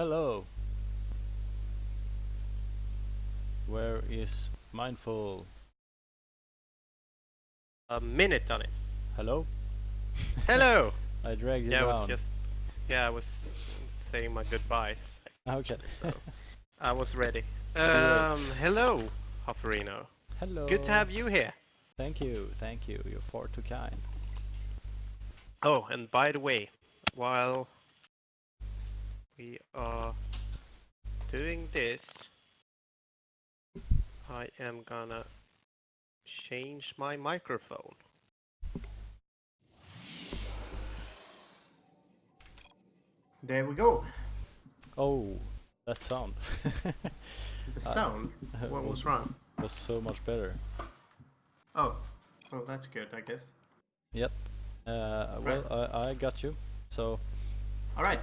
Hello. Where is Mindful? A minute on it. Hello? Hello! I dragged you Yeah, down. I was saying my goodbyes. Okay. So I was ready. Great. Hello, Hofferino. Good to Hello. have you here. Thank you, thank you. You're far too kind. Oh, and by the way, while we are doing this, I am gonna change my microphone. There we go. Oh, that sound. The uh, sound. What was was wrong? was so much better. Oh, well, that's good, I guess. Yep. Right. Well, I got you. So, All right.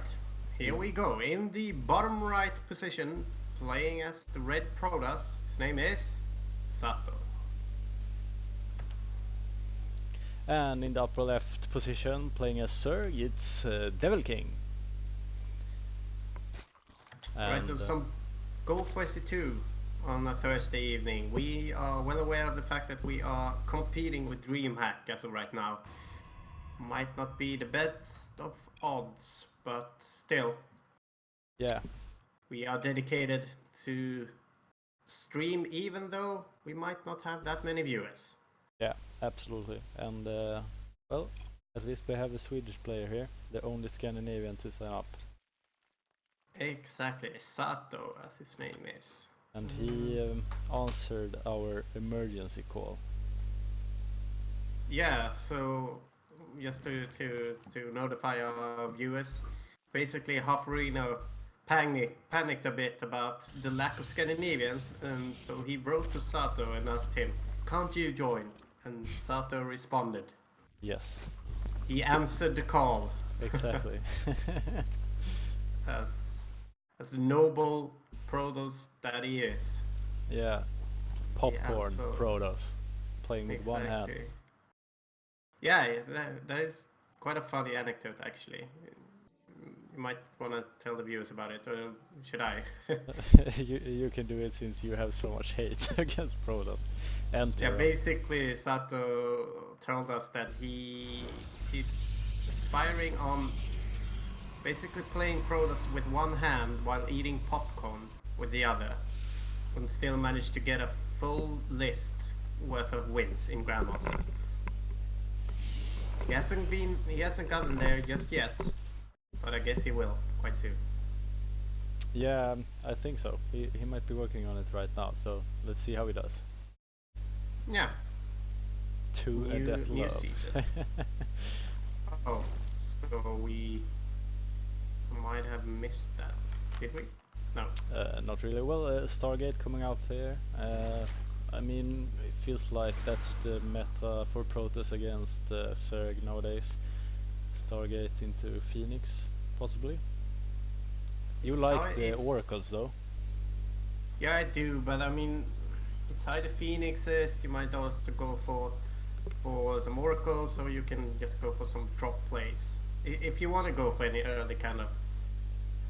Here we go. In the bottom right position, playing as the red Protoss. His name is Sato. and in the upper left position, playing as Zerg, it's Devil King. Right. So And some Go for SC2 on a Thursday evening. We are well aware of the fact that we are competing with DreamHack as of right now. Might not be the best of odds, but still, yeah, we are dedicated to stream even though we might not have that many viewers. yeah, absolutely. And well, at least we have a Swedish player here, the only Scandinavian to sign up. Exactly, Sato as his name is. And he answered our emergency call. Yeah, so just to notify our viewers, basically Hofferino panicked a bit about the lack of Scandinavians, and so he wrote to Sato and asked him, "Can't you join?" And Sato responded. Yes, He answered the call. exactly. as as noble Protoss that he is. Yeah, popcorn Yeah, so Protoss, playing with one hand. exactly. Yeah, that is quite a funny anecdote actually. You might want to tell the viewers about it, or should I? you can do it since you have so much hate against Protoss and Yeah, Terra. basically Sato told us that he's aspiring on basically playing Protoss with one hand while eating popcorn with the other, and still managed to get a full list worth of wins in Grandmaster. He hasn't gotten there just yet, but I guess he will quite soon. Yeah, I think so. He might be working on it right now, so let's see how he does. Yeah. To a death New loves. season. Oh, so we might have missed that, did we? No. Not really. Well, Stargate coming out here. I mean, it feels like that's the meta for Protoss against Zerg nowadays. Stargate into Phoenix, possibly. You like the Oracles though? Yeah, I do, but I mean, it's either Phoenixes. You might also go for some Oracles, or you can just go for some drop plays. If you want to go for any early kind of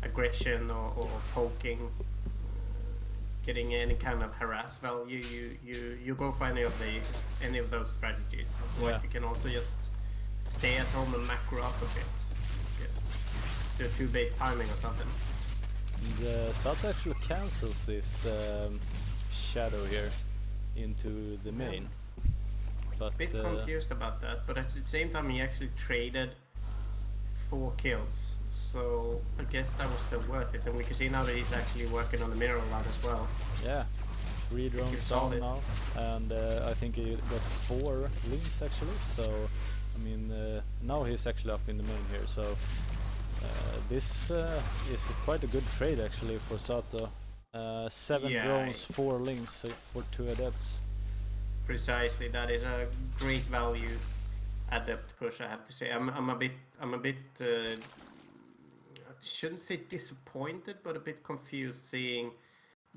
aggression or poking, getting any kind of harass value, you go for any of those strategies. Otherwise, you can also just stay at home and macro up a bit. Just do a 2-base timing or something. The Sat actually cancels this shadow here into the main. But Bit confused about that, but at the same time he actually traded 4 kills, so I guess that was still worth it. And we can see now that he's actually working on the mineral line as well. yeah, 3 drones down now, and I think he got 4 links actually. So I mean, now he's actually up in the main here. So this is quite a good trade actually for Sato. 7 drones, 4 links for 2 adepts. Precisely, that is a great value adept push, I have to say. I'm a bit I shouldn't say disappointed, but a bit confused seeing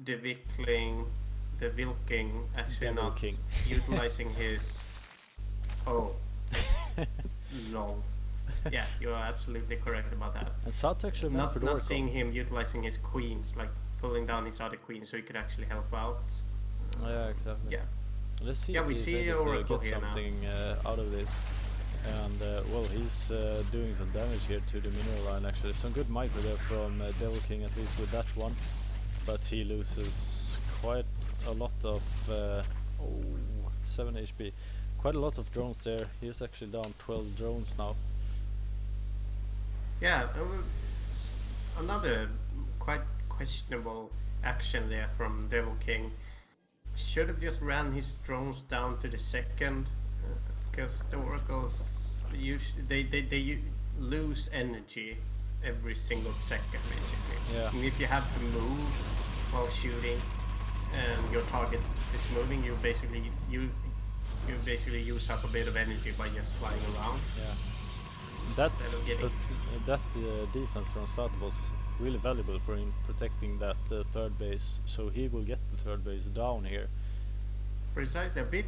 the Vilking actually not utilizing his lol. Yeah, you are absolutely correct about that. And Sato actually went for the Not Oracle. seeing him utilizing his queens, like pulling down his other queen, so he could actually help out. Yeah, exactly. Yeah. Let's see Yeah, if we he's see able to Oracle get here now. something out of this. And well, he's doing some damage here to the mineral line actually. Some good micro there from Devil King, at least with that one. But he loses quite a lot of 7 HP. Quite a lot of drones there. He's actually down 12 drones now. Yeah, another quite questionable action there from Devil King. Should have just ran his drones down to the second, because the oracles usually they lose energy every single second basically. Yeah. And if you have to move while shooting, and your target is moving, you basically use up a bit of energy by just flying around. Yeah. That Instead of getting- defense from Sato was really valuable for him protecting that third base, so he will get the third base down here. Precisely, a bit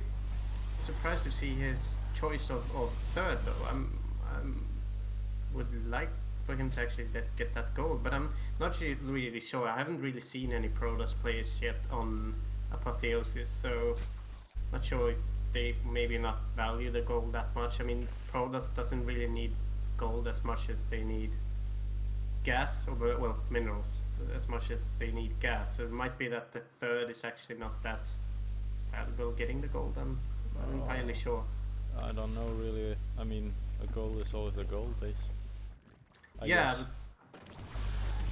surprised to see his choice of third though. I'm would like for him to actually get that goal, but I'm not really sure. I haven't really seen any Protoss players yet on Apotheosis, so not sure if they maybe not value the gold that much. I mean, Protoss doesn't really need gold as much as they need gas, or well, minerals, as much as they need gas. So it might be that the third is actually not that valuable getting the gold. I'm not entirely sure. I don't know really. I mean, a goal is always a goal base. I Yeah, guess. but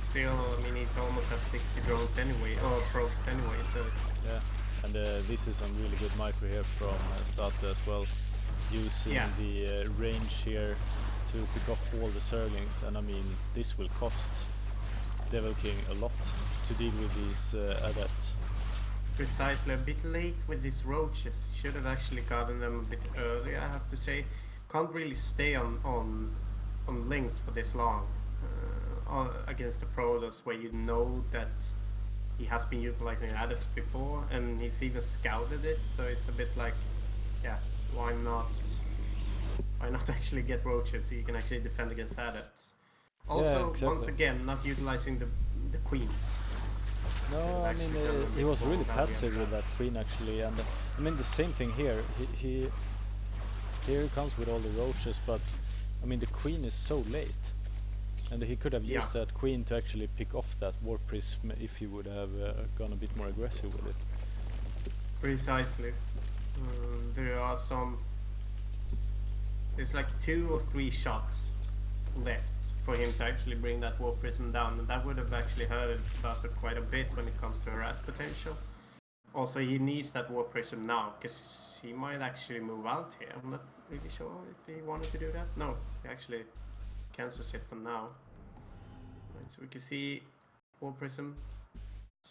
still, I mean, it's almost at 60 drones anyway, or probes anyway, so... Yeah, and this is some really good micro here from Sato as well, using the range here to pick off all the Zerglings, and I mean, this will cost Devil King a lot to deal with these adepts. Precisely, a bit late with these roaches. Should have actually gotten them a bit earlier, I have to say. Can't really stay on links for this long against the Protoss, where you know that he has been utilizing adepts before, and he's even scouted it, so it's a bit like, yeah, why not actually get roaches so you can actually defend against adepts. Also, exactly. once again, not utilizing the queens. No, I mean, he was really passive with that queen actually, and I mean the same thing here. Here he comes with all the roaches, but I mean the queen is so late, and he could have used that queen to actually pick off that war prism if he would have gone a bit more aggressive with it. Precisely. There's like 2 or 3 shots left for him to actually bring that war prism down, and that would have actually hurted Sato quite a bit when it comes to harass potential. Also, he needs that war prism now, because he might actually move out here. I'm not really sure if he wanted to do that. No, he actually cancels it for now. Right, so we can see war prism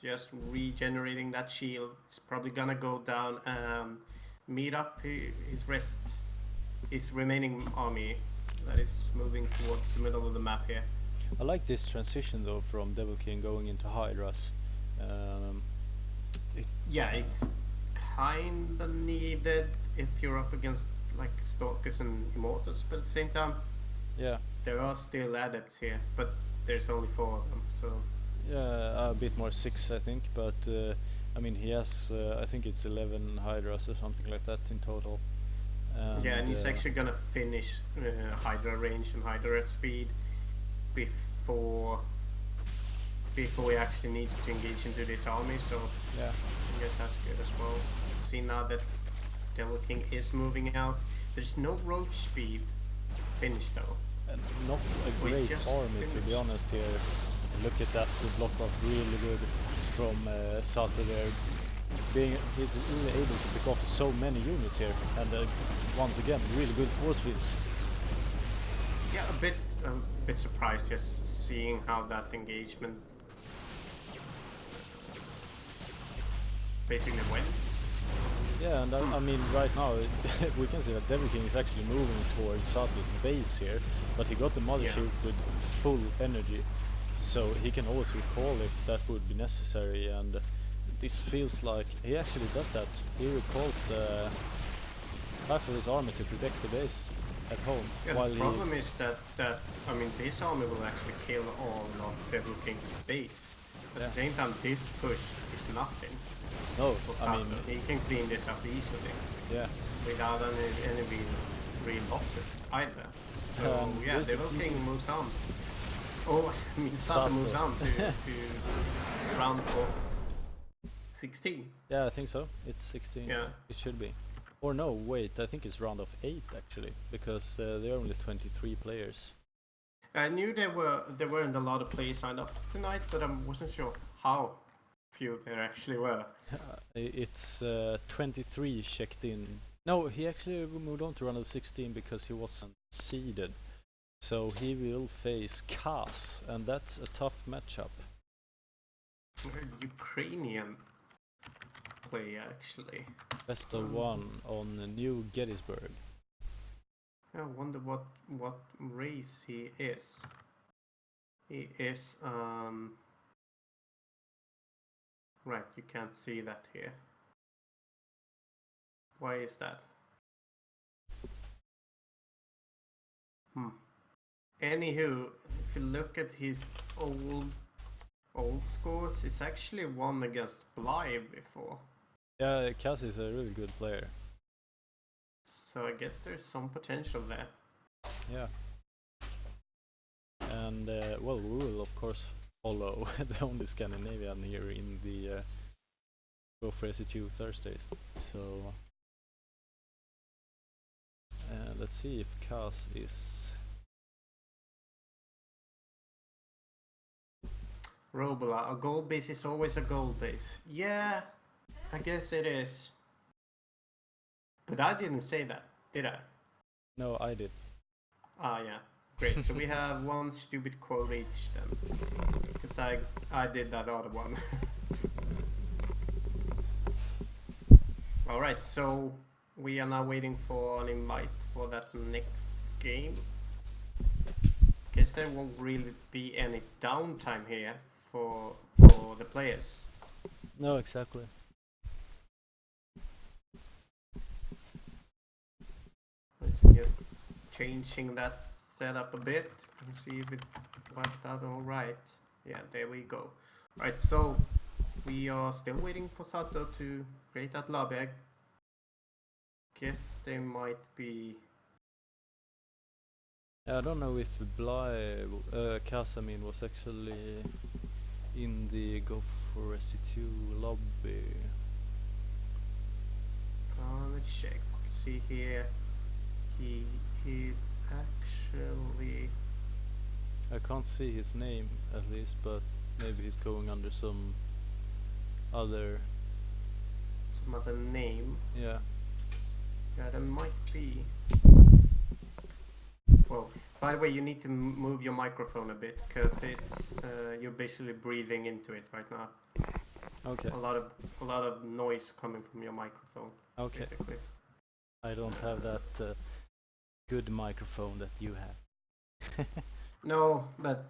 just regenerating that shield. It's probably gonna go down and meet up his remaining army that is moving towards the middle of the map here. I like this transition though from Devil King going into Hydras. Yeah, it's kinda needed if you're up against like Stalkers and Immortals, but at the same time, yeah, there are still adepts here, but there's only 4 of them, so... Yeah, a bit more 6 I think, but I mean he has, I think it's 11 Hydras or something like that in total. Yeah, and he's actually gonna finish Hydra range and Hydra speed before he actually needs to engage into this army, so yeah, I guess that's good as well. See now that Devil King is moving out. There's no roach speed finish though. and not a We great just army to be finished. honest here. Look at that, the block off really good from Sato there. He's really able to pick off so many units here, and once again, really good force fields. Yeah, a bit surprised just seeing how that engagement basically went. Yeah, and I mean right now we can see that Devil King is actually moving towards Sato's base here, but he got the mothership with full energy, so he can always recall if that would be necessary, and this feels like he actually does that. He recalls half of his army to protect the base. at home. Yeah, while the problem is that I mean this army will actually kill all of Devil King's base. At the same time, this push is nothing. No, For I mean, Sato. He can clean this up easily yeah. without any real losses either. So yeah, this Devil is- King moves on. Oh, I mean Sato Sato. moves on to round of 16. Yeah, I think so. It's 16. Yeah. It should be. Or no, wait, I think it's round of 8 actually, because there are only 23 players. I knew there weren't a lot of players signed up tonight, but I wasn't sure how few there actually were. It's 23 checked in. No, he actually moved on to round of 16 because he wasn't seeded. So he will face Kaz, and that's a tough matchup. Ukrainian player actually. Best of one on New Gettysburg. I wonder what race he is. He is right, you can't see that here. Why is that? Anywho, if you look at his old scores, he's actually won against Bly before. Yeah, Kaz is a really good player. So I guess there's some potential there. Yeah. And well, we will of course follow the only Scandinavian here in the Go for SE2 Thursdays. So let's see if Kaz is. Robola, a goal base is always a goal base. Yeah, I guess it is. But I didn't say that, did I? No, I did. Ah, yeah. Great. So we have one stupid quote each then. Because I did that other one. Alright, so we are now waiting for an invite for that next game. Guess there won't really be any downtime here for the players. No, exactly. Let's just changing that setup a bit and see if it worked out alright. Yeah, there we go. Right, so we are still waiting for Sato to create that lobby. I guess they might be. I don't know if Bly, Kaz, I mean, was actually in the Go for SE2 lobby. Let's check. See here, he is actually. I can't see his name at least, but maybe he's going under some other. Some other name. Yeah. Yeah, there might be. Well, by the way, you need to move your microphone a bit because it's you're basically breathing into it right now. Okay. A lot of noise coming from your microphone. Okay. Basically. I don't have that good microphone that you have. No, but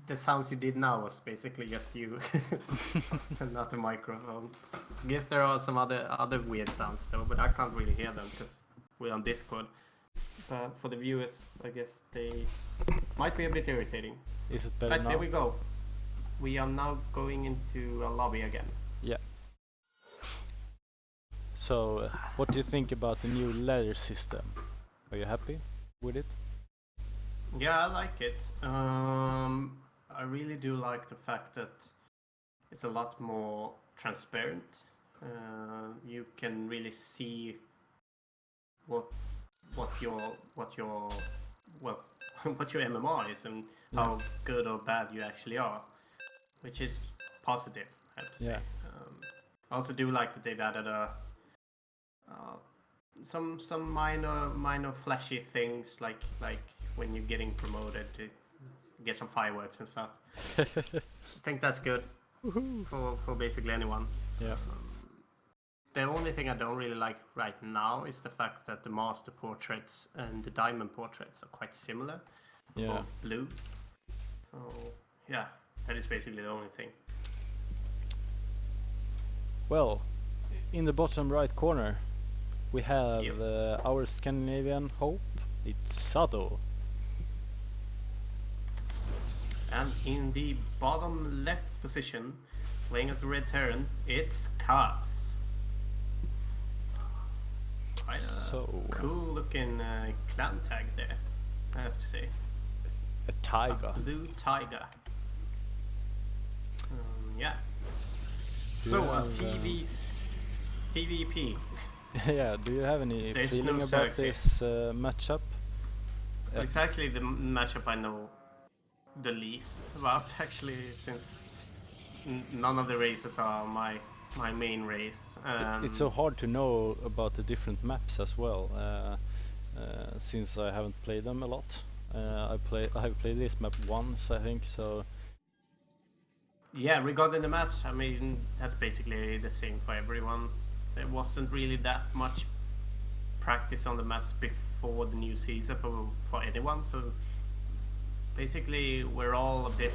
the sounds you did now was basically just you, not a microphone. I guess there are some other weird sounds though, but I can't really hear them because we're on Discord. But for the viewers, I guess they might be a bit irritating. Is it better But now? there we go. We are now going into a lobby again. Yeah. So, what do you think about the new ladder system? Are you happy with it? Yeah, I like it. I really do like the fact that it's a lot more transparent. You can really see what your what your MMR is and how good or bad you actually are, which is positive, I have to say. I also do like that they've added some minor flashy things like when you're getting promoted to get some fireworks and stuff. I think that's good for basically anyone. Yeah. The only thing I don't really like right now is the fact that the master portraits and the diamond portraits are quite similar. Yeah. Both blue. So yeah, that is basically the only thing. Well, in the bottom right corner, we have our Scandinavian hope, it's Sato. And in the bottom left position, playing as a red Terran, it's Kaz. Quite a So cool looking clan tag there, I have to say. a tiger. A blue tiger. Yeah. Do So you a have, TVP. Yeah, do you have any There's feeling no about Xerxes. this matchup? It's actually the matchup I know the least about, actually, since none of the races are my main race. It's so hard to know about the different maps as well, since I haven't played them a lot. I have played this map once, I think. So Yeah, regarding the maps, I mean, that's basically the same for everyone. There wasn't really that much practice on the maps before the new season for anyone, so basically we're all a bit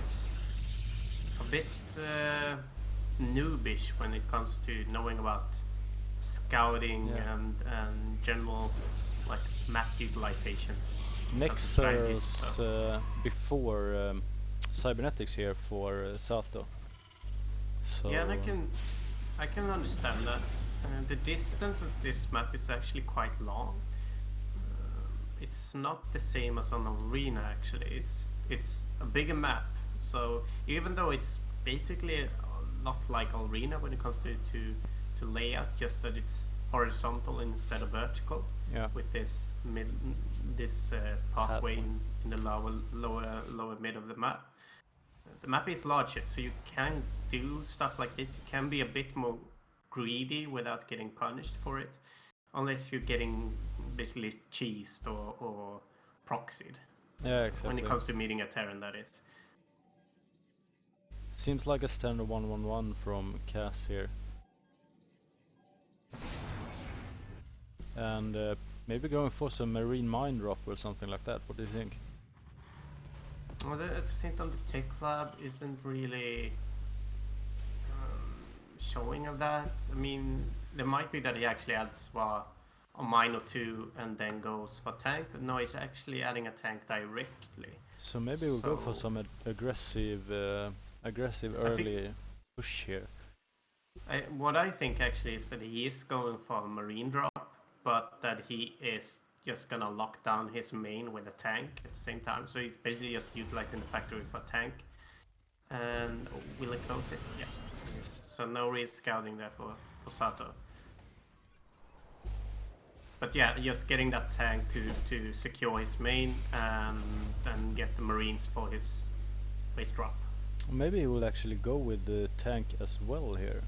noobish when it comes to knowing about scouting and general like map utilizations. Nexus before cybernetics here for Sato. So Yeah, and I can understand that. The distance of this map is actually quite long. It's not the same as on Arena, actually. It's a bigger map, so even though it's basically a lot like Arena when it comes to layout, just that it's horizontal instead of vertical. Yeah. With this pathway in the lower mid of the map. The map is larger, so you can do stuff like this. You can be a bit more greedy without getting punished for it, unless you're getting basically cheesed or proxied. yeah, exactly. When it comes to meeting a Terran, that is. Seems like a standard 1-1-1 from Cass here. And maybe going for some marine mine drop or something like that. What do you think? Well, at the same time, the Tech Lab isn't really showing of that. I mean, there might be that he actually adds a mine or two and then goes for tank, but no, he's actually adding a tank directly. So maybe we'll go for some aggressive early push here. What I think actually is that he is going for a marine drop, but that he is just gonna lock down his main with a tank at the same time. So he's basically just utilizing the factory for a tank. And will it close it? Yeah. Yes. So no real scouting there for Sato. But yeah, just getting that tank to secure his main and then get the marines for his base drop. Maybe he will actually go with the tank as well here.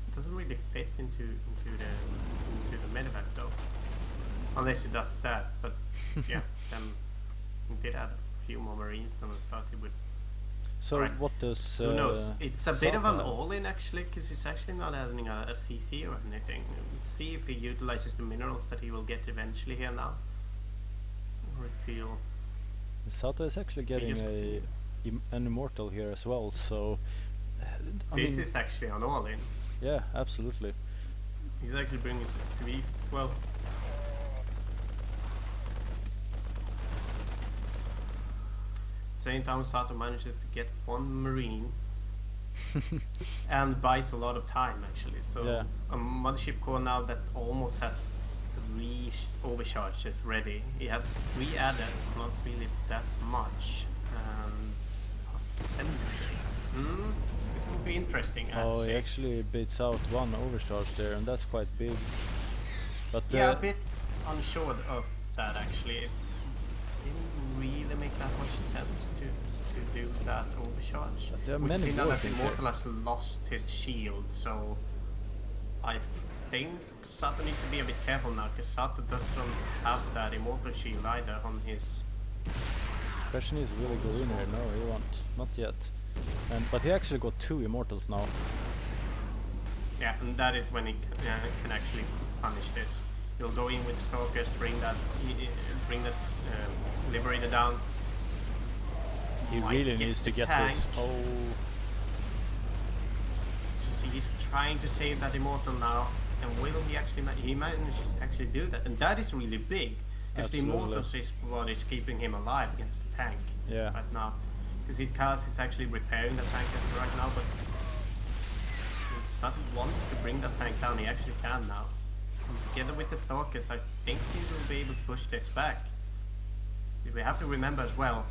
It doesn't really fit into the medevac though. Unless he does that, but yeah, then he did add a few more marines than I thought he would. So Correct. what does Who knows? It's a bit of an Sato- all-in actually, because he's actually not adding a CC or anything. Let's see if he utilizes the minerals that he will get eventually here now. Or if he'll... Sato is actually getting an immortal here as well, so This is actually an all-in. yeah, absolutely. He's actually bringing CVs as well. Same time, Sato manages to get one marine and buys a lot of time actually. So Yeah. a mothership core now that almost has 3 overcharges ready. He has 3 adders, not really that much. This will be interesting. I have to Oh, he say. actually beats out one overcharge there, and that's quite big. But Yeah, a bit unsure of that actually. It didn't really make that much sense to do that overcharge. there are We many see now that workings here. Immortal has lost his shield, so I think Sato needs to be a bit careful now, because Sato doesn't have that Immortal shield either on his... Question is, will he go in here? No, he won't. Not yet. But he actually got 2 immortals now. Yeah, and that is when he can actually punish this. He'll go in with Stalkers, bring that Liberator down. He Might really get needs to the get tank. this. Oh, So he's trying to save that Immortal now, and will he actually he manages to actually do that, and that is really big, Because the Absolutely. Immortals is what is keeping him alive against the tank Yeah. right now. Because Kaz is actually repairing the tank as of right now, but if Sutton wants to bring that tank down, he actually can now. And together with the Stalkers, I think he will be able to push this back. We have to remember as well,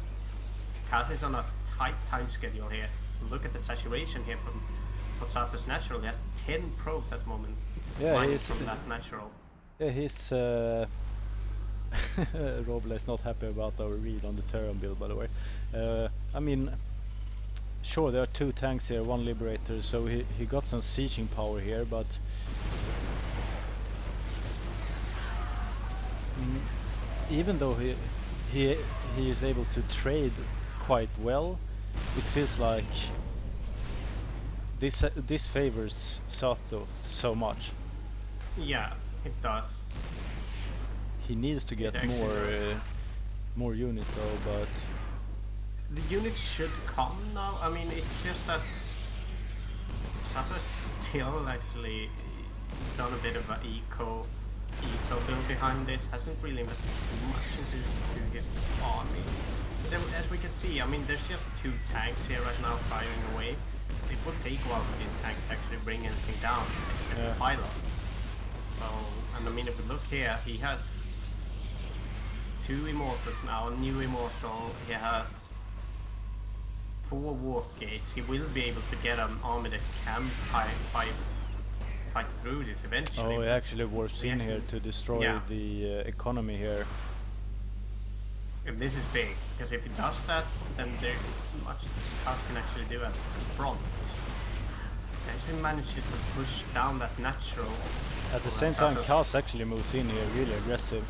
Kaz is on a tight time schedule here. Look at the saturation here for Sato's natural. He has 10 probes at the moment. Yeah, he's from that natural. Yeah, he's Roble is not happy about our read on the Terran build, by the way. I mean, sure, there are 2 tanks here, 1 Liberator, so he got some sieging power here, but even though he is able to trade quite well, it feels like this favors Sato so much. Yeah, it does. He needs to get more units though, but the units should come now. I mean, it's just that Sato's still actually done a bit of an eco build behind this. Hasn't really invested too much into his army. But then, as we can see, I mean, there's just 2 tanks here right now firing away. It will take a while for these tanks to actually bring anything down, except the pylons. So, and I mean, if we look here, he has 2 Immortals now, a new Immortal. He has 4 warp gates. He will be able to get an army that can fight through this eventually. oh, he actually warps in here to destroy the economy here. And this is big, because if he does that, then there isn't much Kaz can actually do at the front. He actually manages to push down that natural. At the same time, Kaz actually moves in here really aggressive.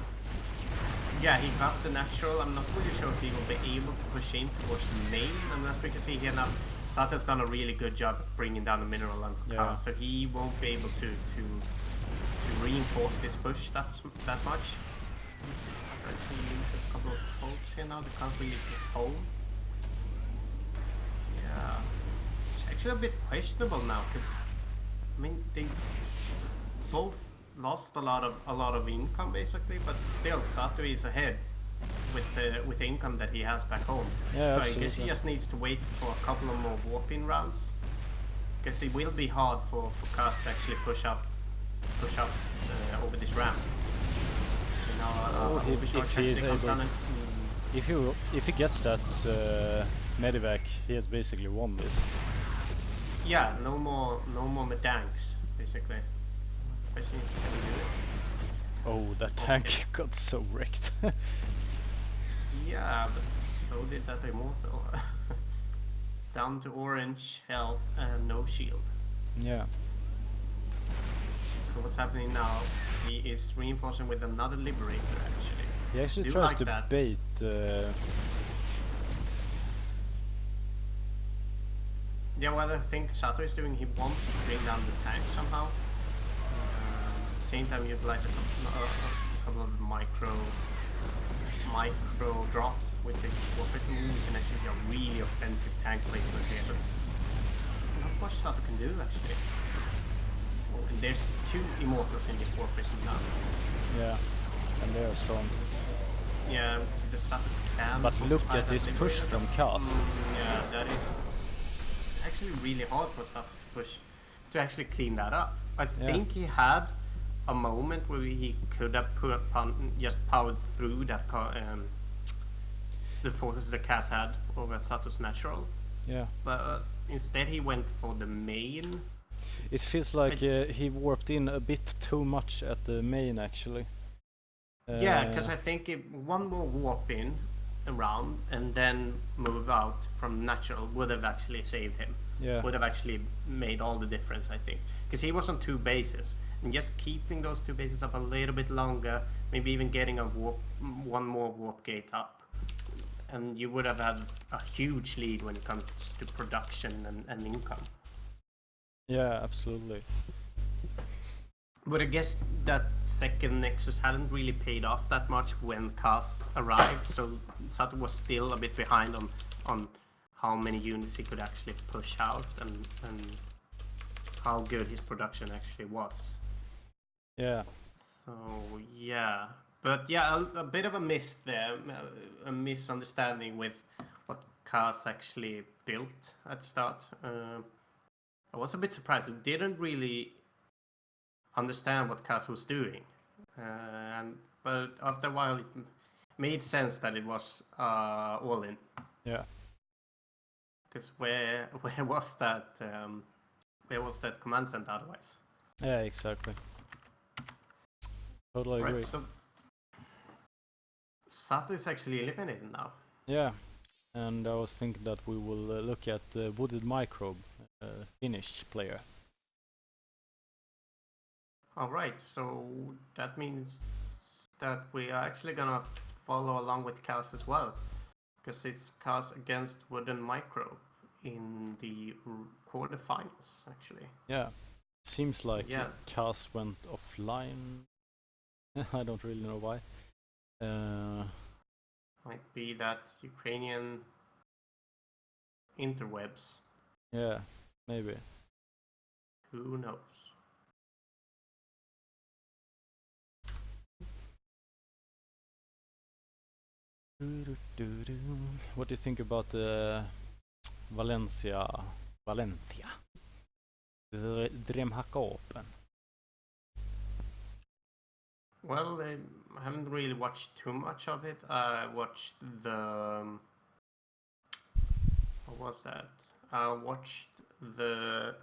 Yeah, he got the natural. I'm not really sure if he will be able to push in towards the main. And as we can see here now, Sato's done a really good job of bringing down the mineral line for Kaz, so he won't be able to reinforce this push that much. Sato actually uses a couple of probes here now. They can't really get home. Yeah, it's actually a bit questionable now, because I mean they both lost a lot of income basically, but still Sato is ahead with the income that he has back home. Yeah, so absolutely. I guess he just needs to wait for a couple of more warp-in rounds, because it will be hard for Kaz to actually push up over this ramp. So now if he gets that medivac, he has basically won this. Yeah, no more medanks basically. Question is, can he do it? Oh, that tank got so wrecked. Yeah, but so did that Immortal. Down to orange health and no shield. Yeah. So what's happening now? He is reinforcing with another Liberator actually. He actually Do tries like to that. bait. Yeah, what I think Sato is doing, he wants to bring down the tank somehow. At the same time, utilize a couple of micro drops with his warp prism. You can actually see a really offensive tank placement here, but it's not much Sato can do actually. Oh, and there's 2 Immortals in this warp prism now. Yeah, and they are strong. Yeah, the Sato can. But look at this push from Kaz. Yeah, that is actually really hard for Sato to push to actually clean that up. I think he had a moment where he could have just powered through that the forces that Kaz had over at Sato's natural. Yeah. But instead he went for the main. It feels like he warped in a bit too much at the main actually. Yeah, because I think one more warp in around and then move out from natural would have actually saved him. Yeah. Would have actually made all the difference, I think. Because he was on 2 bases. And just keeping those 2 bases up a little bit longer, maybe even getting one more warp gate up. And you would have had a huge lead when it comes to production and income. Yeah, absolutely. But I guess that second Nexus hadn't really paid off that much when Kaz arrived, so Sato was still a bit behind on how many units he could actually push out and how good his production actually was. Yeah. So yeah, But yeah, a bit of a miss there, a misunderstanding with what Cars actually built at the start. I was a bit surprised. I didn't really understand what Cars was doing, but after a while, it made sense that it was all in. Yeah. Because where was that? Where was that command center otherwise? Yeah, exactly. Totally agree. Right. So Sato is actually eliminated now. Yeah, and I was thinking that we will look at the Wooded Microbe, Finnish player. All right. So that means that we are actually gonna follow along with Chaos as well, because it's Chaos against Wooden Microbe in the quarterfinals, actually. Yeah, seems like Yeah. Kaz went offline. I don't really know why. Might be that Ukrainian interwebs. Yeah, maybe. Who knows? What do you think about Valencia? Dremhacka Open. Well, I haven't really watched too much of it. I watched the what was that? I watched the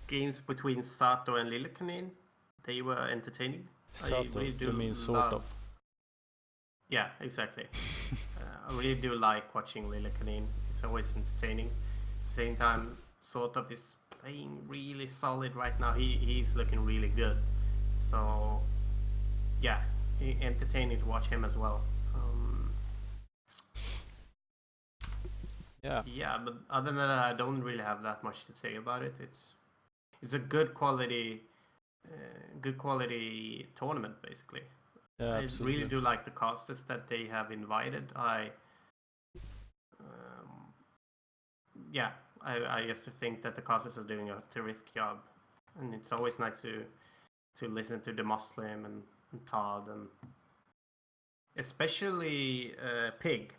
games between Sato and Lillekanin. They were entertaining. Sato, really do you mean sort of. Yeah, exactly. I really do like watching Lillekanin. It's always entertaining. At the same time, sort of is playing really solid right now. He's looking really good. So yeah, entertaining to watch him as well. Yeah. Yeah, but other than that, I don't really have that much to say about it. It's a good quality tournament, basically. Yeah, I absolutely. really do like the casters that they have invited. I just think that the casters are doing a terrific job, and it's always nice to listen to the Muslim and Todd, and especially Pig.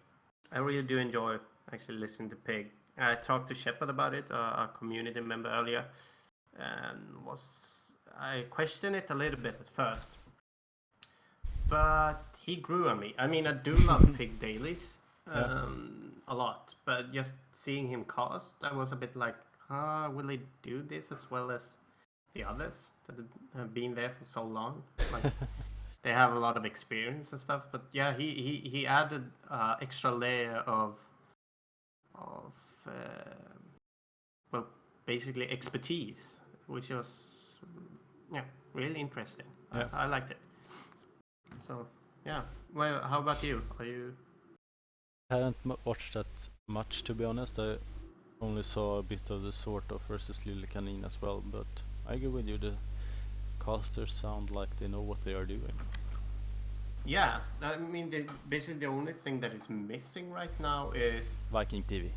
I really do enjoy actually listening to Pig. I talked to Shepard about it, our community member earlier, and I questioned it a little bit at first, but he grew on me. I mean, I do love Pig dailies a lot, but just seeing him cast, I was a bit like, will he do this as well as the others that have been there for so long? Like, they have a lot of experience and stuff, but yeah, he added extra layer of well, basically expertise, which was really interesting. Yeah. I liked it. So yeah. Well, how about you? Are you? I haven't watched that much, to be honest. I only saw a bit of the sort of versus Lillekanin as well, but I agree with you. The casters sound like they know what they are doing. Yeah, I mean, basically the only thing that is missing right now is Viking TV.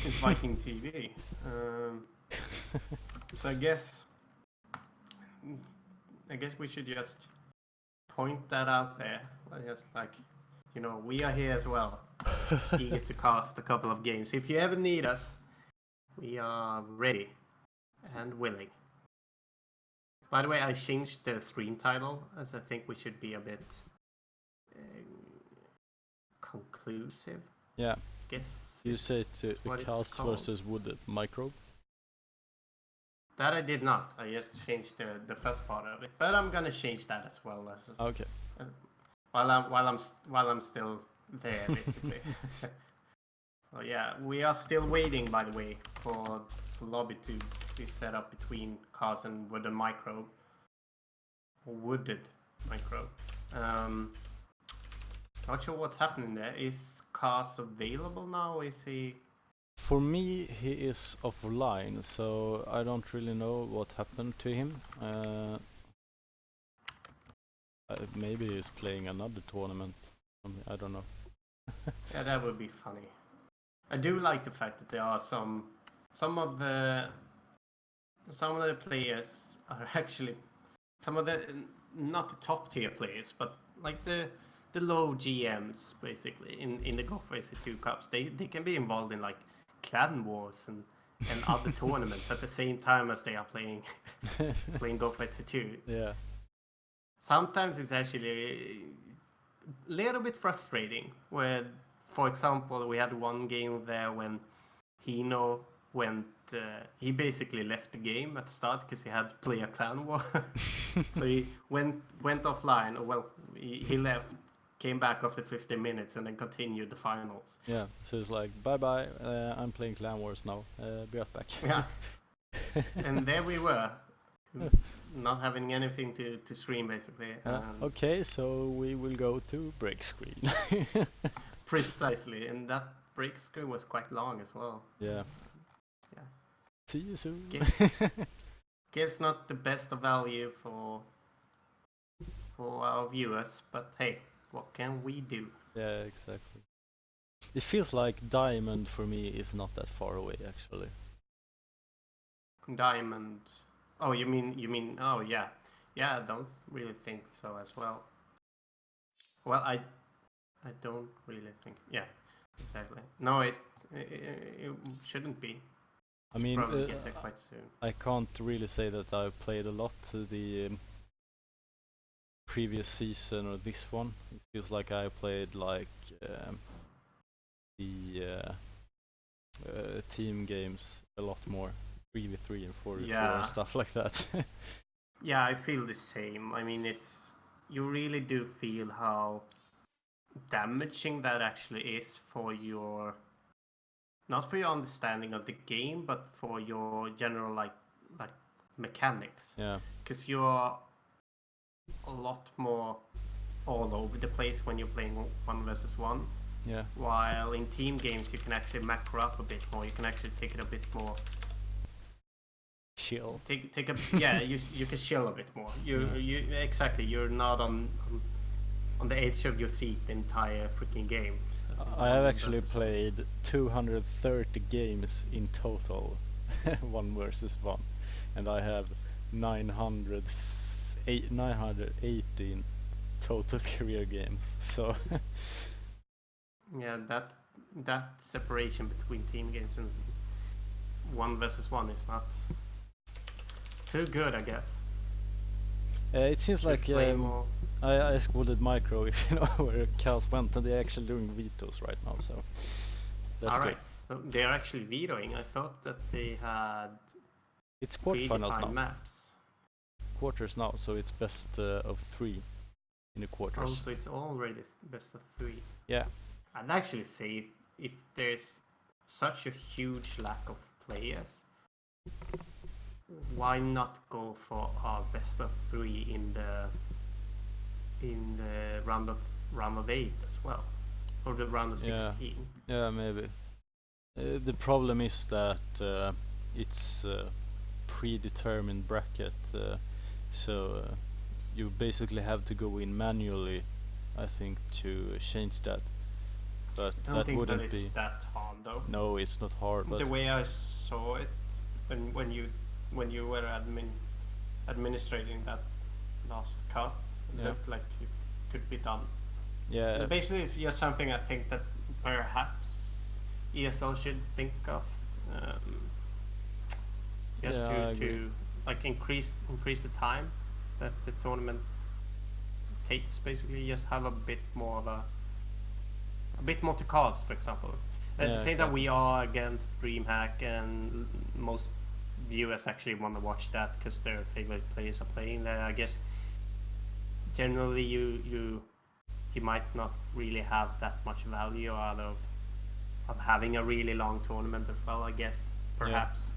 It's Viking TV. So I guess we should just point that out there. Just like, we are here as well, eager to cast a couple of games. If you ever need us, we are ready and willing. By the way, I changed the stream title as I think we should be a bit conclusive. Yeah. Guess You say to Chaos versus Wooded Microbe? That I did not. I just changed the first part of it, but I'm gonna change that as well as okay. While I'm still there, basically. So yeah, we are still waiting, by the way, for the lobby to be set up between Cars and Wooden Microbe. Wooded Microbe. Not sure what's happening there. Is Cars available now? Is he? For me, he is offline, so I don't really know what happened to him. Maybe he's playing another tournament. I don't know. Yeah, that would be funny. I do like the fact that there are some of the players are actually some of the not the top tier players, but like the low GMs basically in the Golf AC2 Cups, they can be involved in like clan wars and other tournaments at the same time as they are playing Golf AC2. Yeah. Sometimes it's actually a little bit frustrating. Where, for example, we had one game there when Hino went. He basically left the game at the start because he had to play a clan war. So he went offline. Well, he left, came back after 15 minutes, and then continued the finals. Yeah, so it's like, bye bye, I'm playing Clan Wars now, be right back. Yeah. And there we were, not having anything to stream basically. Okay, so we will go to break screen. Precisely, and that break screen was quite long as well. Yeah. Yeah. See you soon. Gives not the best of value for our viewers, but hey, what can we do? Yeah, exactly. It feels like Diamond for me is not that far away actually. Diamond. Oh, you mean? Oh, yeah. I don't really think so as well. Well, I don't really think. Yeah, exactly. No, it shouldn't be. I mean, Probably get there quite soon. I can't really say that I've played a lot to the previous season or this one. It feels like I played like the team games a lot more, 3v3 and 4v4 and stuff like that. Yeah, I feel the same. I mean, you really do feel how damaging that actually is for your, not for your understanding of the game, but for your general like mechanics. Yeah. Because you're a lot more all over the place when you're playing 1 versus 1. Yeah. While in team games you can actually macro up a bit more. You can actually take it a bit more chill. Take a yeah. You can chill a bit more. You exactly. You're not on the edge of your seat the entire freaking game. I have actually played 230 games in total, 1 versus 1, and I have 918 total career games. So yeah, that separation between team games and 1 versus 1 is not too good, I guess. It seems like I scolded Micro if you know where Chaos went, and they're actually doing vetoes right now, so that's all good. right. So they're actually vetoing. I thought that they had it's quarterfinals now. Maps. Quarters now, so it's best of 3 in the quarters. Oh, so it's already best of 3. Yeah. I'd actually say if there's such a huge lack of players, why not go for our best of 3 in the round of 8 as well, or the round of 16? Yeah, maybe. The problem is that it's a predetermined bracket, so you basically have to go in manually, I think, to change that. But I don't think that it's that hard though. No, it's not hard. But the way I saw it, when you were administrating that last cup, it looked like it could be done. Yeah. So basically, it's just something I think that perhaps ESL should think of, just to like increase the time that the tournament takes. Basically, just have a bit more to cause, for example. At the same time, we are against DreamHack, and most viewers actually want to watch that because their favorite players are playing there. I guess generally you might not really have that much value out of having a really long tournament as well, I guess, perhaps.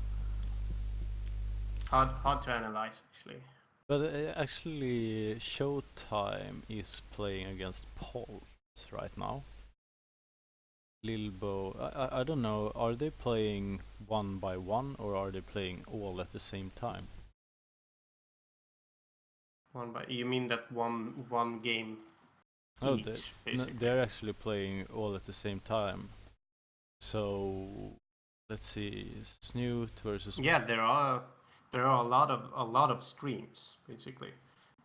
Hard to analyze, actually. But actually, Showtime is playing against Pulse right now. Lilbo, I don't know, are they playing 1 by 1 or are they playing all at the same time? You mean that one game each, basically? They're actually playing all at the same time. So let's see, Snoot versus... Yeah, there are there are a lot of streams basically.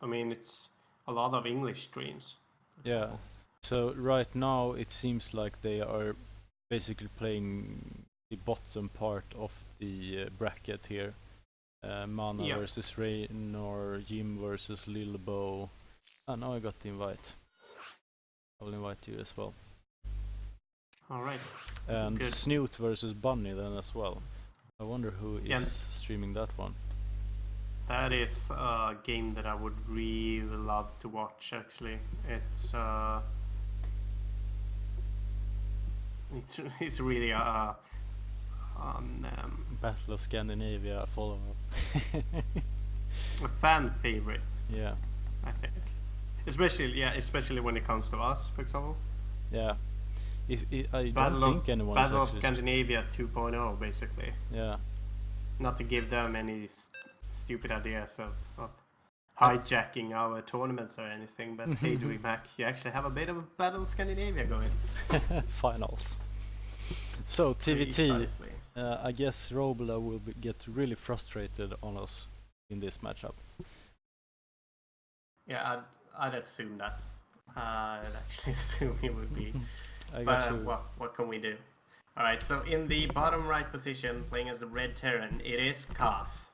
I mean, it's a lot of English streams. for Yeah. example. So right now it seems like they are basically playing the bottom part of the bracket here. Mana Yeah. versus Rain or Jim versus Lilbo. Ah, now I got the invite. I'll invite you as well. All right. And Good. Snoot versus Bunny then as well. I wonder who is Yeah. streaming that one. That is a game that I would really love to watch. Actually, it's really a Battle of Scandinavia follow-up. a fan favorite, Yeah, I think. Especially when it comes to us, for example. yeah. I don't think anyone is Battle of actually. Scandinavia 2.0, basically. Yeah, Not to give them any stupid ideas of hijacking our tournaments or anything, but hey, DreamHack, you actually have a bit of Battle of Scandinavia going. finals. So TVT, Precisely. I guess Robla will get really frustrated on us in this matchup. Yeah, I'd assume that. I'd actually assume he would be. I got But you. what can we do? Alright, so in the bottom right position, playing as the red Terran, it is Kaz.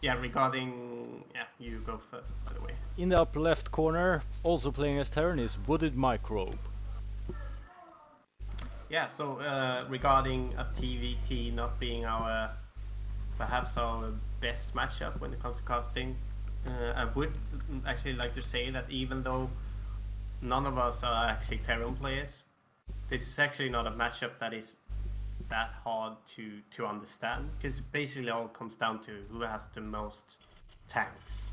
Yeah, regarding... Yeah, you go first, by the way. In the upper left corner, also playing as Terran, is Wooded Microbe. Yeah, so regarding a TVT not being perhaps our best matchup when it comes to casting, I would actually like to say that even though none of us are actually Terran players, this is actually not a matchup that is that hard to understand, because basically all comes down to who has the most tanks.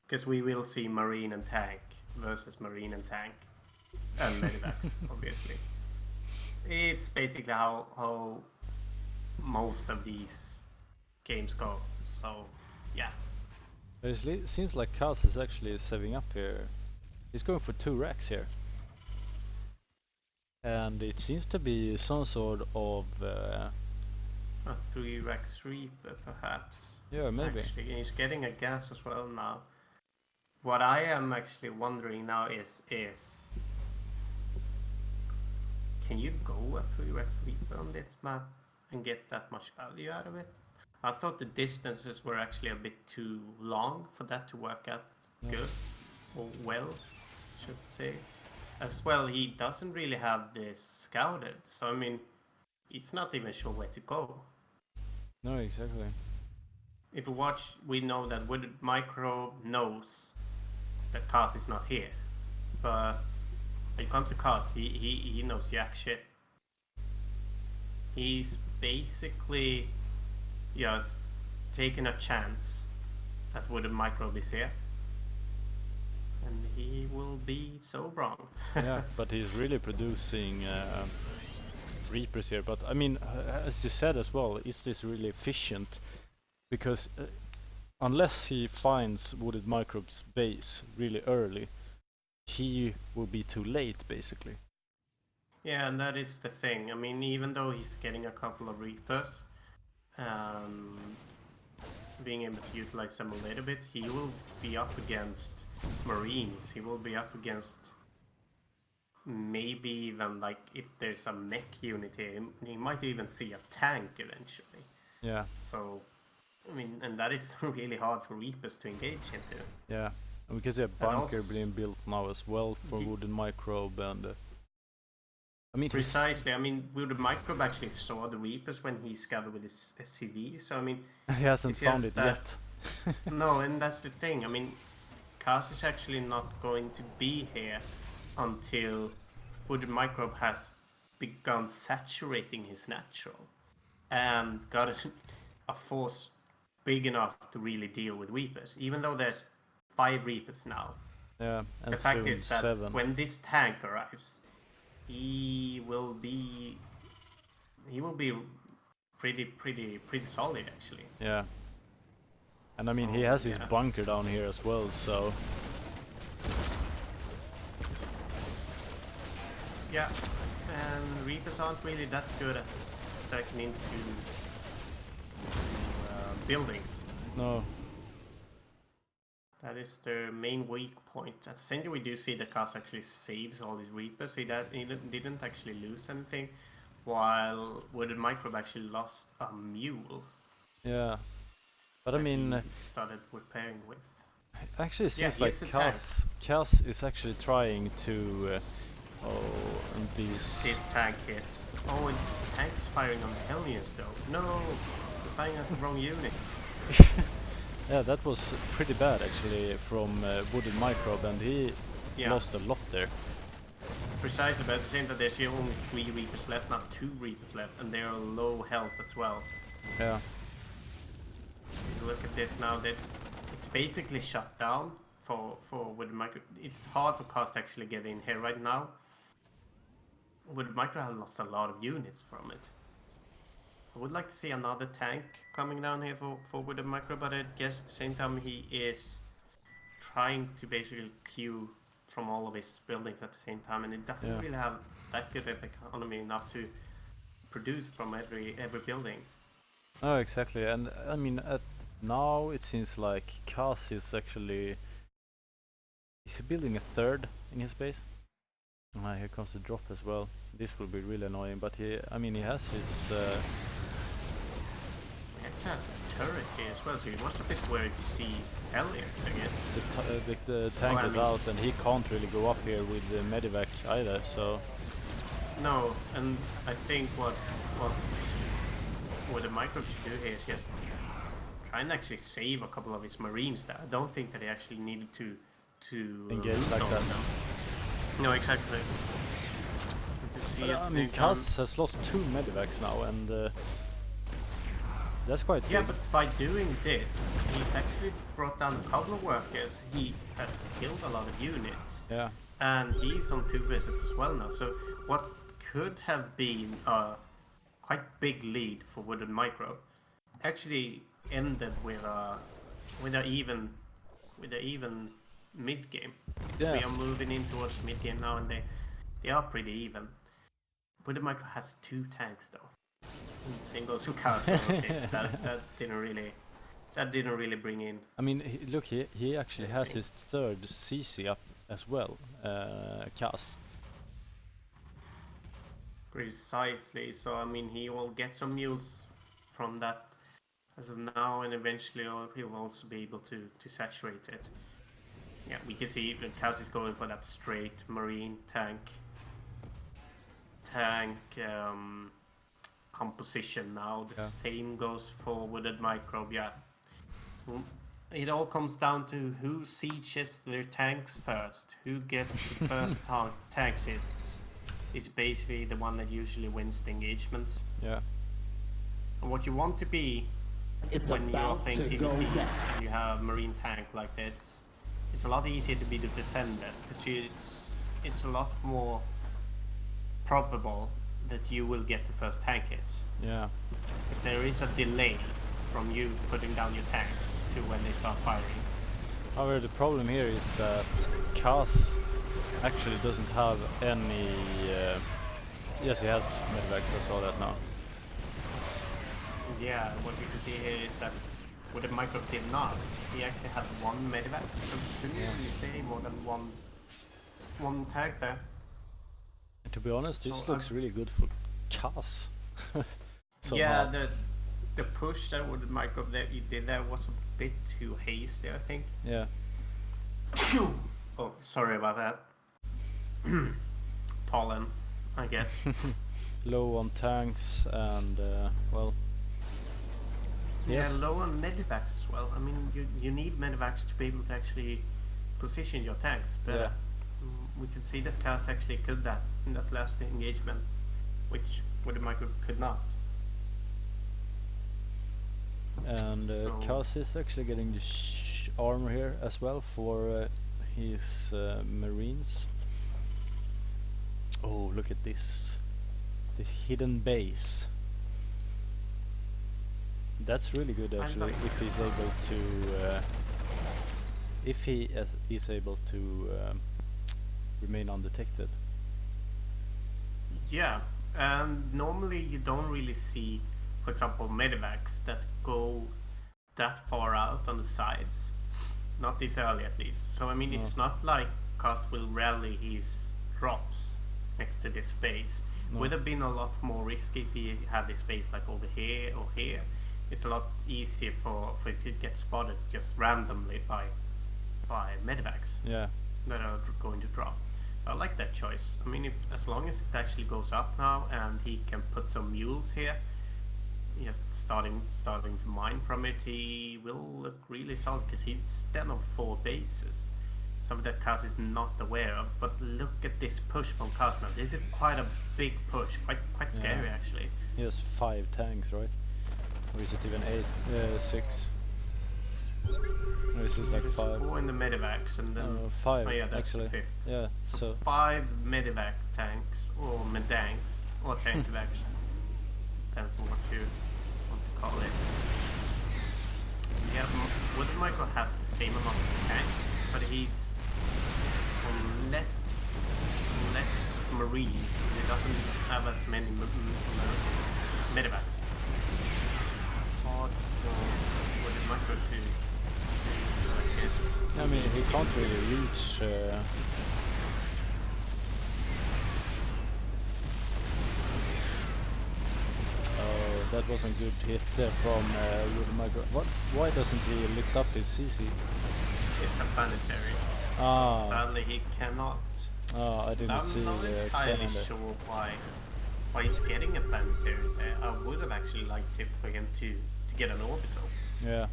Because we will see Marine and Tank versus Marine and Tank, and Medivacs, obviously. It's basically how most of these games go. So, yeah. But it seems like Kaz is actually saving up here. He's going for 2 racks here. And it seems to be some sort of... A 3-Rex Reaper, perhaps. yeah, maybe. Actually, he's getting a gas as well now. What I am actually wondering now is if... Can you go a 3-Rex Reaper on this map and get that much value out of it? I thought the distances were actually a bit too long for that to work out good. Or well, should say. As well, he doesn't really have this scouted, so I mean, he's not even sure where to go. No, exactly. If we watch, we know that Wooded Micro knows that Kaz is not here. But when it comes to Kaz, he knows jack shit. He's basically just taking a chance that Wooded Microbe is here. And he will be so wrong. Yeah, but he's really producing Reapers here. But I mean, as you said as well, is this really efficient? Because unless he finds Wooded Microbe's base really early, he will be too late, basically. Yeah, and that is the thing. I mean, even though he's getting a couple of Reapers, being able to utilize them a little bit, he will be up against Marines. He will be up against maybe even, like, if there's a mech unit here, he might even see a tank eventually. Yeah. So, I mean, and that is really hard for Reapers to engage into. Yeah, and we can see a bunker being built now as well for Wooded Microbe, and I mean, precisely. I mean, Wooded Microbe actually saw the Reapers when he scouted with his SCV. So I mean, he hasn't found it yet. No, and that's the thing. I mean, Kaz is actually not going to be here until Wooded Microbe has begun saturating his natural and got a force big enough to really deal with Reapers. Even though there's 5 Reapers now, yeah, and the fact soon is that 7. when this tank arrives, he will be pretty solid, actually. Yeah. And I mean, he has his bunker down here as well, so... Yeah, and Reapers aren't really that good at stacking into buildings. No. That is their main weak point. At the same time, we do see that Kaz actually saves all his Reapers. He didn't actually lose anything, while Wooded Microbe actually lost a mule. Yeah. But I that mean, he started repairing with. actually it seems Yeah, like he's a tank. Kaz is actually trying to and these His tank hit. Oh, and the tank is firing on the Hellions though. No, he's firing at the wrong units. yeah, that was pretty bad actually from Wooded Microbe, and he Yeah, lost a lot there. precisely. But at the same time, there's only 3 Reapers left, not 2 Reapers left, and they are low health as well. Yeah. Look at this now. That it's basically shut down for Wooded Micro. It's hard for Cost to actually get in here right now. Wooded Micro has lost a lot of units from it. I would like to see another tank coming down here for Wooded Micro, but I guess at the same time he is trying to basically queue from all of his buildings at the same time, and it doesn't really have that good of economy enough to produce from every building. Oh, exactly. And I mean, now it seems like Kaz is actually... Is he building a third in his base? Here comes the drop as well. This will be really annoying, but he has his... He has a turret here as well, so you must have been worried to see Hellions, I guess. the tank is out, and he can't really go up here with the Medivac either, so... No, and I think what the Microbe should do here is just try and actually save a couple of his Marines there. I don't think that he actually needed to engage lose like all that. of them. No, exactly. I mean, Kaz has lost 2 Medivacs now, and that's quite yeah, big. but by doing this, he's actually brought down a couple of workers. He has killed a lot of units. Yeah. And he's on 2 bases as well now. So what could have been a quite big lead for Wooded Micro actually ended with a even mid game. Yeah. We are moving in towards mid game now, and they are pretty even. Wooded Micro has 2 tanks though. And same goes for Castle. Okay, that didn't really bring in. I mean, look, he actually has his 3rd CC up as well, Kaz. Precisely. So I mean, he will get some mules from that as of now, and eventually he'll also be able to saturate it. Yeah, we can see that Kaz is going for that straight marine tank composition now. The same goes for Wooded Microbe. Yeah, so it all comes down to who sieges their tanks first, who gets the first tanks hits. Is basically the one that usually wins the engagements. Yeah. And what you want to be when you're playing TVT and you have marine tank like that, it's a lot easier to be the defender, because it's a lot more probable that you will get the first tank hits. Yeah. If there is a delay from you putting down your tanks to when they start firing. However, the problem here is that Kaz actually doesn't have any... yes, he has Medivacs, I saw that now. Yeah, what we can see here is that with the Microbe did not. He actually had 1 Medivac, so shouldn't really say more than one tag there. And to be honest, this So, looks really good for Kaz. yeah, the push that with the Microbe that he did there was a bit too hasty, I think. Yeah. Oh, sorry about that. Pollen, I guess. Low on tanks and well. Yes. Yeah, low on medivacs as well. I mean, you need medivacs to be able to actually position your tanks better. Yeah. We can see that Kaz actually could that in that last engagement, which Wooded Micro could not. And Kaz is actually getting the armor here as well for his marines. Oh, look at this. The hidden base. That's really good actually, if he's able to is able to remain undetected. Yeah, and normally you don't really see, for example, medivacs that go that far out on the sides. Not this early, at least. So I mean, it's not like Cos will rally his drops next to this space. Would have been a lot more risky if he had this space like over here or here. It's a lot easier for it to get spotted just randomly by medivacs that are going to drop. I like that choice. I mean, as long as it actually goes up now and he can put some mules here, just starting to mine from it, he will look really solid because he's then on 4 bases. Something that Kaz is not aware of. But look at this push from Kaz now. This is quite a big push, quite scary actually. He has 5 tanks, right? Or is it even 8? 6. Or is it like 5? 4 in the medivacs and then 5. Oh yeah, that's actually. the 5th. Yeah. So 5 medivac tanks or medanks or tank evacs. Depends on what you want to call it. Yeah, Wooden Micro has the same amount of tanks, but he's on less marines. He doesn't have as many medivacs. Hard for Wooden Micro to I guess. I mean, he can't really reach. Oh, that was a good hit from Wooden Micro. What? Why doesn't he lift up his CC? It's a planetary. Ah. So sadly, he cannot. Oh, I didn't see I'm not the entirely cannon there. sure why he's getting a planetary there. I would have actually liked it for him to get an orbital. Yeah.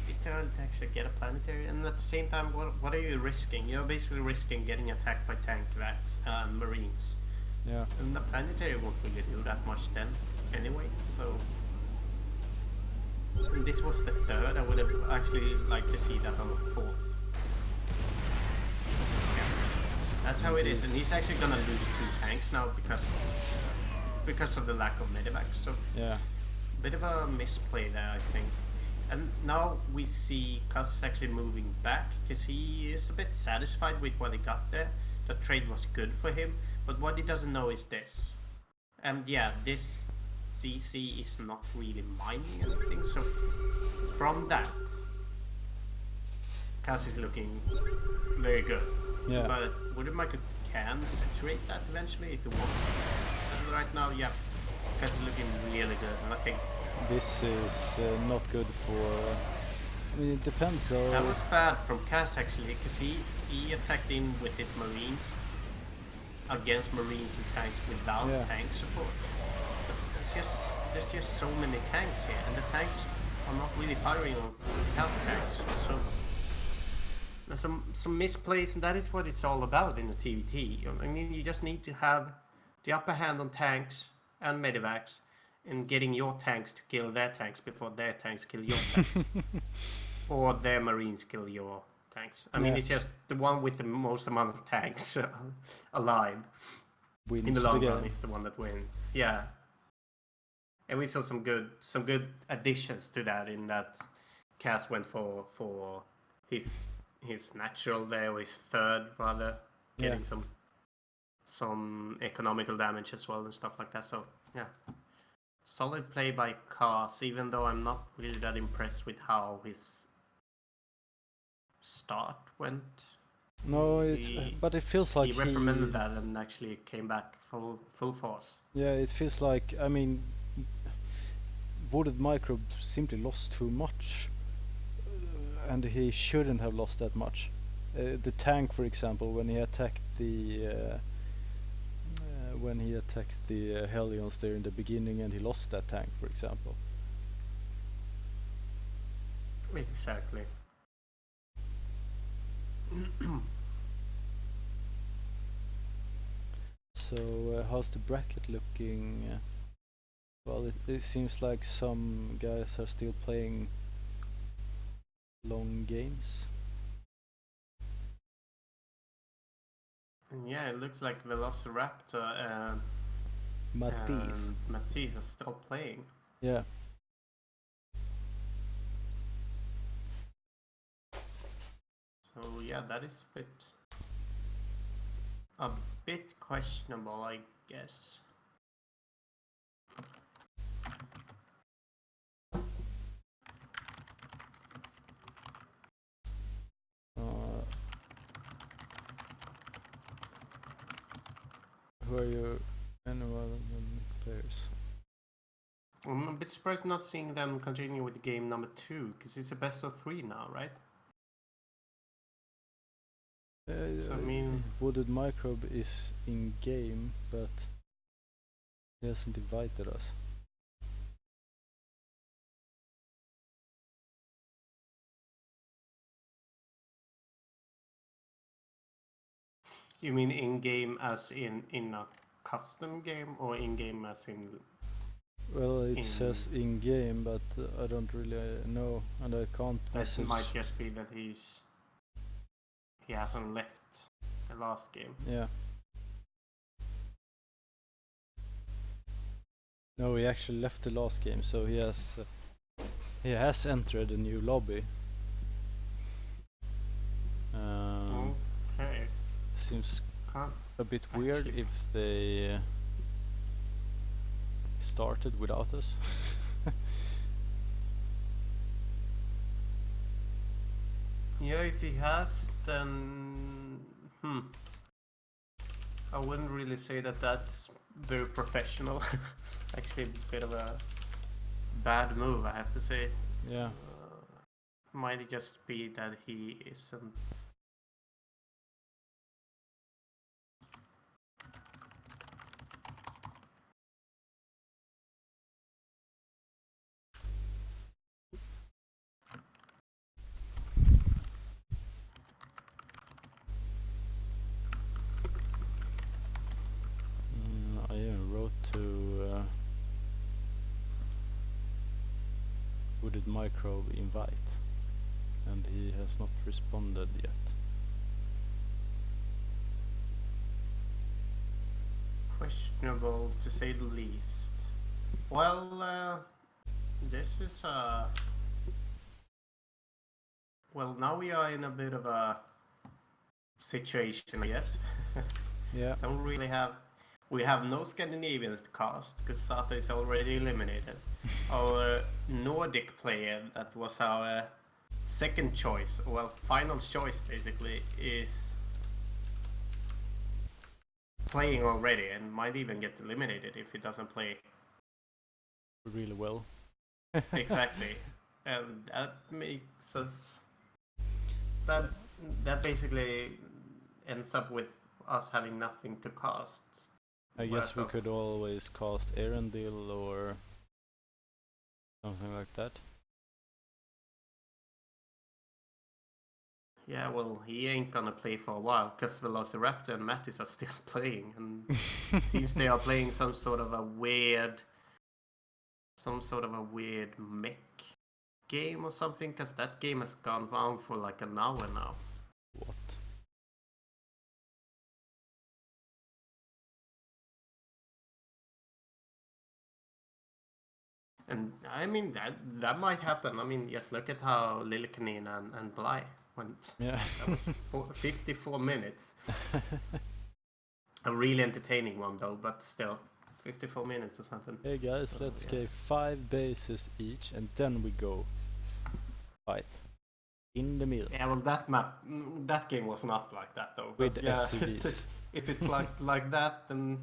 It's early to actually get a planetary, and at the same time, what are you risking? You're basically risking getting attacked by tank vacs and marines. Yeah. And the planetary won't really do that much then, anyway. So and this was the 3rd. I would have actually liked to see that on the 4th. That's how it is, and he's actually gonna lose 2 tanks now because of the lack of medivacs. So Yeah. bit of a misplay there, I think. And now we see Kaz is actually moving back because he is a bit satisfied with what he got there. The trade was good for him, but what he doesn't know is this. And yeah, this CC is not really mining anything. So from that, Kaz is looking very good. Yeah. But Wooden Micro can saturate that eventually if he wants. As of right now, yeah, Kaz is looking really good, and I think This is not good for. I mean, it depends though. that was bad from Kaz actually, because he attacked in with his marines against marines and tanks without tank support. But there's just so many tanks here, and the tanks are not really firing on Kaz tanks. So there's some misplays, and that is what it's all about in the TVT. I mean, you just need to have the upper hand on tanks and medivacs, and getting your tanks to kill their tanks before their tanks kill your tanks. Or their marines kill your tanks. I mean, it's just the one with the most amount of tanks alive Wins in the long game. run is the one that wins. Yeah. And we saw some good additions to that, in that Cass went for his natural there, or his 3rd rather, getting some economical damage as well and stuff like that. So yeah. Solid play by Kaz, even though I'm not really that impressed with how his start went. No, but it feels like he reprimanded that and actually came back full force. Yeah, it feels like, I mean, Wooden Micro simply lost too much, and he shouldn't have lost that much. The tank, for example, when he attacked the Hellions there in the beginning, and he lost that tank, for example. Exactly. So how's the bracket looking? Well, it seems like some guys are still playing long games. Yeah, it looks like Velociraptor and Matisse are still playing. Yeah. So yeah, that is a bit questionable, I guess. who are your anyone players? I'm a bit surprised not seeing them continue with game number 2, because it's a best of 3 now, right? So, I mean, Wooded Microbe is in game, but he hasn't invited us. you mean in-game as in a custom game, or in-game as in... Well, it says in game, but I don't really know, and I can't message. That might just be that he hasn't left the last game. Yeah. No, he actually left the last game, so he has entered a new lobby. Okay. Seems Can't a bit weird actually. if they started without us. Yeah, if he has, then I wouldn't really say that that's very professional. Actually, a bit of a bad move, I have to say. Yeah. Might just be that he isn't. I even wrote to Wooded Microbe invite, and he has not responded yet. Questionable, to say the least. Well, this is well, now we are in a bit of a situation, I guess. Yeah. Don't really have. We have no Scandinavians to cast because Sato is already eliminated. Our Nordic player, that was our second choice, well, final choice basically, is playing already and might even get eliminated if he doesn't play Really well. exactly. And that makes us. That basically ends up with us having nothing to cast. I guess we could always cast Erendil or something like that. Yeah, well, he ain't gonna play for a while because Velociraptor and Mattis are still playing, and it seems they are playing some sort of a weird mech game or something, because that game has gone on for like an hour now. What? And I mean that might happen. I mean, just look at how Lilikanin and Bly went. Yeah. That was 54 minutes. A really entertaining one though, but still, 54 minutes or something. Hey guys, So, let's yeah. get 5 bases each, and then we go fight in the middle. Yeah, well, that game was not like that though. With But yeah, SCVs. if it's like that, then.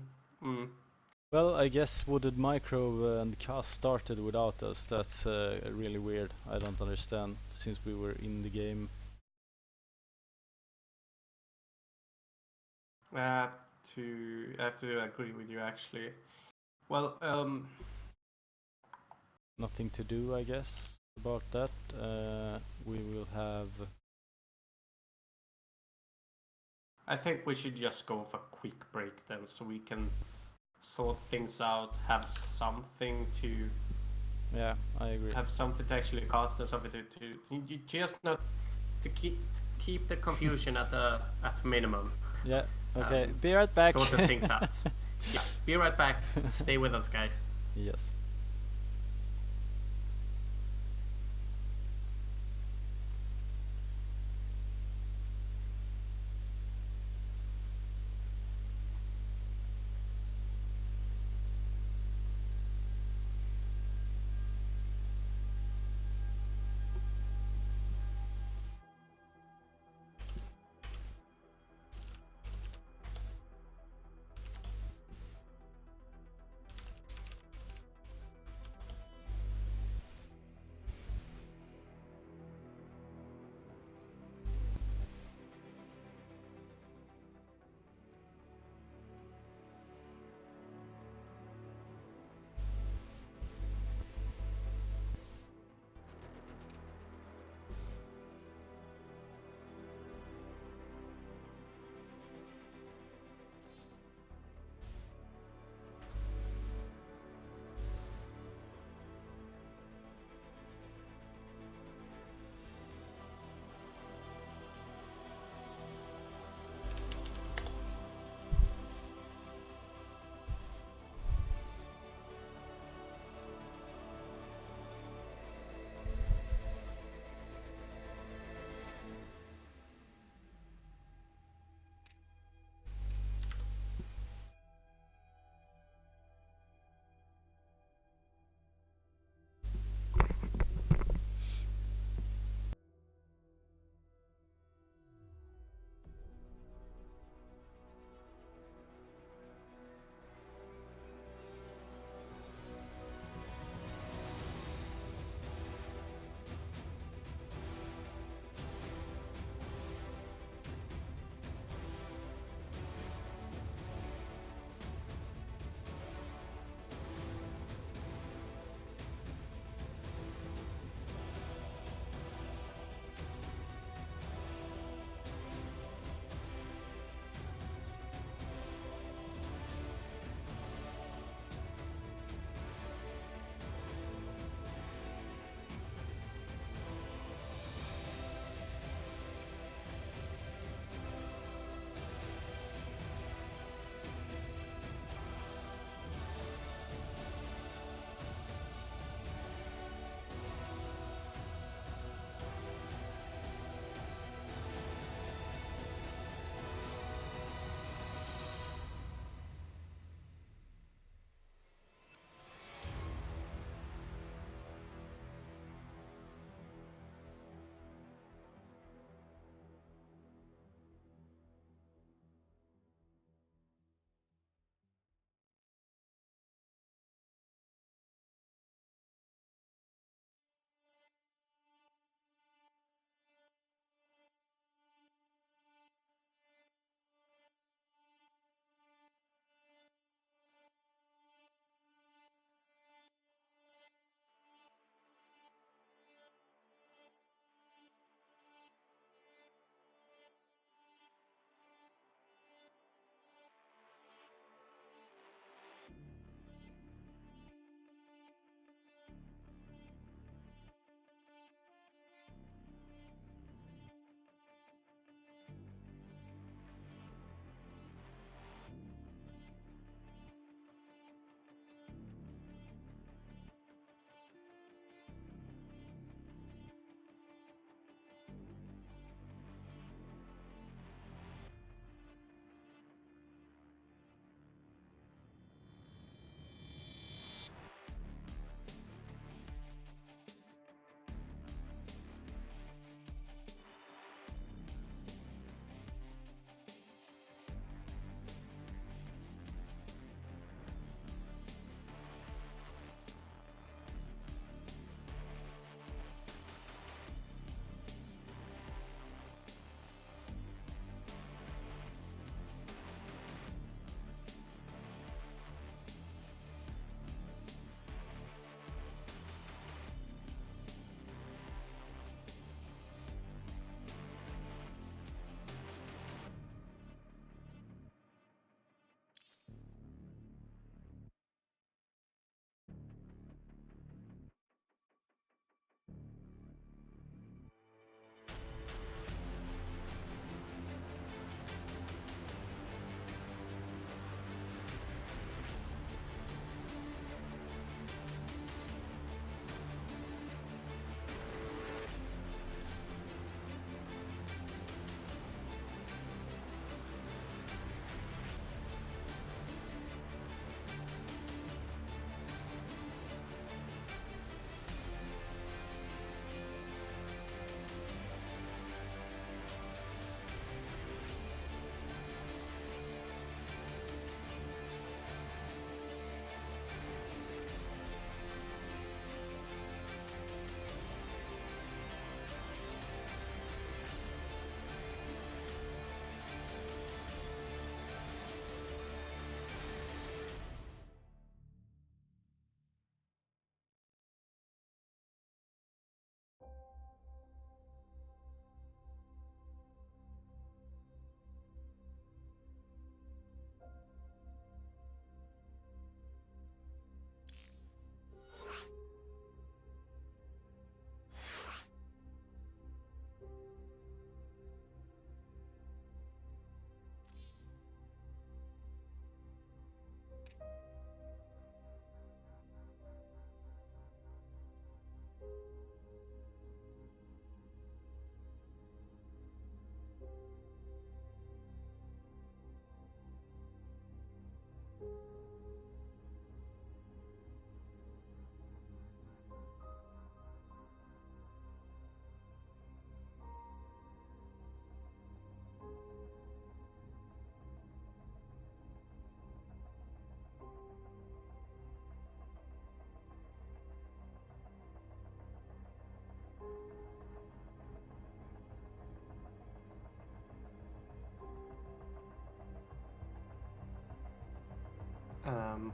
Well, I guess Wooded Micro and Cast started without us. That's really weird. I don't understand, since we were in the game. I have to agree with you actually. Well, Nothing to do, I guess, about that. We will have. I think we should just go for a quick break then, so we can sort things out, have something to. Yeah, I agree. Have something to actually cast and something to you just not to keep the confusion at minimum. Yeah. Okay. Be right back. Sort the things out. Yeah. Be right back. Stay with us, guys. Yes.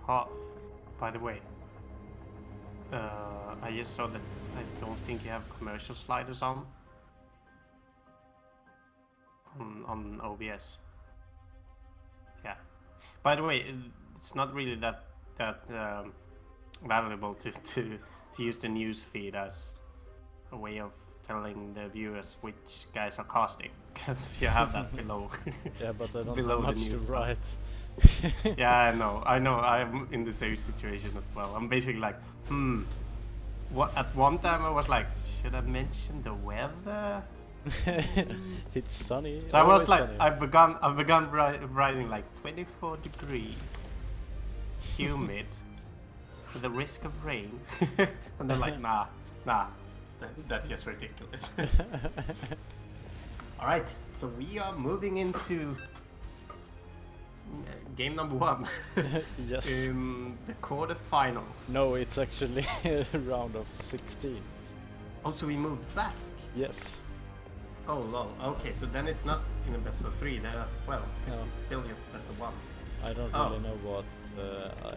Hearth, by the way. I just saw that I don't think you have commercial sliders on OBS. Yeah. By the way, it's not really that valuable to use the news feed as a way of telling the viewers which guys are casting, because you have that below. Yeah, but I don't below have the much to news write. Yeah, I know. I'm in the same situation as well. I'm basically like, what? At one time I was like, should I mention the weather? It's sunny. So I was always like, sunny. I've begun writing like 24 degrees, humid, with the risk of rain, and they're like, nah, that's just ridiculous. All right, so we are moving into game number 1. Yes. In the quarterfinals. No, it's actually a round of 16. Oh, so we moved back. Yes. Oh lol. Okay, so then it's not in the best of 3 there as well. It's No. still just best of 1. I don't really know what.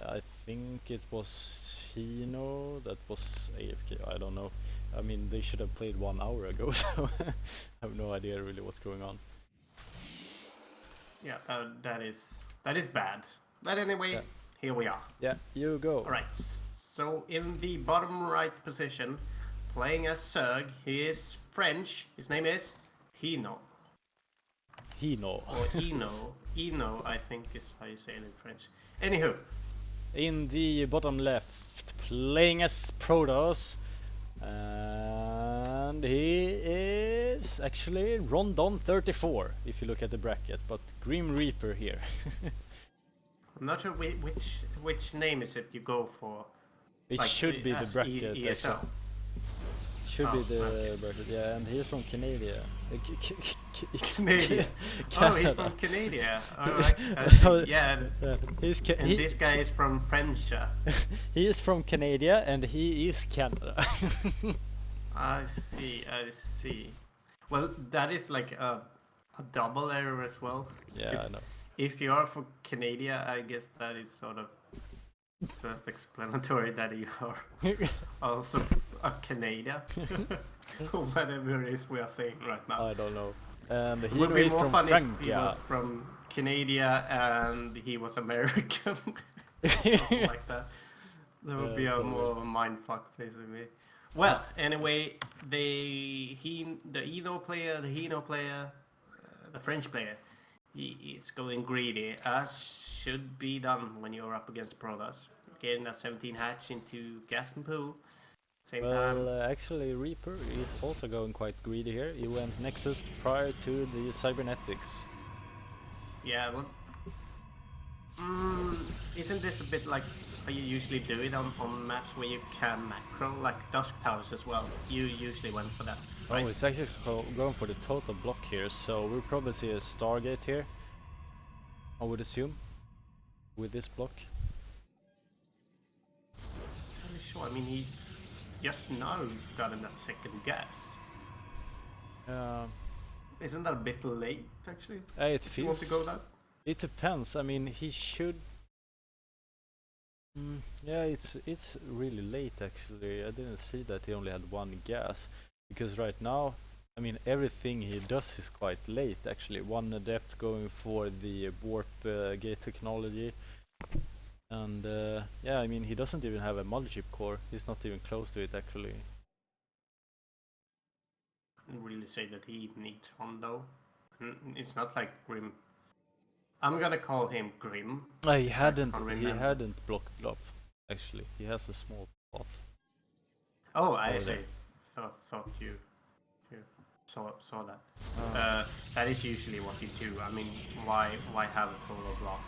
I think it was Hino that was AFK. I don't know. I mean, they should have played 1 hour ago, so I have no idea really what's going on. Yeah, that is bad. But anyway, Yeah. here we are. Yeah, you go. All right. So in the bottom right position, playing as Serg, he is French. His name is Hino. Hino. Or Eno. Eno, I think is how you say it in French. Anywho. In the bottom left, playing as Protoss, and he is actually Rondon 34 if you look at the bracket, but Grim Reaper here. I'm not sure which name is it you go for. It Like, should be the as bracket. ESL. actually. Should be Oh, the okay. bracket, yeah, and he's from Canada. Canada. Oh, he's from Canada. Alright. Yeah. He's And this guy is from French. he is from Canada and he is Canada. I see. Well, that is like a double error as well. Yeah, I know. If you are from Canada, I guess that is sort of self-explanatory that you are also a Canadian. Or whatever it is we are saying right now. I don't know. And It he would be is more from fun if he Francia. was from Canada and he was American. Something like that. That would be a more of a mindfuck, basically. Well, anyway, the Hino player, the French player, he is going greedy, as should be done when you're up against Protoss. Getting that 17 hatch into gas and pool. Same time. Well, actually, Reaper is also going quite greedy here. He went Nexus prior to the Cybernetics. Yeah, well, isn't this a bit like how you usually do it on maps where you can macro, like Dusk Towers as well? You usually went for that, right? Oh, it's actually going for the total block here, so we'll probably see a Stargate here, I would assume, with this block. Totally sure. I mean, he's just now gotten that second gas. Isn't that a bit late, actually? It If you want to go that? It depends. I mean, he should. Yeah, it's really late actually. I didn't see that he only had 1 gas, because right now, I mean, everything he does is quite late actually. 1 adept going for the warp gate technology, and yeah, I mean, he doesn't even have a mothership core. He's not even close to it actually. I wouldn't really say that he needs one though. It's not like Grim. I'm gonna call him Grim. He hadn't remember. blocked it off actually. He has a small path. Oh, I Over actually thought you saw that. That is usually what you do. I mean, why have a total block?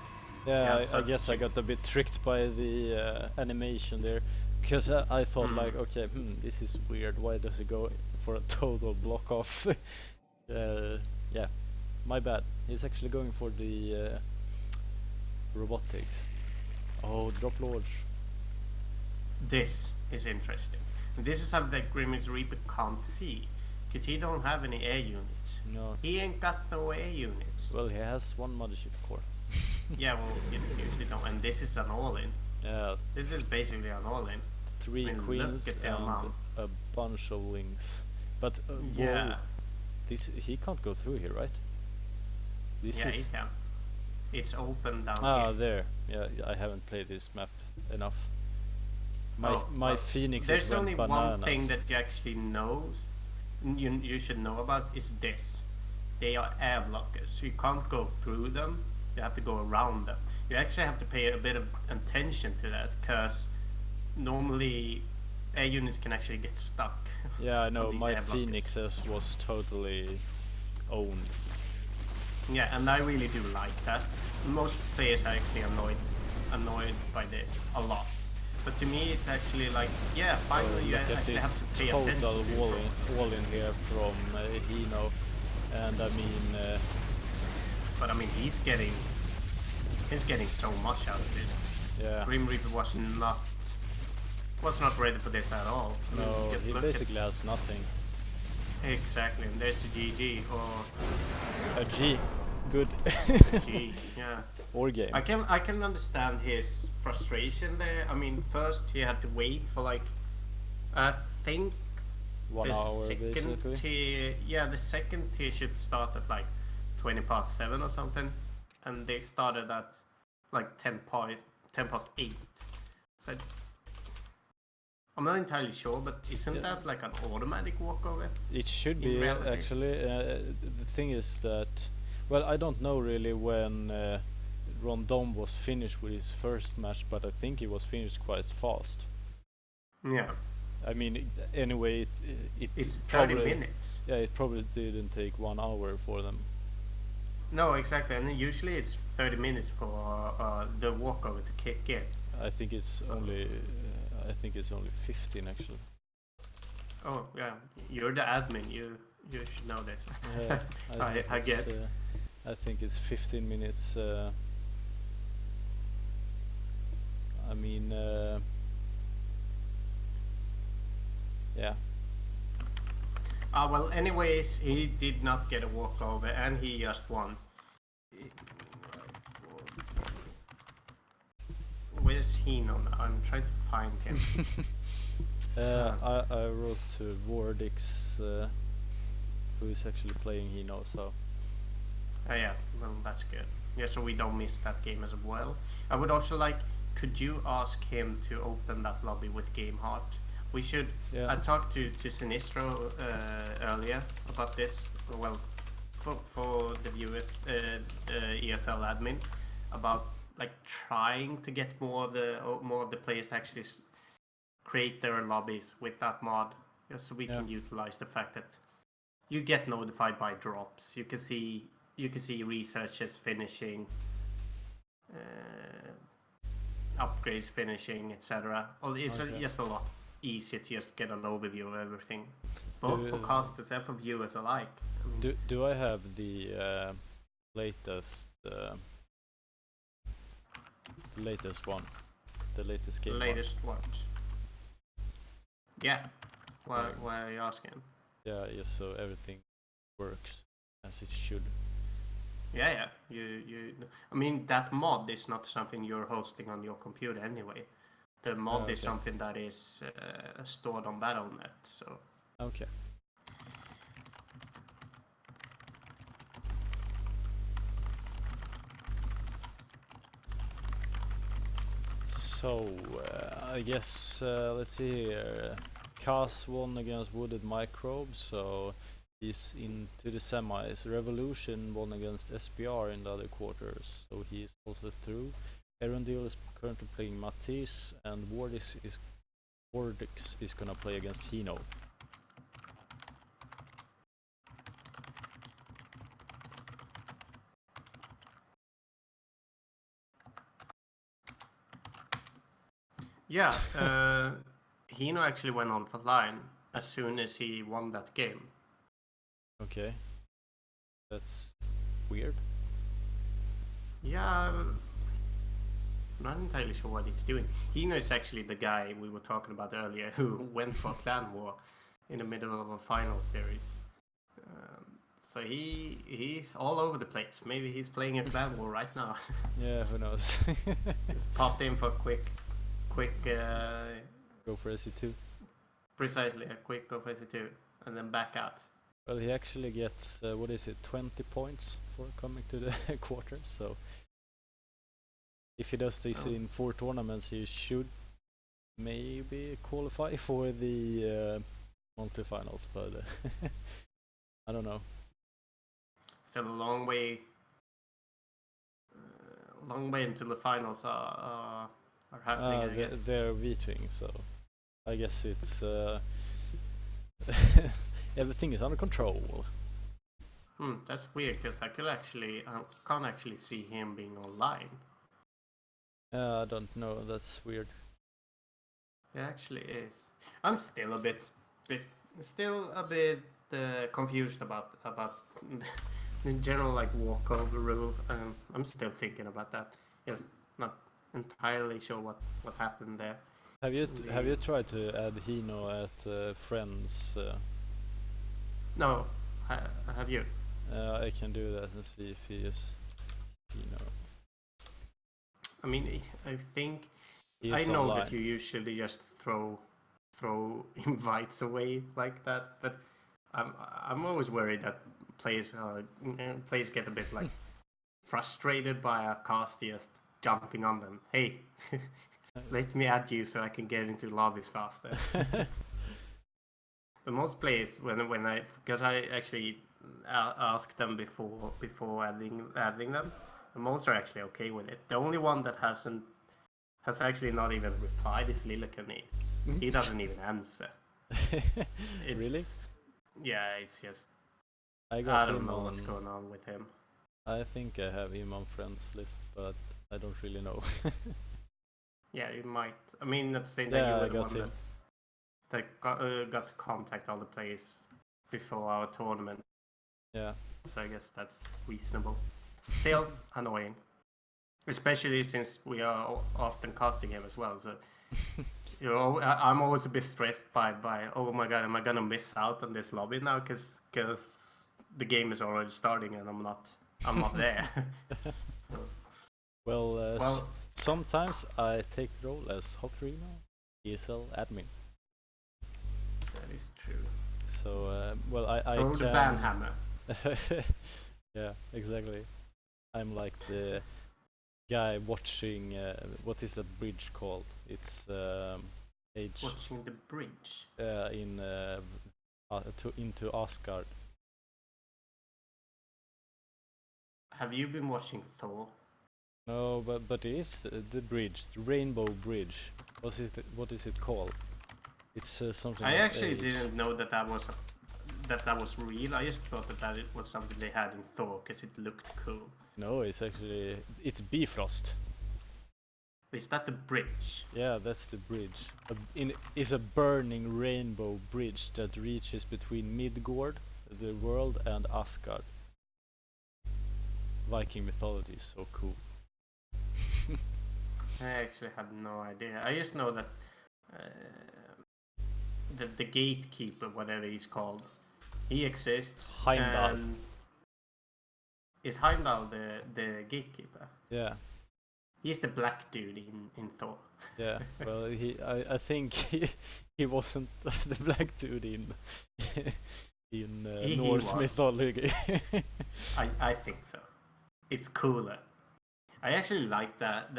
Yeah, Yeah, I guess I got a bit tricked by the animation there, because I thought like, okay, this is weird. Why does he go for a total block off? Yeah, my bad. He's actually going for the robotics. Oh, drop launch. This is interesting. This is something that Grimm's Reaper can't see, because he don't have any air units. No. He ain't got no air units. Well, he has 1 mothership core. Yeah, well, you usually don't. And this is an all-in. Yeah, This is basically an all-in. 3 I mean, look queens at the and amount. a bunch of wings. But Yeah. whoa, this he can't go through here, right? This Yeah, is he can. It's open down ah here. there. Yeah, I haven't played this map enough. My Oh, my well, phoenixes there's went only bananas. one thing that you actually you should know about is this. They are air blockers, so you can't go through them. You have to go around them. You actually have to pay a bit of attention to that, because normally air units can actually get stuck. Yeah, I on know. these My air blockers. phoenixes was totally owned. Yeah, and I really do like that. Most players are actually annoyed by this a lot. But to me, it's actually like, yeah, finally you Look at actually have this to pay attention total to your problems. wall in here from Hino, and I mean, But I mean, he's getting so much out of this. yeah. Grim Reaper was not ready for this at all. I mean, No, just he look basically has nothing. exactly. And there's the GG or A G, good. the G. Yeah. Or game. I can understand his frustration there. I mean, first he had to wait for like, I think 1 the hour second basically. tier. Yeah, the second tier should start at like 7 or something, and they started at like 8. So I'm not entirely sure, but isn't Yeah. that like an automatic walkover? It should in be reality? actually. The thing is that, well, I don't know really when Rondon was finished with his first match, but I think he was finished quite fast. Yeah, I mean, anyway, it's 30 probably, minutes. yeah, it probably didn't take 1 hour for them. No, exactly, and usually it's 30 minutes for the walkover to kick in. I think it's So- only, I think it's only 15 actually. Oh yeah, you're the admin. You should know this. Yeah, I guess. I think it's 15 minutes. I mean, yeah. Well, anyways, he did not get a walkover, and he just won. Where's Hino now? I'm trying to find him. I wrote to Vordix, who is actually playing Hino, so. Oh yeah, well that's good. Yeah, so we don't miss that game as well. I would also like, could you ask him to open that lobby with Gameheart? We should. Yeah. I talked to Sinistro earlier about this. Well, for the viewers, ESL admin, about like trying to get more of the players to actually create their lobbies with that mod, so we can utilize the fact that you get notified by drops. You can see researchers finishing, upgrades finishing, etc. It's just a lot easier to just get an overview of everything, both for casters and for viewers alike. I mean, Do I have the latest one, the latest game? latest ones? Yeah. Why are you asking? Yeah, just so everything works as it should. Yeah. You. I mean, that mod is not something you're hosting on your computer anyway. The mod is Okay. something that is stored on Battle.net. So. Okay. So I guess let's see here. Kaz won against Wooded Microbes, so he's into the semis. Revolution won against SPR in the other quarters, so he's also through. Erondil is currently playing Matisse, and Wardix is gonna play against Hino. Yeah, Hino actually went on the line as soon as he won that game. Okay, that's weird. Yeah, I'm not entirely sure what he's doing. Hino is actually the guy we were talking about earlier who went for Clan War in the middle of a final series. so he's all over the place. Maybe he's playing a clan war right now. Yeah, who knows? Just popped in for a quick Go for SC2. precisely a quick go for SC2 and then back out. Well, he actually gets, what is it, 20 points for coming to the quarters, so if he does this in 4 tournaments, he should maybe qualify for the multi-finals, but I don't know. Still a long way until the finals are happening. I guess. They're vetoing, so I guess it's everything is under control. That's weird because I can't actually see him being online. I don't know. That's weird. It actually is. I'm still a bit confused about the general like walkover rule. I'm still thinking about that. Yes, not entirely sure what happened there. Have you tried to add Hino at friends? No, have you? I can do that and see if he is Hino. I mean, I think He I is know online. that you usually just throw invites away like that, but I'm always worried that players get a bit like frustrated by a cast just jumping on them. Hey, let me add you so I can get into lobbies faster. But most players, because I actually asked them before adding them, most are actually okay with it. The only one that has actually not even replied is Lillikani. He doesn't even answer. Really? Yeah, it's just I don't know what's going on with him. I think I have him on friends list, but I don't really know. Yeah, you might. I mean, at the same Yeah, time, you I were the got one him. that got to contact all the players before our tournament. Yeah. So I guess that's reasonable. Still annoying, especially since we are often casting him as well. So you know, I'm always a bit stressed by oh my god, am I gonna miss out on this lobby now? Because the game is already starting and I'm not there. So, Well, sometimes I take the role as Hofrino, ESL admin. that is true. So well, I Throw can. the banhammer. Yeah, exactly. I'm like the guy watching. What is that bridge called? It's Age. Watching the bridge. Into Asgard. Have you been watching Thor? No, but it is the bridge, the Rainbow Bridge. What is it called? It's something. I like actually Age. didn't know that was that real. I just thought that it was something they had in Thor because it looked cool. No, it's Bifrost. Is that the bridge? Yeah, that's the bridge. It's a burning rainbow bridge that reaches between Midgård, the world, and Asgard. Viking mythology is so cool. I actually had no idea. I just know that the gatekeeper, whatever he's called, he exists. Heimdall. And is Heimdall the gatekeeper? Yeah. He's the black dude in Thor. Yeah. Well, I think he wasn't the black dude in Norse mythology. I think so. It's cooler. I actually like that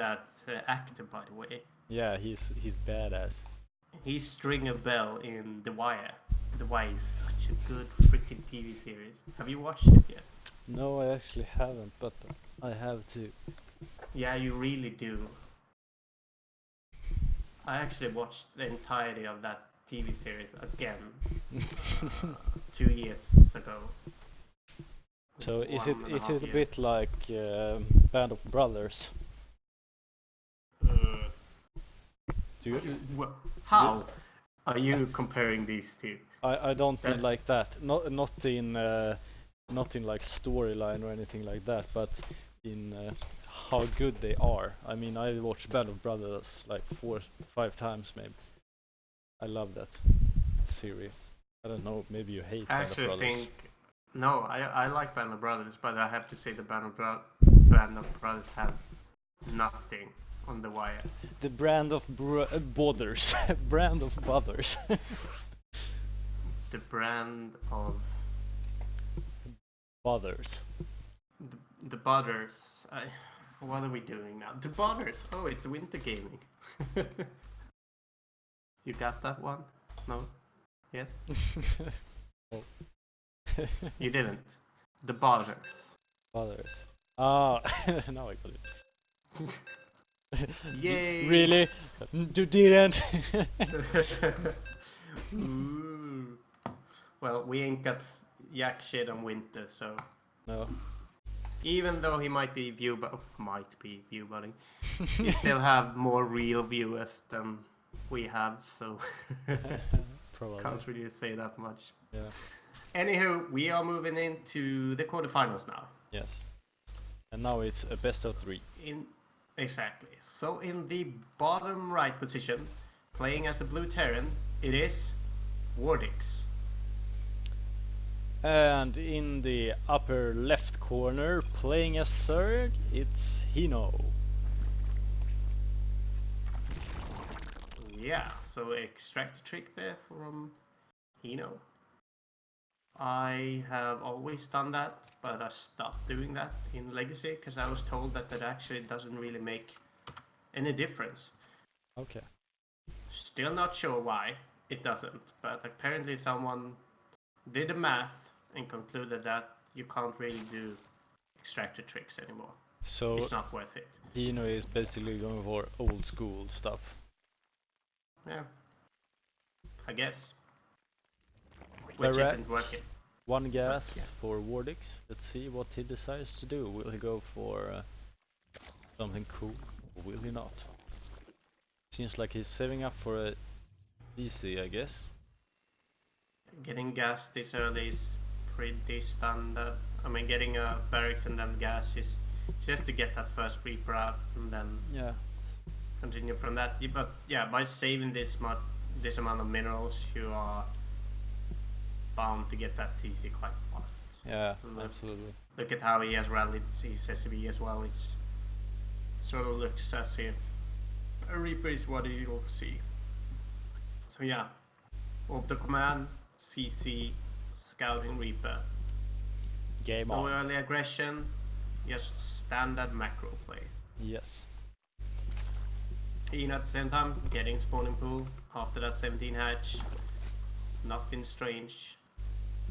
actor, by the way. Yeah, he's badass. He's Stringer Bell in The Wire. The Wire is such a good freaking TV series. Have you watched it yet? No, I actually haven't, but I have to. Yeah, you really do. I actually watched the entirety of that TV series again 2 years ago. So is it a bit like Band of Brothers? How are you comparing these two? I don't mean like that. Not in like storyline or anything like that, but in how good they are. I mean, I watched Band of Brothers like 4-5 times maybe. I love that series. I don't know, maybe you hate Band of Brothers. No, I like Band of Brothers, but I have to say the Band of Brothers have nothing on the wire. The brand of Bothers. Brand of Bothers. The brand of Bothers. the Butters. What are we doing now? The Butters. Oh, it's winter gaming. You got that one? No? Yes? Oh. You didn't. The Butters. Bothers. Ah, now I got it. Yay! Really? You didn't? Ooh. Well, we ain't got yak shit on winter, so No. even though he might be viewbuddy, we still have more real viewers than we have, so Probably. can't really say that much. Yeah. Anywho, we are moving into the quarterfinals now. Yes. And now it's a best of 3. Exactly. So in the bottom right position, playing as a blue Terran, it is Wardix. And in the upper left corner, playing as third, it's Hino. Yeah, so extract trick there from Hino. I have always done that, but I stopped doing that in Legacy because I was told that that actually doesn't really make any difference. Okay. Still not sure why it doesn't, but apparently someone did the math and concluded that you can't really do extractor tricks anymore. So It's not worth it. Hino is basically going for old school stuff. Yeah, I guess. Which Correct. isn't working. One gas yeah. for Wardix. Let's see what he decides to do. Will he go for something cool or will he not? Seems like he's saving up for a DC, I guess. Getting gas this early is pretty standard. I mean, getting a barracks and then gas is just to get that first Reaper out and then Yeah. continue from that. But yeah, by saving this amount of minerals, you are bound to get that CC quite fast. Yeah, And absolutely. look at how he has rallied his SCV as well. It's sort of looks as if a Reaper is what you'll see. So yeah, Orbital Command, CC, Scouting Reaper. Game No on. early aggression, just standard macro play. Yes. Ian at the same time, getting spawning pool after that 17 hatch. Nothing strange,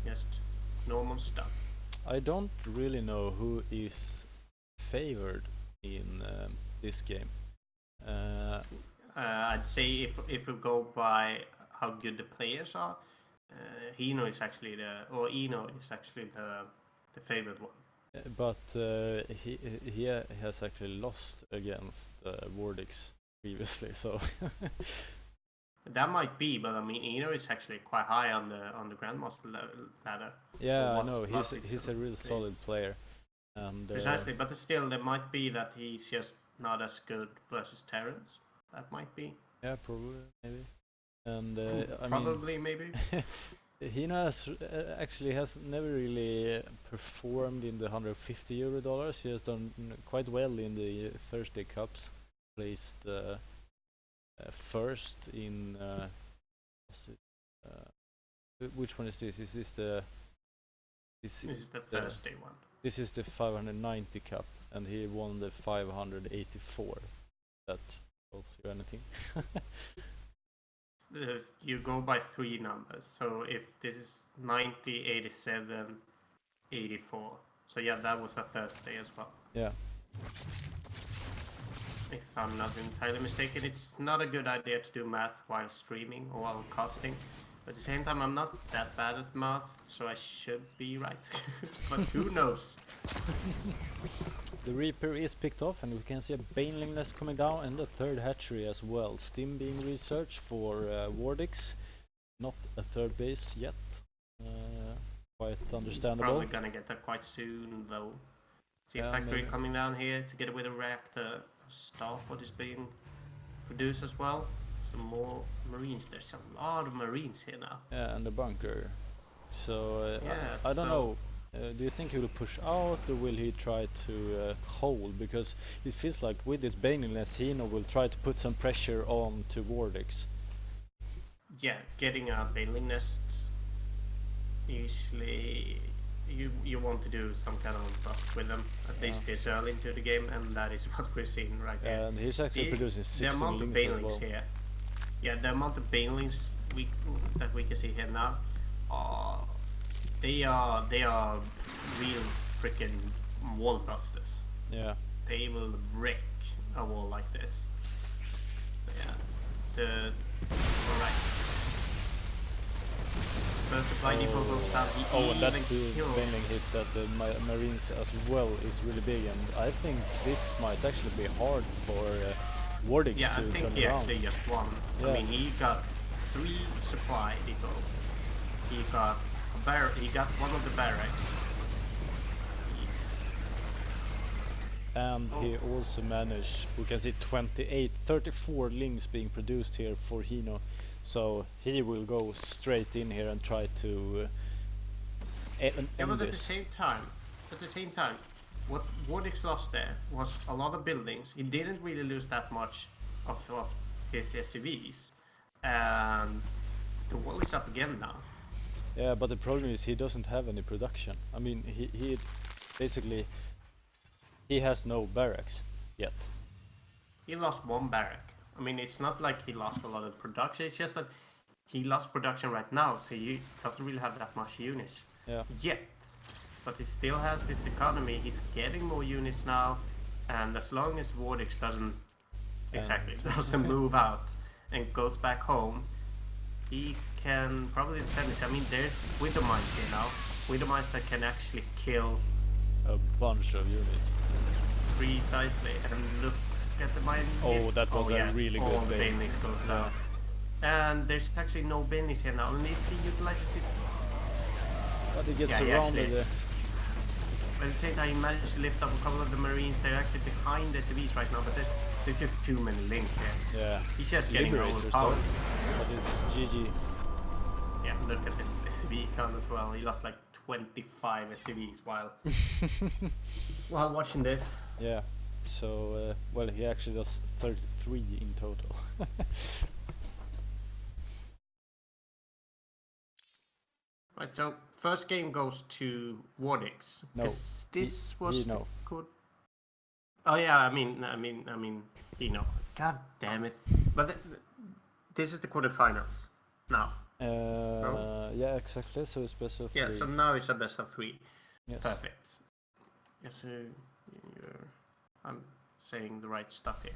just normal stuff. I don't really know who is favored in this game. I'd say if we go by how good the players are, Eno is actually the favorite one. But he has actually lost against Wardix previously, so That might be, but I mean Eno is actually quite high on the Grandmaster ladder. yeah, Or I know was he's a real solid player, and Precisely, but still there might be that he's just not as good versus Terrans. That might be. yeah, probably maybe, and I Probably, maybe. mean, Hina actually has never really performed in the €150. He has done quite well in the Thursday Cups, placed first in which one is this? Is this the This is the Thursday one. This is the 590 Cup, and he won the 584. That tells you anything? You go by 3 numbers, so if this is 90, 87, 84. So yeah, that was a Thursday as well. Yeah. If I'm not entirely mistaken, it's not a good idea to do math while streaming or while casting. But at the same time, I'm not that bad at math, so I should be right. But who knows? The Reaper is picked off, and we can see a Banelingness coming down, and the third hatchery as well. Stim being researched for Wardix. Not a third base yet. Quite understandable. He's probably gonna get that quite soon, though. See a factory maybe. coming down here together with a reactor. Staff what is being produced as well. Some more marines. There's a lot of marines here now. Yeah, and the bunker. So Yeah, I don't so- know. do you think he will push out, or will he try to hold? Because it feels like with this Baneling nest, Hino will try to put some pressure on to Wardix. Yeah, getting a Baneling nest, usually you want to do some kind of bust with them, at least this early into the game, and that is what we're seeing right here. And he's actually producing 16 the amount of lings as Banelings well. here. Yeah, the amount of Banelings that we can see here now, they are real freaking wall busters. Yeah. They will wreck a wall like this. So yeah, alright. First supply depot goes down. And that Baneling hit that the Marines as well is really big, and I think this might actually be hard for Wardix to turn around. Yeah, I think he actually just won. Yeah. I mean, he got 3 supply depots. He got he got one of the barracks. And he also managed, we can see 34 lings being produced here for Hino. So he will go straight in here and try to end But this. at the same time, what Wardix lost there was a lot of buildings. He didn't really lose that much of his SCVs, and the wall is up again now. Yeah, but the problem is he doesn't have any production. I mean, he basically he has no barracks yet. He lost 1 barrack. I mean, it's not like he lost a lot of production. It's just that he lost production right now, so he doesn't really have that much units yet. But he still has his economy. He's getting more units now, and as long as Wardix doesn't move out and goes back home, he can probably defend it. I mean, there's Widow Mines here now. Widow Mines that can actually kill a bunch of units. Precisely, and look at the mine. Oh, that was a really good all the bane. Banelings goes down. And there's actually no Banelings here now, and if he utilizes his... But he gets he around actually with is. But at the same time, he managed to lift up a couple of the Marines. They're actually behind the SCVs right now, but there's just too many links here. Yeah. He's just getting Liberators overpowered. though. But it's GG. Yeah, look at the SCV count as well. He lost like 25 SCVs while watching this. Yeah. So, well, he actually does 33 in total. Right, so first game goes to Wardix. No, This was no. good. Oh yeah, I mean, God damn it! But this is the quarterfinals now. Yeah, exactly. So it's best of 3. Yeah, so now it's a best of 3. Yes. Perfect. Yes, I'm saying the right stuff here.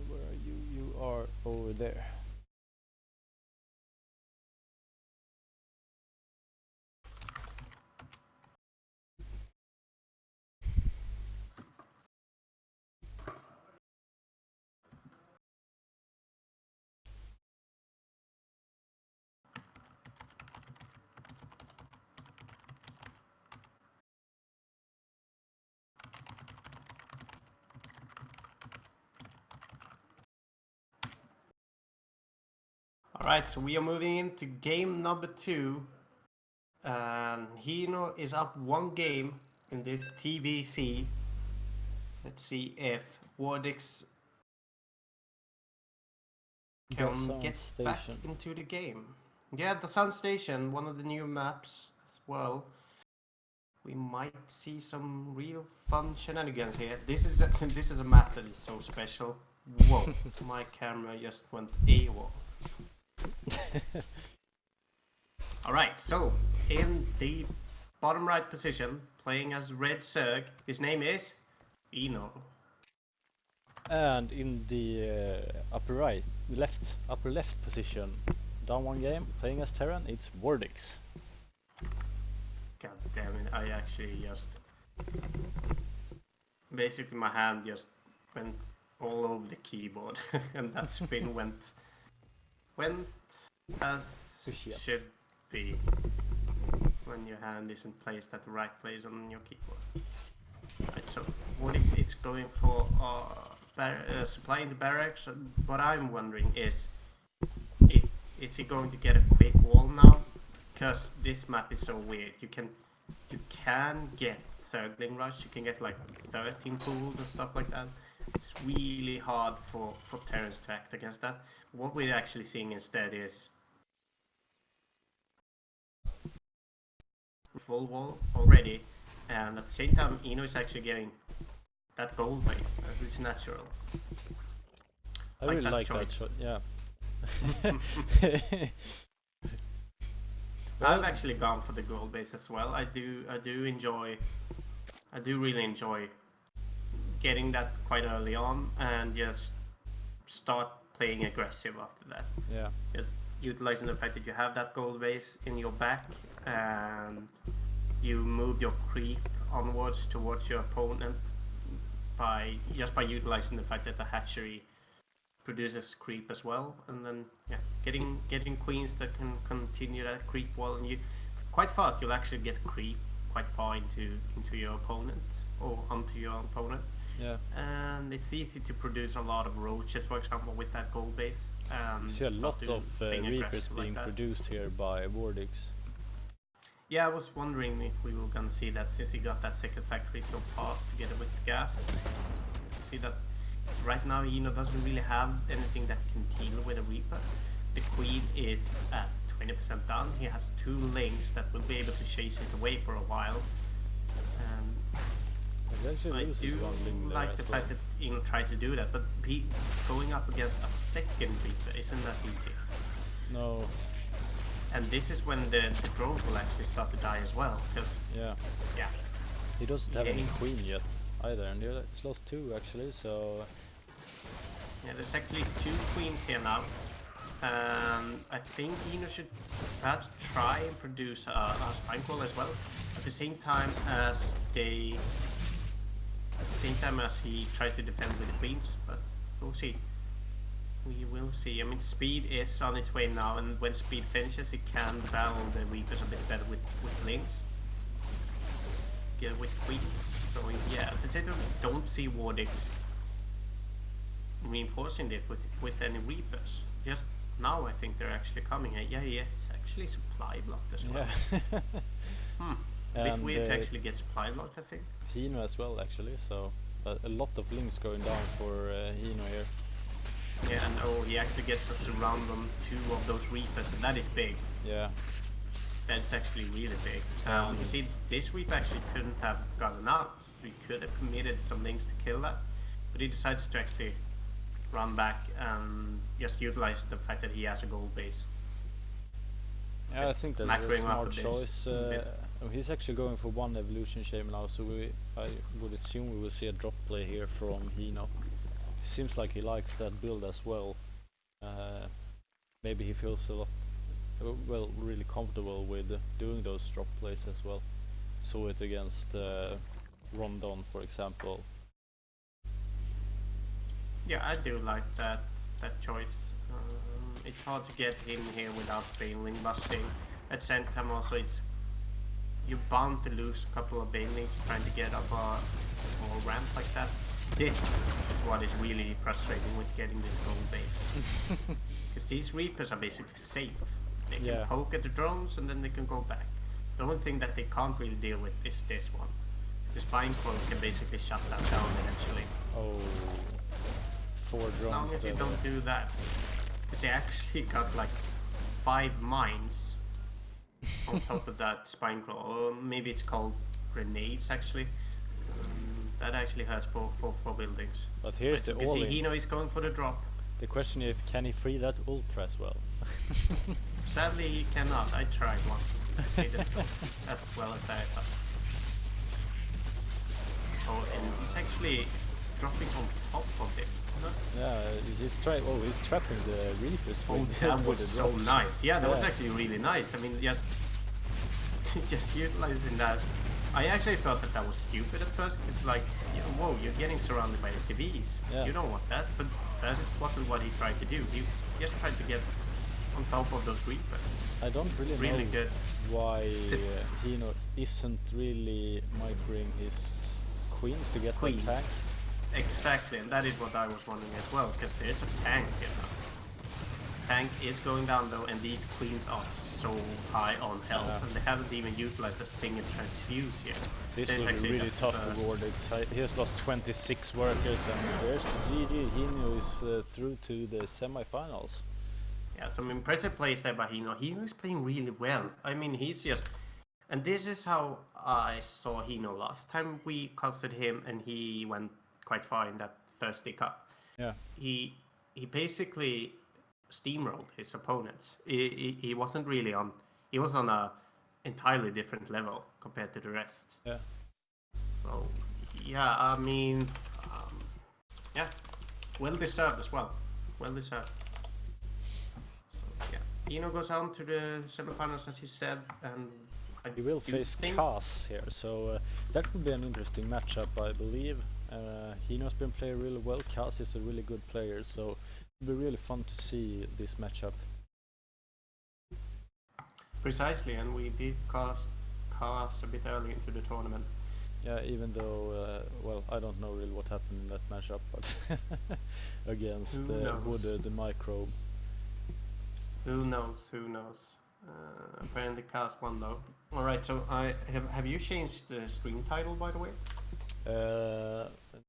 Where are you? You are over there. Alright, so we are moving into game number 2. And Hino is up 1 game in this TVC. Let's see if Wardix can get back into the game. Yeah, the Sun Station, one of the new maps as well. We might see some real fun shenanigans here. This is a map that is so special. Whoa, my camera just went AWOL. Alright, so in the bottom right position, playing as Red Zerg, his name is Eno. And in the upper left position, down 1 game, playing as Terran, it's Wardix. God damn it, I actually just... Basically my hand just went all over the keyboard and that spin went as should be. when your hand isn't placed at the right place on your keyboard. Right, so it's going for supplying the barracks. What I'm wondering is he going to get a quick wall now? Because this map is so weird. You can get circling rush. You can get like 13 pulled and stuff like that. It's really hard for Terrans to act against that. What we're actually seeing instead is full wall already, and at the same time Eno is actually getting that gold base as it's natural. I really like that shot, yeah. Well, I've actually gone for the gold base as well. I do really enjoy getting that quite early on and just start playing aggressive after that. Yeah. Just utilizing the fact that you have that gold base in your back and you move your creep onwards towards your opponent by utilizing the fact that the hatchery produces creep as well, and then yeah, getting queens that can continue that creep wall, and you quite fast you'll actually get creep quite far into your opponent or onto your opponent. Yeah. And it's easy to produce a lot of roaches, for example, with that gold base. You see a lot of Reapers being like produced here by Wardix. Yeah, I was wondering if we were gonna see that since he got that second factory so fast together with the gas. See that right now Eno doesn't really have anything that can deal with a Reaper. The Queen is at 20% done. He has 2 links that will be able to chase it away for a while. I do like the fact that Eno tries to do that, but going up against a second Reaper isn't as easy. No. And this is when the drones will actually start to die as well, because yeah, he doesn't have any queen yet either, and he's lost 2 actually, so yeah, there's actually 2 queens here now. I think Eno should perhaps try and produce a spine crawl as well at the same time as he tries to defend with the queens, but we'll see. We will see. I mean, speed is on its way now, and when speed finishes, it can battle the Reapers a bit better with links. Get with queens. So yeah, at the same time, don't see Wardix reinforcing it with any Reapers. Just now, I think they're actually coming. Yeah, it's actually supply blocked as well. Yeah. A bit weird to actually get supply blocked, I think. Hino as well, actually. So a lot of links going down for Hino here. Yeah, and he actually gets us around on 2 of those Reapers, and that is big. Yeah. That's actually really big. You see, this Reaper actually couldn't have gotten out, so he could have committed some links to kill that, but he decides to actually run back and just utilize the fact that he has a gold base. Yeah, I think that's a smart choice. He's actually going for 1 evolution shame now, so I would assume we will see a drop play here from Hino. Seems like he likes that build as well. Maybe he feels a lot, really comfortable with doing those drop plays as well. Saw it against Rondon, for example. Yeah, I do like that choice. It's hard to get him here witut failing busting. At the same time, also you're bound to lose a couple of banelings trying to get up a small ramp like that. This is what is really frustrating with getting this gold base. Because these Reapers are basically safe. They can poke at the drones and then they can go back. The only thing that they can't really deal with is this one. The Spine Crawl can basically shut that down eventually. Oh, 4 drones. As long as you don't do that. Because they actually got like 5 mines on top of that Spine Crawl. Or maybe it's called grenades actually. That actually hurts for buildings. But here's the all-in. You see, Hino is going for the drop. The question is, can he free that ultra as well? Sadly, he cannot. I tried once. As well as I thought. Oh, and he's actually dropping on top of this. Yeah, he's trapping the Reapers. Oh, that was so nice. Yeah, that was actually really nice. I mean, just utilizing that. I actually thought that was stupid at first. It's like, whoa, you're getting surrounded by SCVs. Yeah. You don't want that, but that wasn't what he tried to do. He just tried to get on top of those Reapers. I don't really know Good. why Hino isn't really microing his queens to get Queens. that tank. Exactly, and that is what I was wondering as well, because there's a tank here now. Tank is going down though, and these queens are so high on health, and they haven't even utilized a single transfuse yet. This There's will be actually really the tough first- for Ward. He has lost 26 workers, and there's GG. Hino is through to the semi-finals. Yeah, some impressive plays there by Hino. Hino is playing really well. I mean, he's just... And this is how I saw Hino last time we casted him, and he went quite far in that Thursday Cup. Yeah. He basically steamrolled his opponents. He wasn't really on... He was on a entirely different level compared to the rest. Yeah. So, yeah, I mean... yeah, well-deserved as well. Well-deserved. Yeah, Hino goes on to the semifinals, as you said, and He will face Kaz here, so that could be an interesting matchup, I believe. Hino's been playing really well. Kaz is a really good player, so it'll be really fun to see this matchup. Precisely, and we did cast a bit early into the tournament. Yeah, even though, well, I don't know really what happened in that matchup, but against Wood, the micro. Who knows? Who knows? Apparently, Cast won though. All right. So, have you changed the stream title, by the way?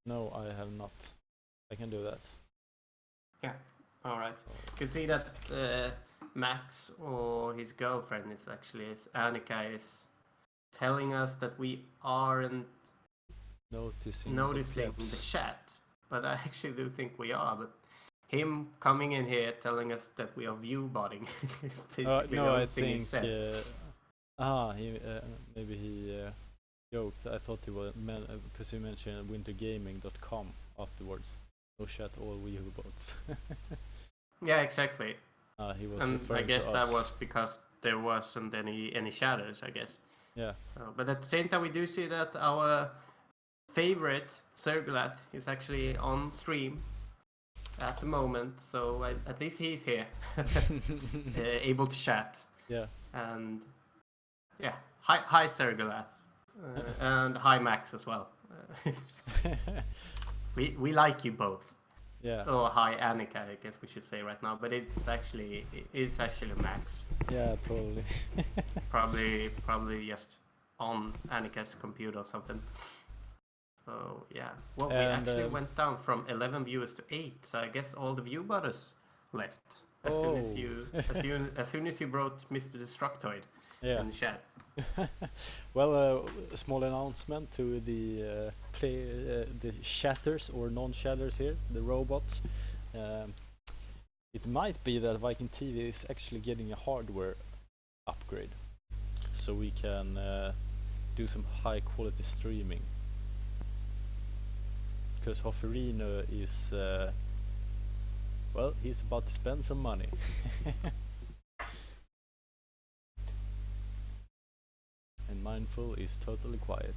No, I have not. I can do that. Yeah. All right. You can see that Max, or his girlfriend, Annika, is telling us that we aren't noticing the chat, but I actually do think we are. But him coming in here telling us that we are view botting is basically no, the I thing he think said. maybe he joked. I thought he was because he mentioned wintergaming.com afterwards. No chat, all view bots. Yeah, exactly. He was And I referring guess to that us. was because there wasn't any shadows, I guess. Yeah. But at the same time, we do see that our favorite Sergulath is actually on stream at the moment, so at least he's here, able to chat. Yeah. And yeah, hi Sergulath, and hi Max as well. We like you both. Yeah. Oh, hi Annika, I guess we should say right now, but it's actually Max. Yeah, probably. Probably just on Annika's computer or something. So yeah, well, we actually went down from 11 viewers to 8, so I guess all the view butters left as soon as you brought Mr. Destructoid in the chat. Well, a small announcement to the the chatters or non-chatters here, the robots. It might be that Viking TV is actually getting a hardware upgrade, so we can do some high quality streaming. Because Hofferino is, well, he's about to spend some money. And Mindful is totally quiet.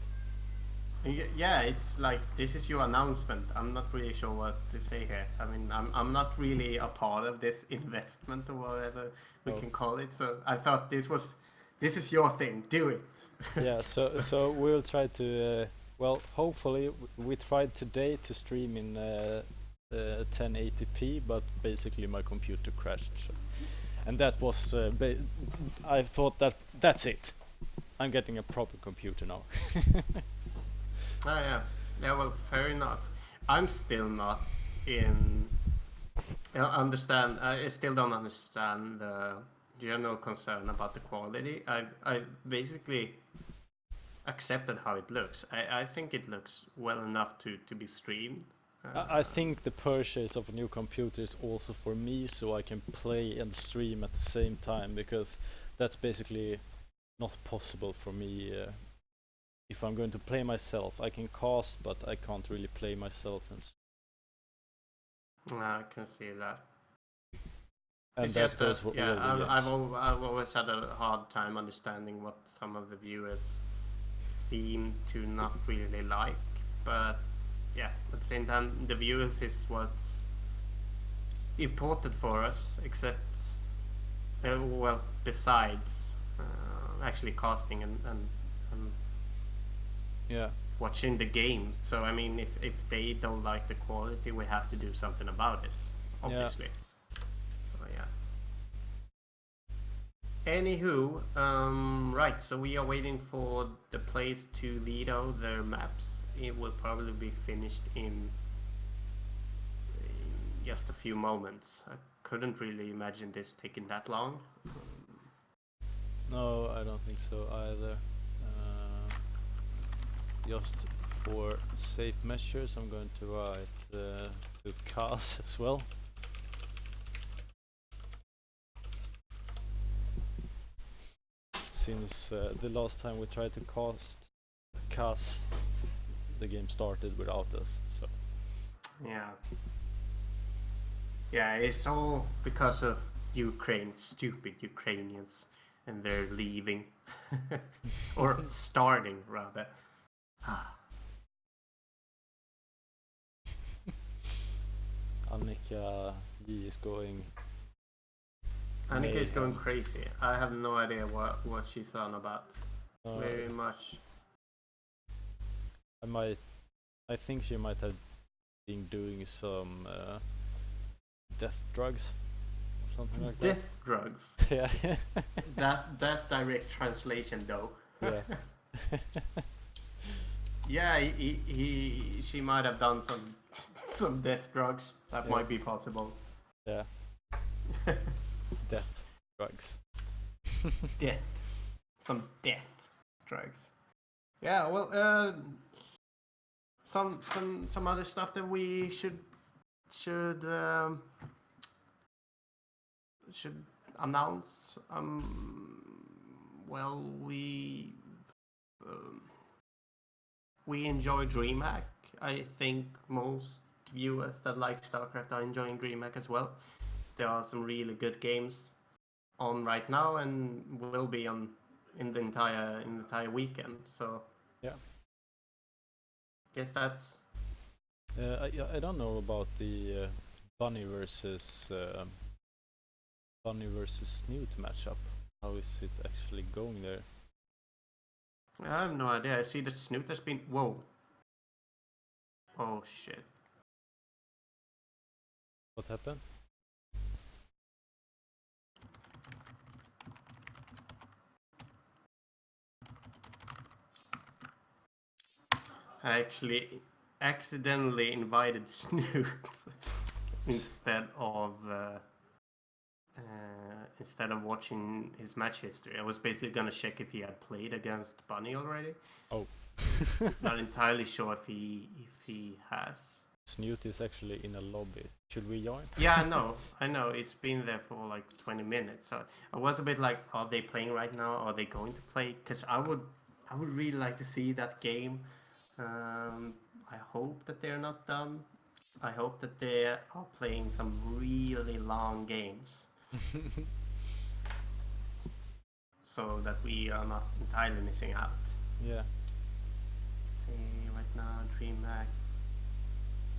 Yeah, it's like, this is your announcement. I'm not really sure what to say here. I mean, I'm not really a part of this investment or whatever we can call it. So I thought this is your thing. Do it. Yeah. So we'll try to. Well, hopefully we tried today to stream in 1080p, but basically my computer crashed. So. And that was. I thought that's it. I'm getting a proper computer now. Oh yeah, well, fair enough. I'm still not in. I still don't understand the general concern about the quality. I basically accepted how it looks. I think it looks well enough to be streamed. I think the purchase of a new computer is also for me, so I can play and stream at the same time, because that's basically not possible for me. If I'm going to play myself, I can cast, but I can't really play myself. I can see that. And it's that goes for yeah, all the games. I've always had a hard time understanding what some of the viewers seem to not really like. But yeah, at the same time, the viewers is what's important for us, except well, besides actually casting and Yeah. watching the games. So I mean, if they don't like the quality, we have to do something about it, obviously. So yeah. Anywho, right. So we are waiting for the players to veto their maps. It will probably be finished in just a few moments. I couldn't really imagine this taking that long. No, I don't think so either. Just for safe measures, I'm going to write to Kaz as well. Since the last time we tried to cast Kaz, the game started without us. So Yeah. Yeah, it's all because of Ukraine, stupid Ukrainians, and they're leaving. Or starting, rather. Annika J is going. Annika is going mayhem. crazy. I have no idea what she's on about. Very much. I think she might have been doing some death drugs or something like Death drugs. that. Yeah. That direct translation, though. Yeah. Yeah, she might have done some death drugs. That Yeah. might be possible. Yeah. Death drugs. Death. Some death drugs. Yeah, well, some other stuff that we should announce. Well, we enjoy DreamHack. I think most viewers that like StarCraft are enjoying DreamHack as well. There are some really good games on right now and will be on in the entire weekend. So Yeah. guess that's I don't know about the Bunny versus Snoot matchup. How is it actually going there? I have no idea. I see that Snoot has been whoa. Oh shit. What happened? I actually accidentally invited Snoot instead of watching his match history. I was basically gonna check if he had played against Bunny already. Oh. Not entirely sure if he has. Snoot is actually in a lobby. Should we join? Yeah, I know. It's been there for like 20 minutes. So I was a bit like, are they playing right now? Are they going to play? Because I would really like to see that game. I hope that they're not done. I hope that they are playing some really long games. So that we are not entirely missing out. Yeah. See, right now, DreamHack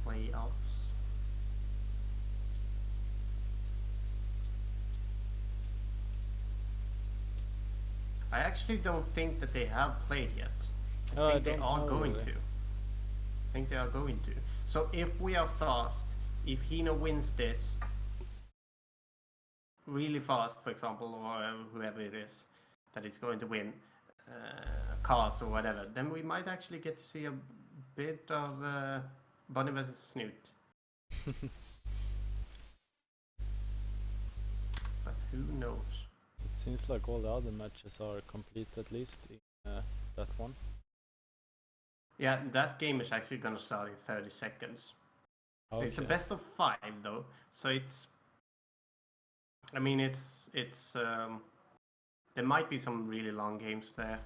playoffs. I actually don't think that they have played yet. I think they are going to. I think they are going to. So if we are fast, if Hino wins this really fast, for example, or whoever it is that is going to win, Cars or whatever, then we might actually get to see a bit of Bunny vs. Snoot. But who knows? It seems like all the other matches are complete at least in that one. Yeah, that game is actually gonna start in 30 seconds. Okay. It's a best of 5 though, so it's. I mean, it's there might be some really long games there,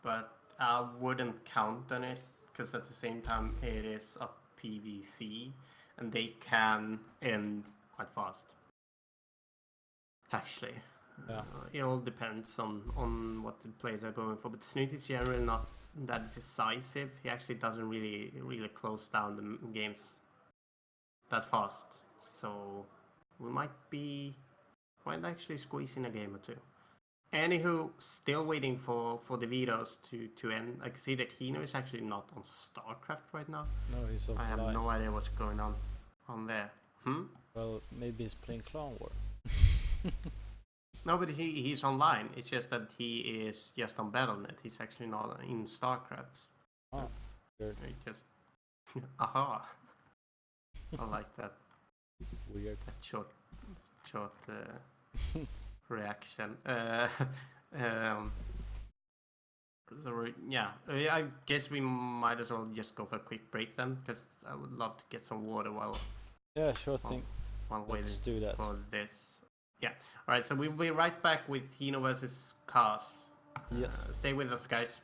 but I wouldn't count on it because at the same time it is a PVC and they can end quite fast. Actually, Yeah. it all depends on what the players are going for. But Snoot is generally not that decisive. He actually doesn't really close down the games that fast. So we might be Might actually squeeze in a game or two. Anywho, still waiting for the videos to end. I can see that Hino is actually not on StarCraft right now. No, he's offline. I have no idea what's going on there. Well, maybe he's playing Clan War. No, but he's online. It's just that he is just on Battle.net. He's actually not in StarCraft. Oh, weird. He just aha. I like that. Weird. That short reaction. So yeah, I guess we might as well just go for a quick break then, because I would love to get some water while Sure thing. while Let's waiting do that. for this. Yeah. All right. So we'll be right back with Hino versus Cars. Yes. Stay with us, guys.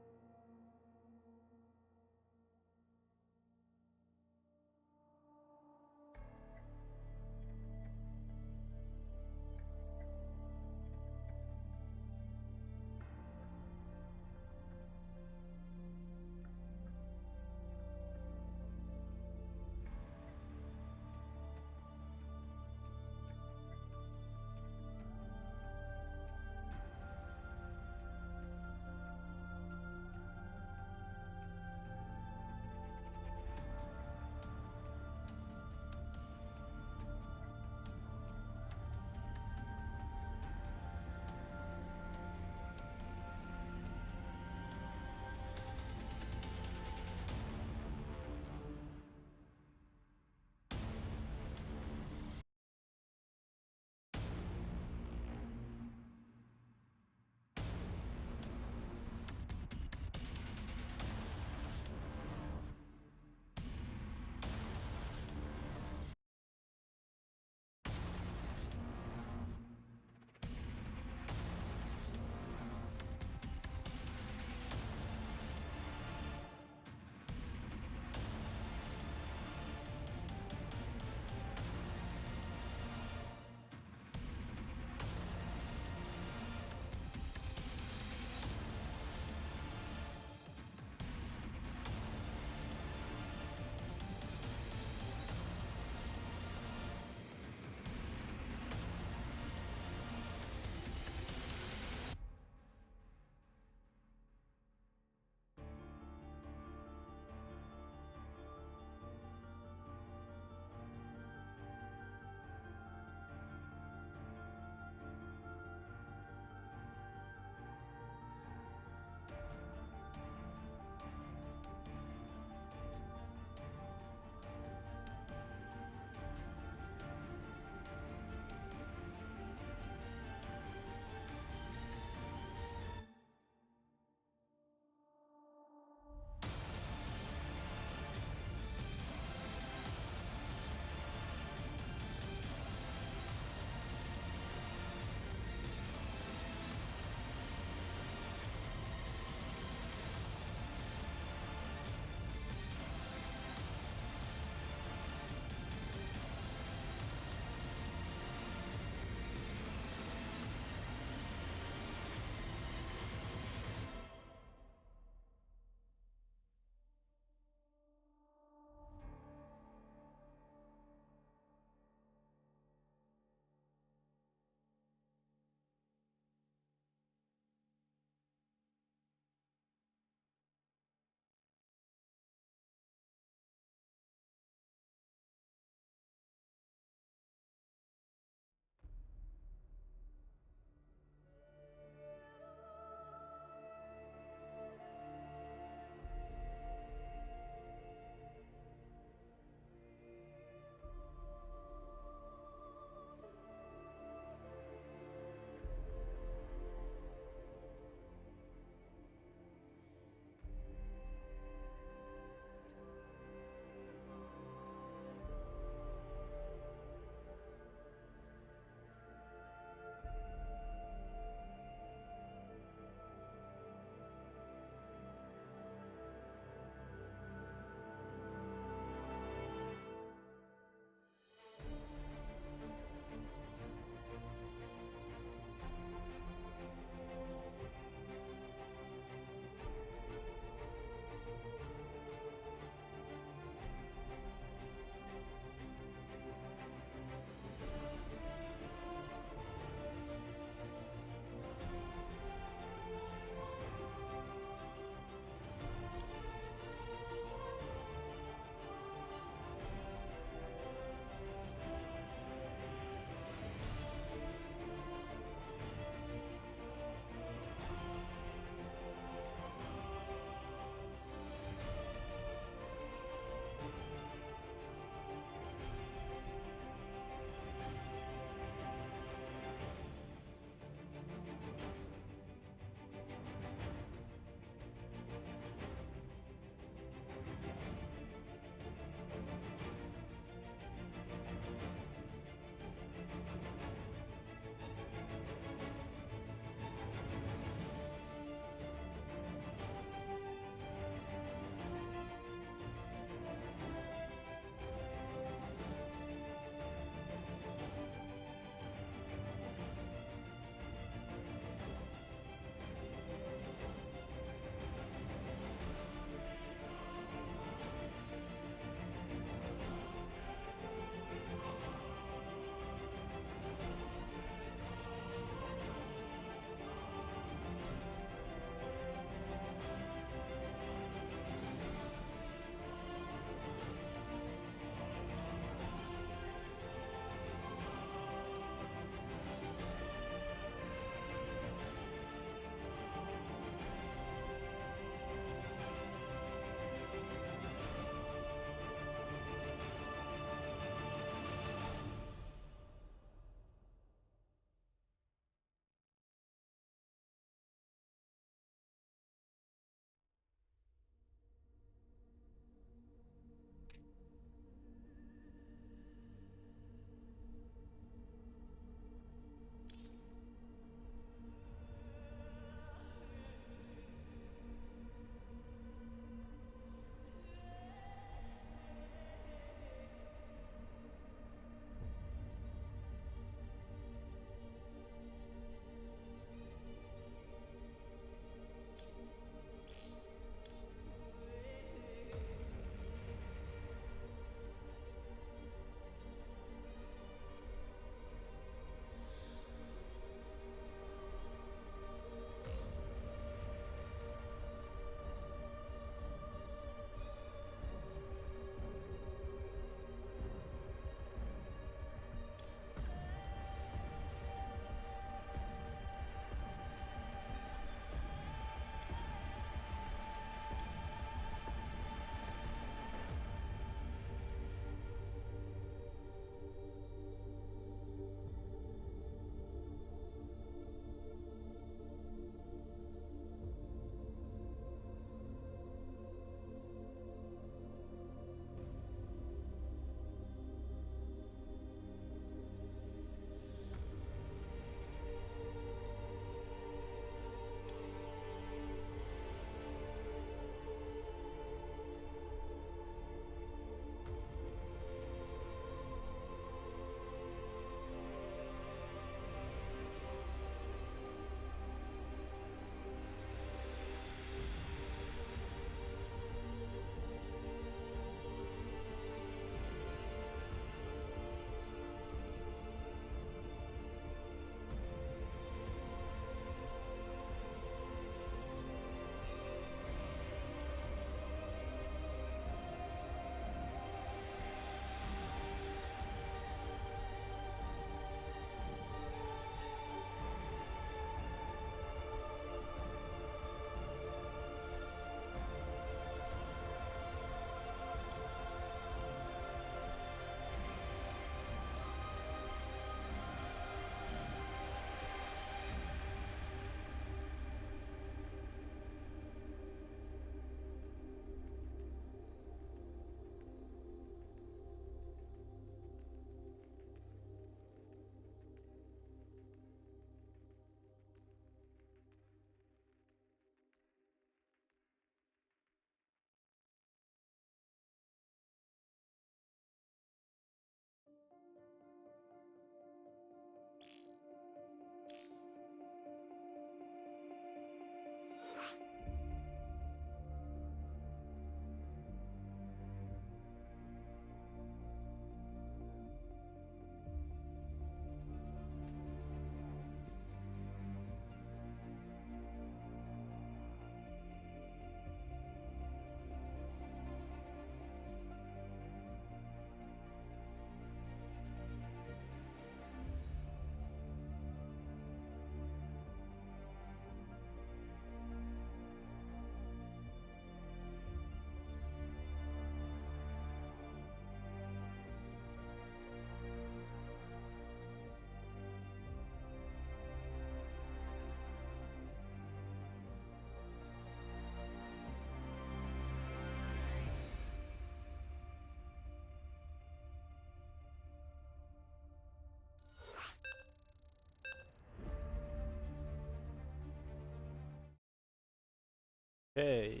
Okay,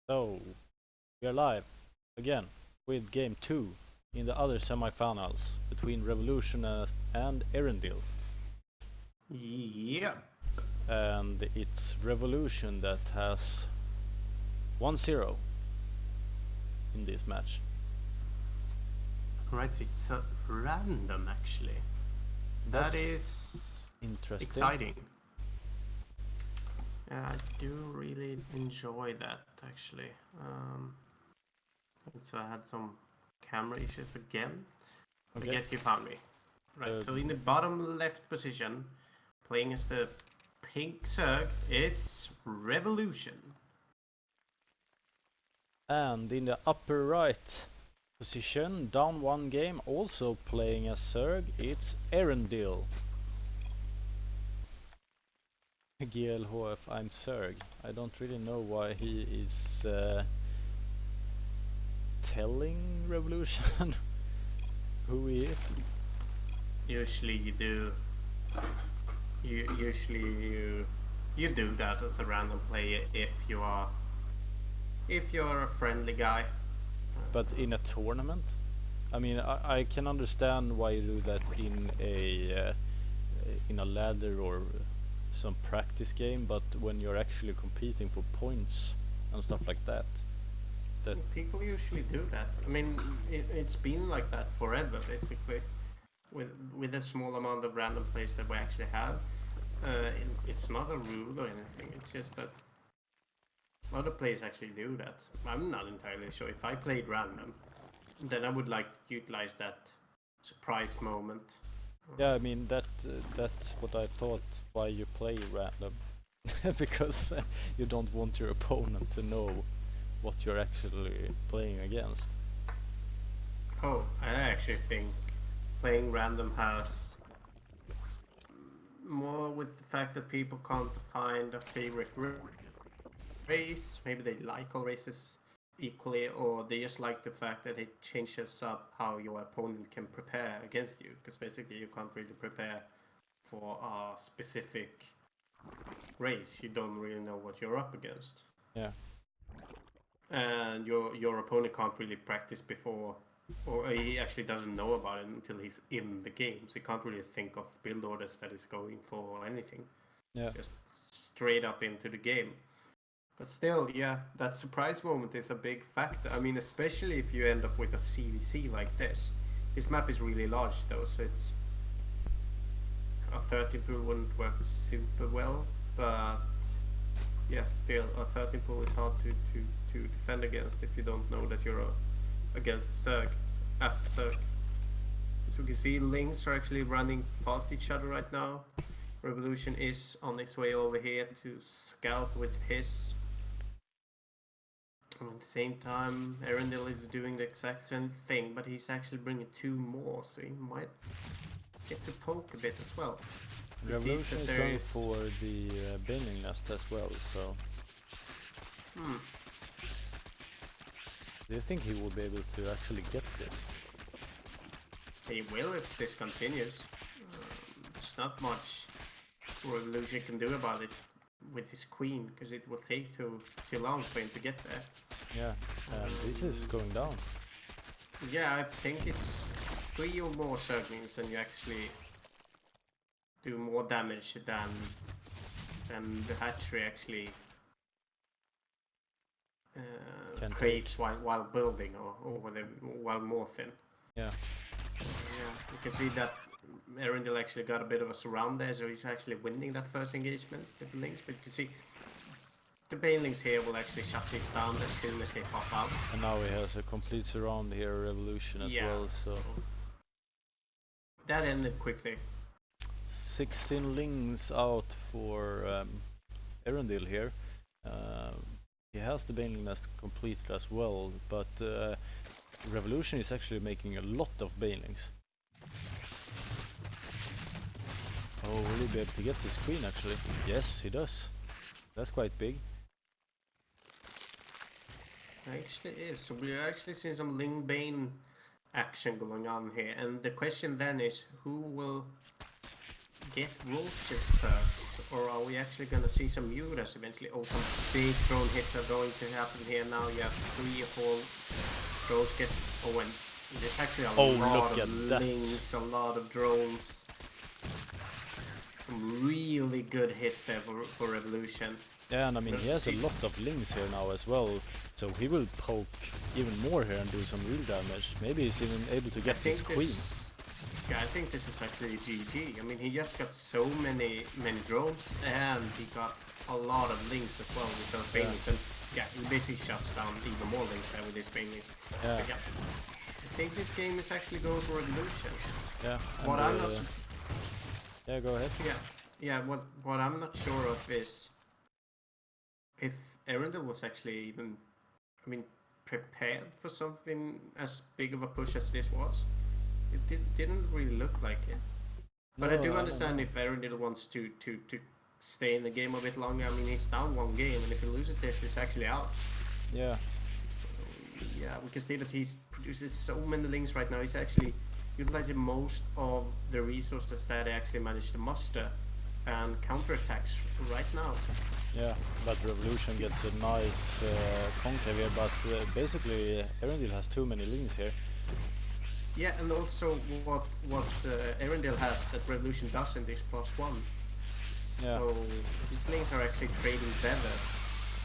so we are live again with game 2 in the other semifinals between Revolution and Erendil. Yeah. And it's Revolution that has 1-0 in this match. Right, so it's random actually. That's That is interesting. exciting. Yeah, I do really enjoy that actually. So I had some camera issues again. Okay. I guess you found me. Right, so Um, in the bottom left position, playing as the pink Zerg, it's Revolution. And in the upper right position, down one game, also playing as Zerg, it's Erendil. GLHF, I'm Zerg. I don't really know why he is telling Revolution who he is. Usually you do. You do that as a random player if you're a friendly guy. But in a tournament? I mean, I can understand why you do that in a ladder or some practice game, but when you're actually competing for points and stuff like that, People usually do that. I mean, it's been like that forever, basically. With a small amount of random plays that we actually have, it's not a rule or anything. It's just that other players actually do that. I'm not entirely sure. If I played random, then I would like to utilize that surprise moment. yeah, I mean that's what I thought. Why you play random, because you don't want your opponent to know what you're actually playing against. Oh, I actually think playing random has more with the fact that people can't find a favorite race. Maybe they like all races equally, or they just like the fact that it changes up how your opponent can prepare against you. Because basically, you can't really prepare for a specific race. You don't really know what you're up against. Yeah. And your opponent can't really practice before, or he actually doesn't know about it until he's in the game, so he can't really think of build orders that he's going for or anything. Yeah. Just straight up into the game. But still, yeah, that surprise moment is a big factor. I mean, especially if you end up with a CVC like this. This map is really large though, so it's a 13 pool wouldn't work super well, but yeah, still a 13 pool is hard to defend against if you don't know that you're against Zerg, as a Zerg. So you can see links are actually running past each other right now. Revolution is on its way over here to scout with his. And at the same time, Erendil is doing the exact same thing, but he's actually bringing 2 more, so he might get to poke a bit as well. Revolution is going for the Bailing Nest as well, so... Do you think he will be able to actually get this? He will if this continues. There's not much Revolution can do about it with his queen, because it will take too long for him to get there. Yeah, and this is going down. Yeah, I think it's 3 or more Zerglings and you actually do more damage than the hatchery actually creates while building or while morphing. Yeah. Yeah, you can see that Erendil actually got a bit of a surround there, so he's actually winning that first engagement with the links, but you can see the Banelings here will actually shut this down as soon as they pop out. And now he has a complete surround here, Revolution as well, so... That ended quickly. 16 links out for Erendil here. He has the Bailing Nest completed as well, but Revolution is actually making a lot of Banelings. Oh, will he be able to get this queen actually? Yes, he does. That's quite big. Actually is. So we're actually seeing some Ling Bane action going on here, and the question then is who will get roaches first, or are we actually gonna see some mutas eventually? Oh, some big drone hits are going to happen here now. You have 3 or 4 drones get. Oh, and there's actually a lot of links, a lot of drones. Some really good hits there for Revolution. Yeah, and I mean he has a lot of links here now as well, so he will poke even more here and do some real damage. Maybe he's even able to get this queen. Yeah, I think this is actually GG. I mean, he just got so many drones, and he got a lot of links as well with those banelings, and yeah, he basically shuts down even more links there with his banelings. Yeah. But yeah, I think this game is actually going for Revolution. Yeah. What I'm not. Yeah, go ahead. Yeah. What I'm not sure of is if Arundel was actually even, I mean, prepared for something as big of a push as this was. It didn't really look like it. But No, I do understand if Arundel wants to stay in the game a bit longer. I mean, he's down 1 game, and if he loses this, he's actually out. Yeah. So, yeah, we can see that he's produces so many links right now. He's actually utilizing most of the resources that he actually managed to muster and counterattacks right now. Yeah, but Revolution gets a nice concave here, but basically Arundel has too many links here. Yeah, and also what Arundel has that Revolution doesn't is +1. Yeah. So his links are actually trading better.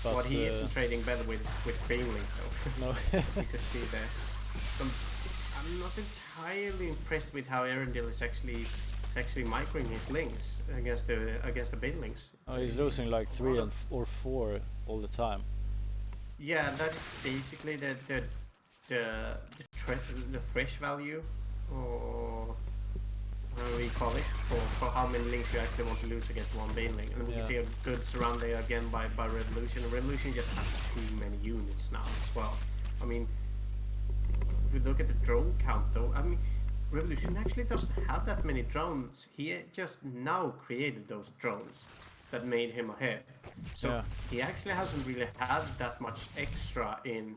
But what he isn't trading better with is with banelings though. No. You could see there. I'm not entirely impressed with how Arundel is actually microing his links against the banelings. Oh, he's losing like 3 or 4 all the time. Yeah, that is basically the thresh value, or whatever we call it, for how many links you actually want to lose against one baneling. And we can see a good surround there again by Revolution. Revolution just has too many units now as well. I mean, if we look at the drone count though, I mean, Revolution actually doesn't have that many drones. He just now created those drones that made him ahead. So he actually hasn't really had that much extra in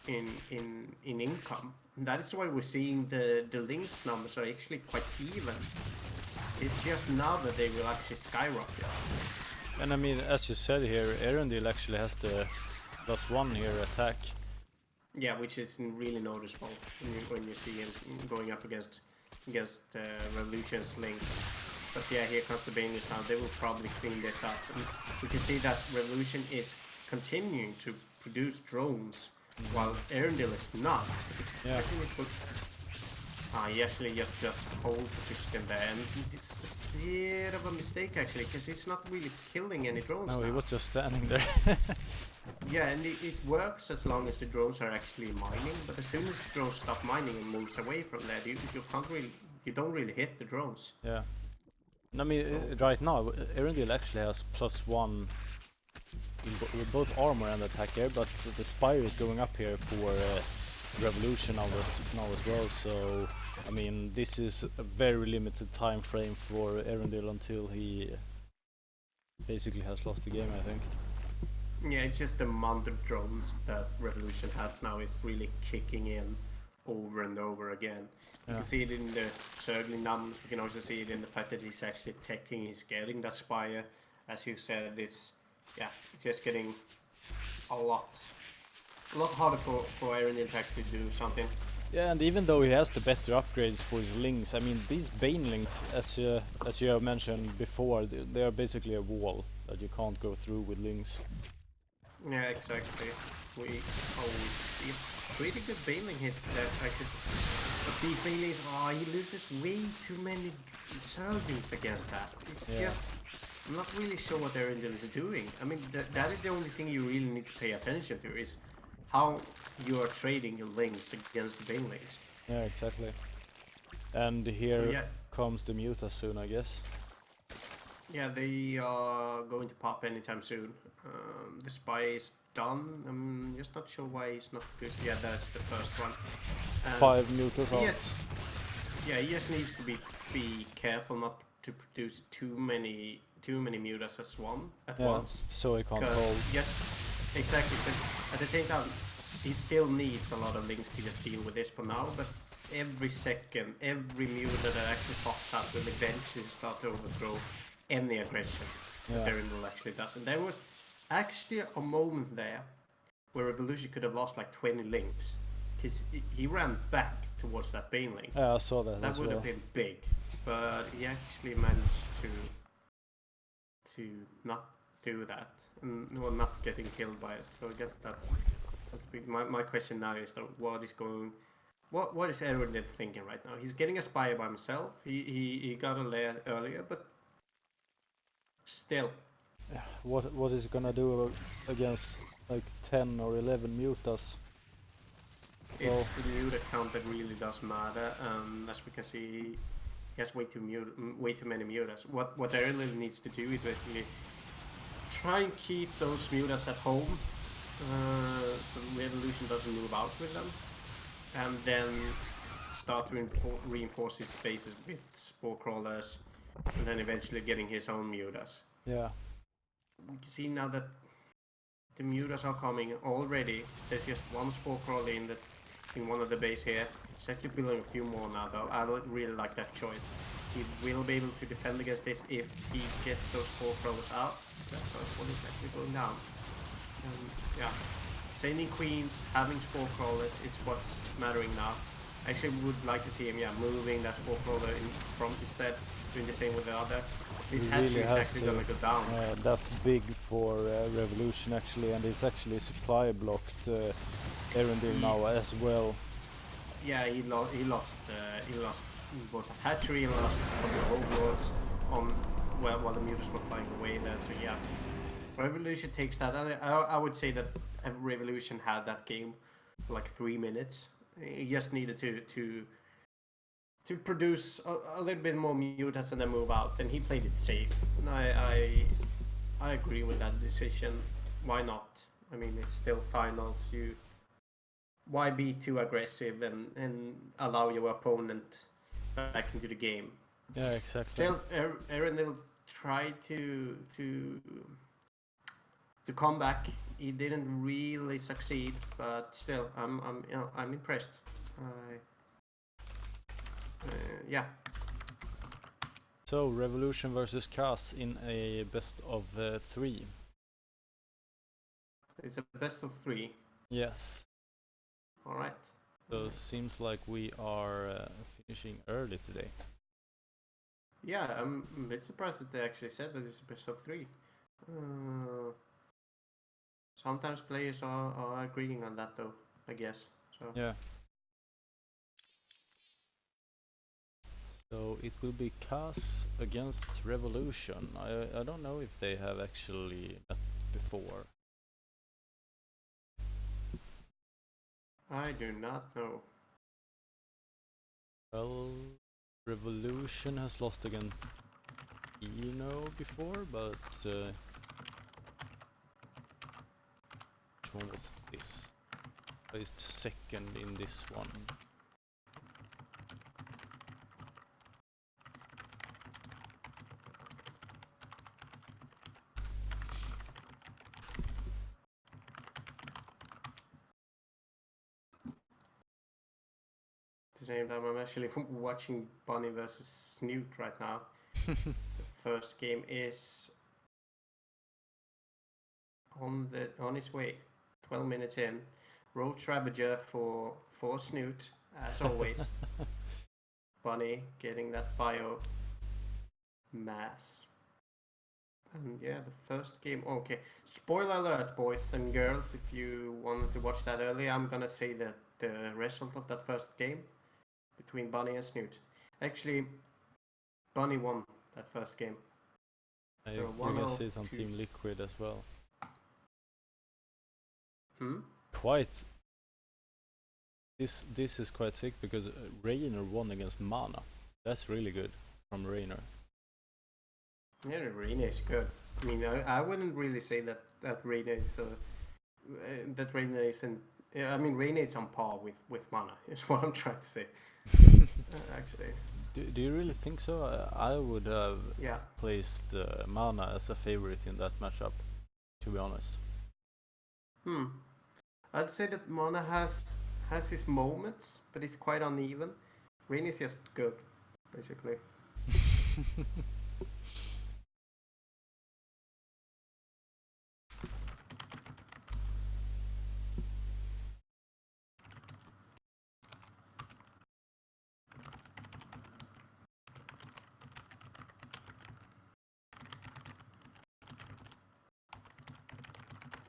income. And that is why we're seeing the links numbers are actually quite even. It's just now that they will actually skyrocket. And I mean, as you said here, Arundel actually has the +1 here attack. Yeah, which is really noticeable when you see him going up against Revolution's links. But yeah, here comes the Banelings now. They will probably clean this up. And we can see that Revolution is continuing to produce drones, while Arundel is not. Yeah. He actually just hold position there, and this is a bit of a mistake actually, because he's not really killing any drones now. No, he was just standing there. Yeah, and it works as long as the drones are actually mining, but as soon as the drones stop mining and moves away from that, you don't really hit the drones. Yeah. And I mean, right now, Arundel actually has +1 in both armor and attack here, but the Spire is going up here for Revolution now as well, so I mean, this is a very limited time frame for Arundel until he basically has lost the game, I think. Yeah, it's just the amount of drones that Revolution has now is really kicking in over and over again. You can see it in the circling numbers, you can also see it in the fact that he's actually teching, he's getting that Spire. As you said, it's just getting a lot harder for Arundel to actually do something. Yeah, and even though he has the better upgrades for his links, I mean, these banelings, as you have mentioned before, they are basically a wall that you can't go through with links. Yeah, exactly. We always see a pretty good baneling hit there, actually. But these banelings, he loses way too many surgeons against that. It's just, I'm not really sure what Arundel is doing. I mean, that is the only thing you really need to pay attention to, is how you are trading your links against the banelings. Yeah, exactly. And here comes the Muta soon, I guess. Yeah, they are going to pop anytime soon. The Spy is done. I'm just not sure why he's not produced. Yeah, that's the first one. 5 Mutas on. Yes. Yeah, he just needs to be careful not to produce too many Mutas at once. So he can't hold. Yes, exactly. But at the same time, he still needs a lot of links to just deal with this for now. But every second, every muta that actually pops up will eventually start to overthrow any aggression that Erendil actually does. And there was actually a moment there where Revolution could have lost like 20 links. Because he ran back towards that Bane link. Yeah, I saw that. That would have been big. But he actually managed to not do that. And not getting killed by it. So I guess that's big. My question now is though, what is Erendil thinking right now? He's getting a Spire by himself. He got a lair earlier, but still. What is he gonna do against like 10 or 11 mutas? It's the muta count that really does matter, and as we can see, he has way too many mutas. What Erendil needs to do is basically try and keep those mutas at home, so Revolution doesn't move out with them, and then start to reinforce his spaces with spore crawlers, and then eventually getting his own mutas. Yeah. We can see now that the mutas are coming already. There's just one spore crawler in one of the base here. He's actually building a few more now though. I don't really like that choice. He will be able to defend against this if he gets those spore crawlers out. That first one is actually going down. Yeah. Sending queens, having spore crawlers is what's mattering now. I actually would like to see him, moving that spore crawler in front instead, doing the same with the other. This hatchery is actually gonna go down. That's big for Revolution actually, and it's actually supply blocked Erendil now as well. Yeah, he lost both the hatchery and lost from the overlords while the mutas were flying away there. So yeah, Revolution takes that. I would say that Revolution had that game for like 3 minutes. He just needed to produce a little bit more mutas and then move out, and he played it safe. And I agree with that decision. Why not? I mean, it's still finals. Why be too aggressive and allow your opponent back into the game? Yeah, exactly. Still, Erendil tried to come back. He didn't really succeed, but still, I'm impressed. Yeah. So Revolution versus Cas in a best of 3. It's a best of 3. Yes. All right. So seems like we are finishing early today. Yeah, I'm a bit surprised that they actually said that it's a best of 3. Sometimes players are agreeing on that though, I guess. So. Yeah. So it will be Cas against Revolution. I don't know if they have actually met before. I do not know. Well, Revolution has lost against Eno before, but which one was this? Placed second in this one. At the same time, I'm actually watching Bunny versus Snoot right now. The first game is on its way. 12 minutes in. Roach Ravager for Snoot, as always. Bunny getting that bio mass. And yeah, the first game. Okay, spoiler alert, boys and girls. If you wanted to watch that earlier, I'm gonna say that the result of that first game between Bunny and Snoot. Actually, Bunny won that first game. So you can see it on Team Liquid as well. Quite. This is quite sick because Rainer won against Mana. That's really good from Rainer. Yeah, Rainer is good. I mean, I wouldn't really say that Rainer is that Rainer isn't. I mean, Rainer is on par with Mana. Is what I'm trying to say. Actually. Do you really think so? I would have placed Mana as a favorite in that matchup, to be honest. I'd say that Mana has has his moments, but he's quite uneven. Green is just good, basically.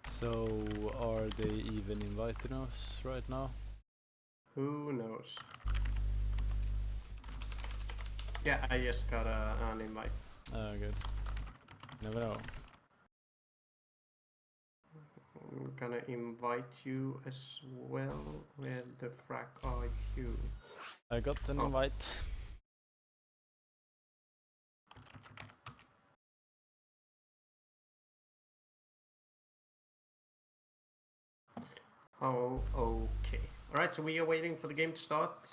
So, are they even inviting us right now? Who knows? Yeah, I just got an invite. Oh, good. Never know. I'm gonna invite you as well. Where the frack are you? I got an Oh. invite. Oh, okay. Alright, so we are waiting for the game to start.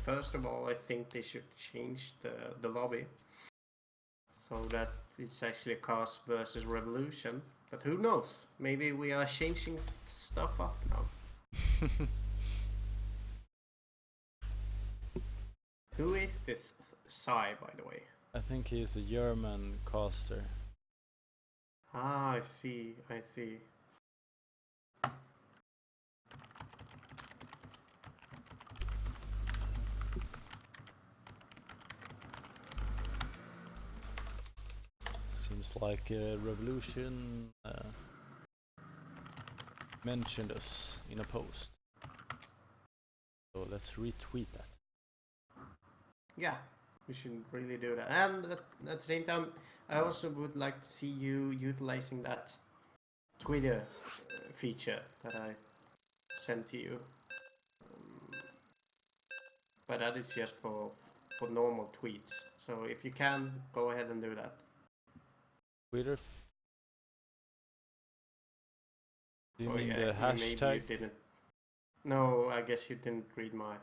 First of all, I think they should change the lobby so that it's actually a Chaos versus Revolution. But who knows? Maybe we are changing stuff up now. Who is this Psy, by the way? I think he's a German caster. Ah, I see, I see. Seems like Revolution mentioned us in a post. So let's retweet that. Yeah, we should really do that. And at the same time, I also would like to see you utilizing that Twitter feature that I sent to you. But that is just for normal tweets. So if you can, go ahead and do that. Twitter. Do you Oh mean yeah, the maybe hashtag? you didn't. No, I guess you didn't read my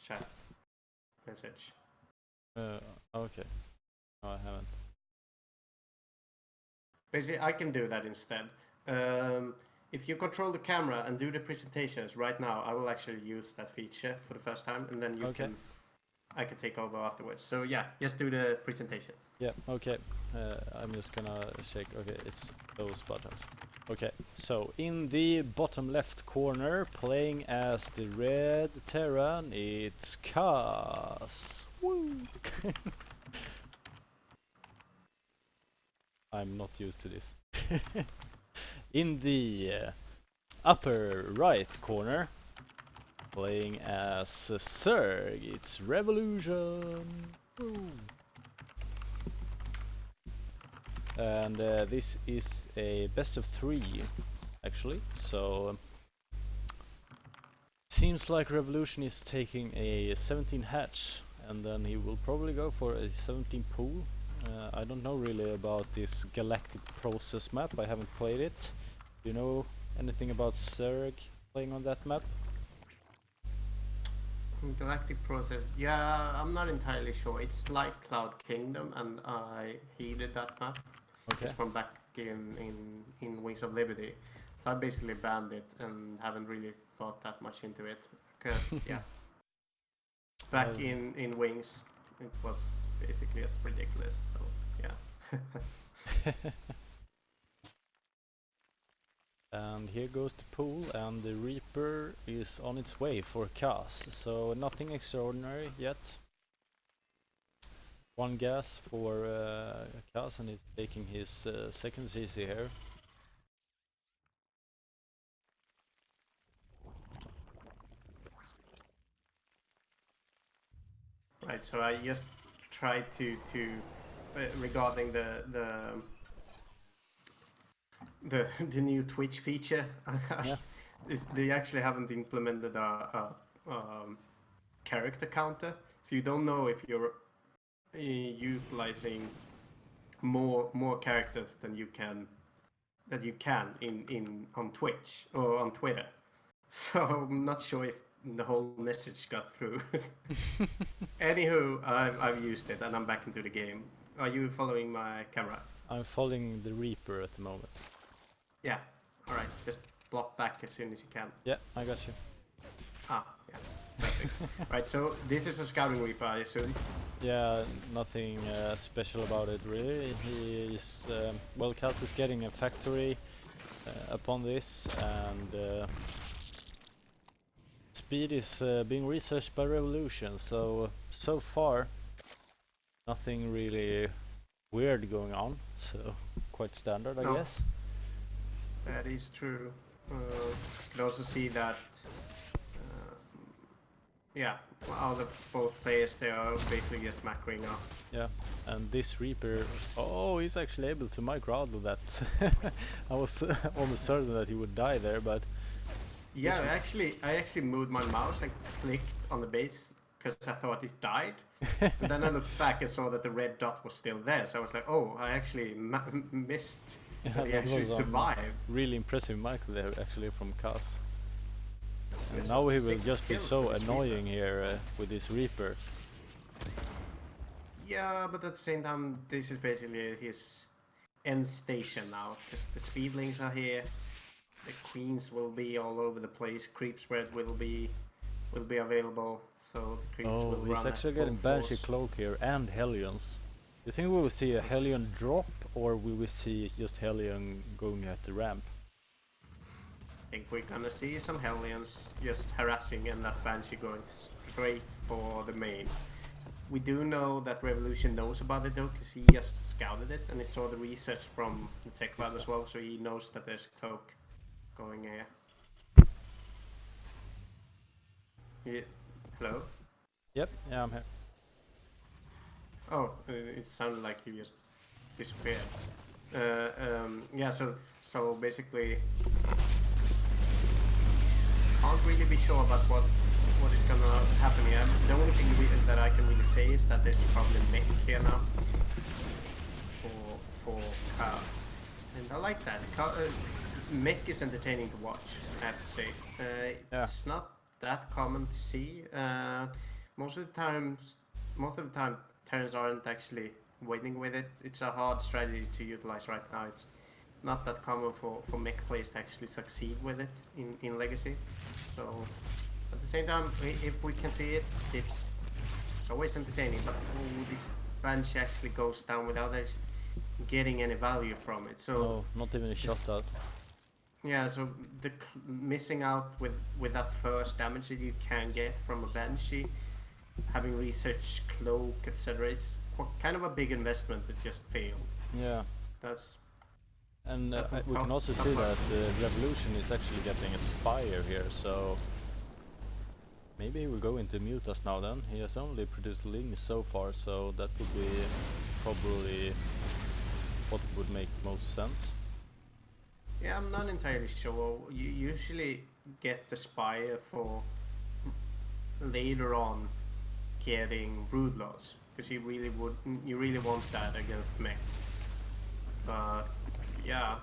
chat message. Okay. No, I haven't. Basically, I can do that instead. If you control the camera and do the presentations right now, I will actually use that feature for the first time, and then I can take over afterwards. So yeah, just do the presentations. Yeah, okay. I'm just gonna check. Okay, it's those buttons. Okay, so in the bottom left corner, playing as the red Terran, it's Kaz. Woo! I'm not used to this. In the upper right corner, playing as Zerg, it's Revolution. Woo! And this is a best of 3 actually, so seems like Revolution is taking a 17 hatch and then he will probably go for a 17 pool. I don't know really about this galactic process map, I haven't played it. Do you know anything about Zerg playing on that map? Galactic Process. Yeah, I'm not entirely sure. It's like Cloud Kingdom, and I hated that map. Okay. It's from back in Wings of Liberty. So I basically banned it and haven't really thought that much into it. Because, yeah. Back in Wings, it was basically as ridiculous, so yeah. And here goes the pool, and the Reaper is on its way for Kaz, so nothing extraordinary yet. 1 gas for Kaz, and he's taking his second CC here. Right, so I just tried to regarding the new Twitch feature. Yeah. They actually haven't implemented a character counter, so you don't know if you're utilizing more characters than you can in on Twitch or on Twitter. So I'm not sure if the whole message got through. Anywho, I've used it and I'm back into the game. Are you following my camera? I'm following the Reaper at the moment. Yeah. Alright, just block back as soon as you can. Yeah, I got you. Ah, yeah. Perfect. Right, so this is a scouting reaper, I assume. Yeah, nothing special about it really. He is well, Kals is getting a factory upon this, and speed is being researched by Revolution. So far, nothing really weird going on. So quite standard, I No. guess. That is true. You can also see that, yeah, out of both players, they are basically just macroing up. Yeah, and this Reaper, oh, he's actually able to micro out of that. I was almost certain that he would die there, but Yeah, I actually moved my mouse and clicked on the base because I thought it died. And then I looked back and saw that the red dot was still there. So I was like, oh, I actually missed yeah, that he that actually was survived. really impressive Michael there actually from Kaz. And It's now he just will 6 just be kills so with this annoying here with this Reaper. Yeah, but at the same time, this is basically his end station now, because the speedlings are here, the queens will be all over the place, creep spread will be available, so the creeps will Oh, run he's at actually full getting Banshee force. Cloak here and Hellions. You think we will see a Hellion drop, or will we see just Hellion going at the ramp? I think we're gonna see some Hellions just harassing and that Banshee going straight for the main. We do know that Revolution knows about it though, because he just scouted it and he saw the research from the tech lab as well, so he knows that there's a cloak going here. Yeah. Hello? Yep, yeah, I'm here. Oh, it sounded like you just disappeared. Yeah, so basically, can't really be sure about what is gonna happen here. The only thing that I can really say is that there's probably mech here now for cars, and I like that. Mech is entertaining to watch, I have to say. It's not that common to see. Most of the time, Terrans aren't actually winning with it. It's a hard strategy to utilize right now. It's not that common for mech players to actually succeed with it in Legacy. So at the same time, if we can see it, it's always entertaining. But this Banshee actually goes down without actually getting any value from it. So No, not even a shot out. yeah, so the missing out with that first damage that you can get from a Banshee, having research, cloak, etc., is kind of a big investment that just failed. Yeah. That's And That's a we can tough- also tough see one. that Revolution is actually getting a Spire here, so maybe he will go into Mutas now then. He has only produced Lings so far, so that would be probably what would make most sense. Yeah, I'm not entirely sure. You usually get the Spire for later on getting Broodlords, because you really want that against mech. But yeah,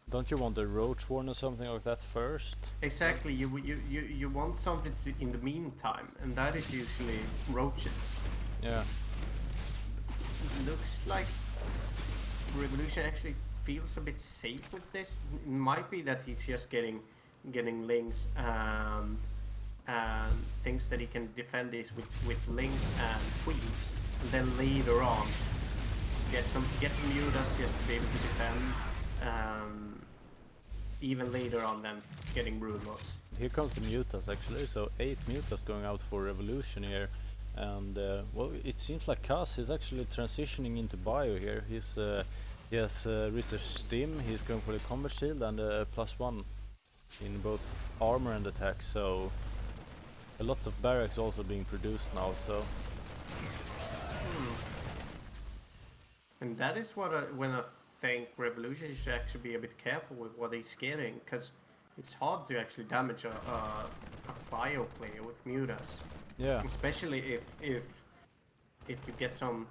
Don't you want a Roach Warren or something like that first? exactly. You want something in the meantime, and that is usually roaches. Yeah. Looks like Revolution actually feels a bit safe with this. It might be that he's just getting links and thinks that he can defend this with links and queens, and then later on get some mutas just to be able to defend. Even later on, then getting Broodlords. Here comes the Mutas actually, so 8 Mutas going out for Revolution here. And well, it seems like Kaz is actually transitioning into bio here. He has research stim, he's going for the combat shield and +1 in both armor and attack, so a lot of barracks also being produced now, so And that is when I think Revolution should actually be a bit careful with what he's getting, because it's hard to actually damage a bio player with mutas. yeah. Especially if you get some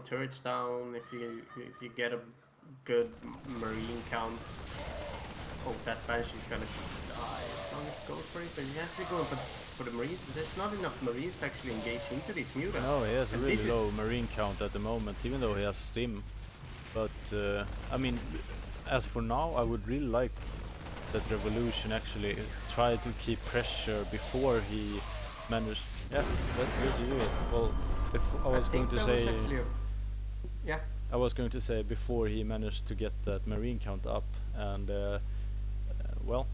turrets down, if you get a good marine count. Oh, that Banshee's gonna die as long as it goes for it, but you have to go for the marines. There's not enough marines to actually engage into these mutas. No, he has a And really this low is- marine count at the moment, even though he has stim. But I mean, as for now, I would really like that Revolution actually tried to keep pressure before he managed. Yeah, let you do it. Well, I was going to say. Yeah. I was going to say before he managed to get that marine count up, and well,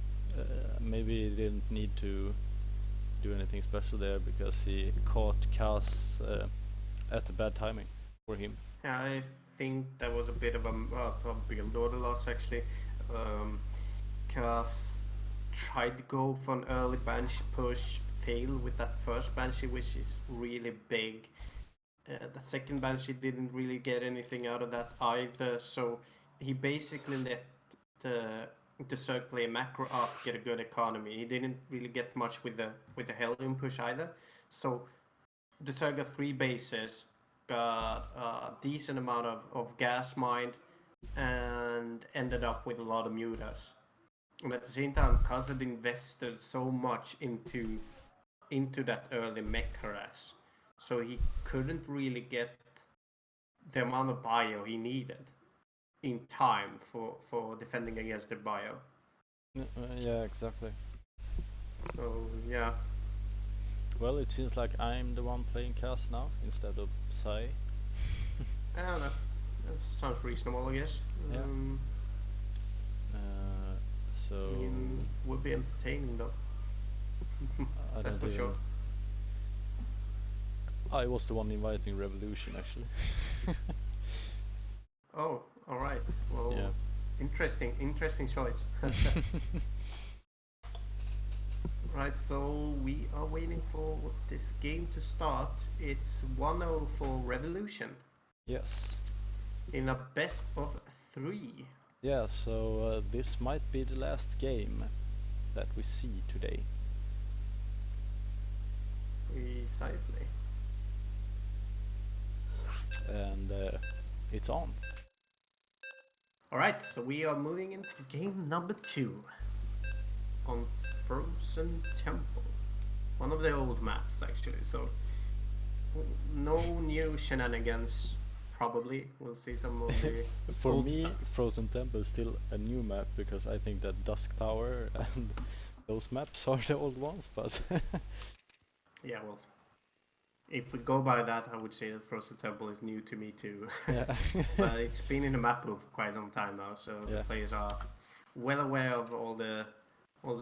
maybe he didn't need to do anything special there because he caught Kaz at a bad timing for him. Yeah, I think that was a bit of a build order loss actually. Kaz tried to go for an early Banshee push, failed with that first Banshee, which is really big. The second Banshee didn't really get anything out of that either, so he basically let the Zerg play macro up, get a good economy. He didn't really get much with the Hellium push either. So the Zerg got 3 bases, got a decent amount of gas mined, and ended up with a lot of mutas. And at the same time, Kaz had invested so much into that early mech harass, so he couldn't really get the amount of bio he needed in time for defending against the bio. Yeah, exactly. So yeah. Well, it seems like I'm the one playing Kaz now instead of Psy. I don't know. That sounds reasonable, I guess. Yeah. So I mean, would be entertaining though. That's for sure. I was the one inviting Revolution actually. Oh, all right. Well, Yeah. interesting choice. Right, so we are waiting for this game to start. It's 1-0 for Revolution. Yes. In a best of 3. Yeah, so this might be the last game that we see today. Precisely. And it's on. Alright, so we are moving into game number 2 on Frozen Temple. One of the old maps actually, so no new shenanigans. Probably we'll see some of the For old me, stuff. Frozen Temple is still a new map because I think that Dusk Tower and those maps are the old ones, but Yeah, well, if we go by that, I would say that Frozen Temple is new to me too. yeah. But it's been in the map for quite some time now, so Yeah. the players are well aware of all the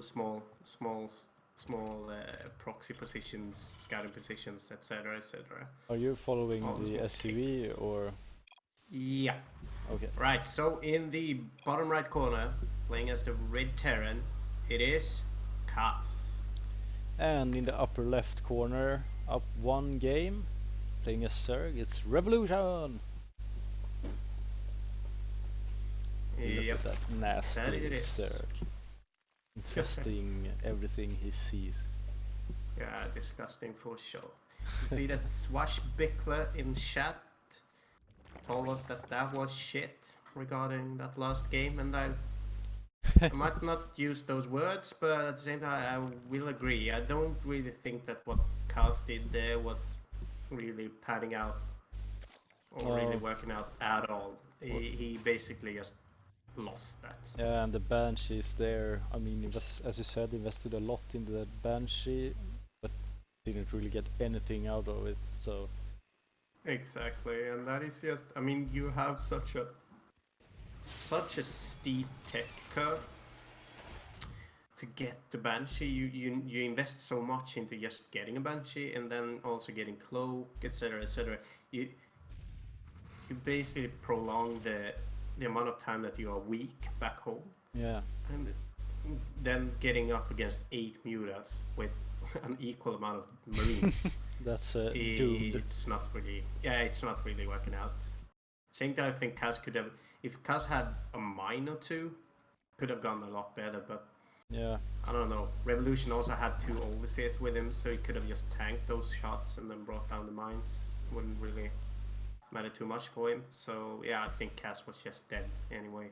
small proxy positions, scouting positions, etc., etc. Are you following All the small SUV kicks. or? Yeah. Okay. Right, so in the bottom right corner, playing as the Red Terran, it is Kaz. And in the upper left corner, up 1 game, playing as Zerg, it's Revolution! Look Yep. at that That nasty it is. Zerg. Infesting everything he sees. Yeah, disgusting for sure. You see that Swashbuckler in chat told us that was shit regarding that last game, and I might not use those words, but at the same time I will agree. I don't really think that what Kaz did there was really panning out or really working out at all. He basically just lost that. Yeah, and the Banshees there, I mean, as you said, invested a lot into that Banshee, but didn't really get anything out of it, so... Exactly, and that is just, I mean, you have such a steep tech curve to get the Banshee. You invest so much into just getting a Banshee and then also getting cloak, etc., etc. You basically prolong the amount of time that you are weak back home. Yeah. And then getting up against 8 mutas with an equal amount of marines. That's doomed. It's not really working out. Same time, I think Kaz could have, if Kaz had a mine or 2, could have gone a lot better, but yeah, I don't know. Revolution also had 2 overseers with him, so he could have just tanked those shots and then brought down the mines. Wouldn't really matter too much for him. So yeah, I think Kaz was just dead anyway.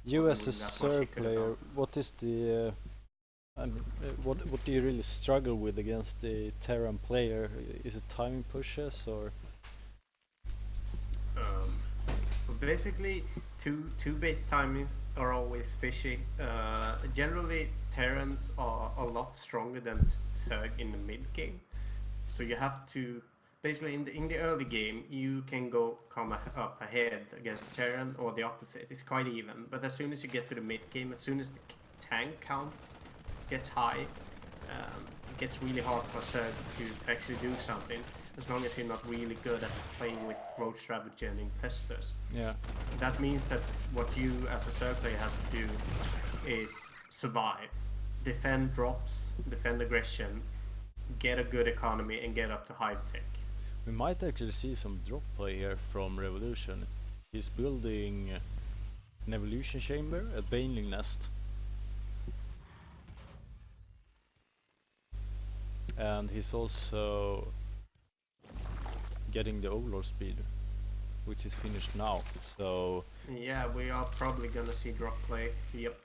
you as a Zerg player, what is the I mean, what do you really struggle with against the Terran player? Is it timing pushes or? For basically two base timings are always fishy. Generally, Terrans are a lot stronger than Zerg in the mid game, so you have to basically in the early game you can come up ahead against Terran or the opposite. It's quite even, but as soon as you get to the mid game, as soon as the tank count gets high, it gets really hard for Zerg to actually do something. As long as you're not really good at playing with road strategy and infestors. Yeah. That means that what you as a Zerg player has to do is survive, defend drops, defend aggression, get a good economy, and get up to high tech. We might actually see some drop play here from Revolution. He's building an evolution chamber, a baneling nest. And he's also getting the overlord speed, which is finished now. So yeah, we are probably gonna see drop play. Yep.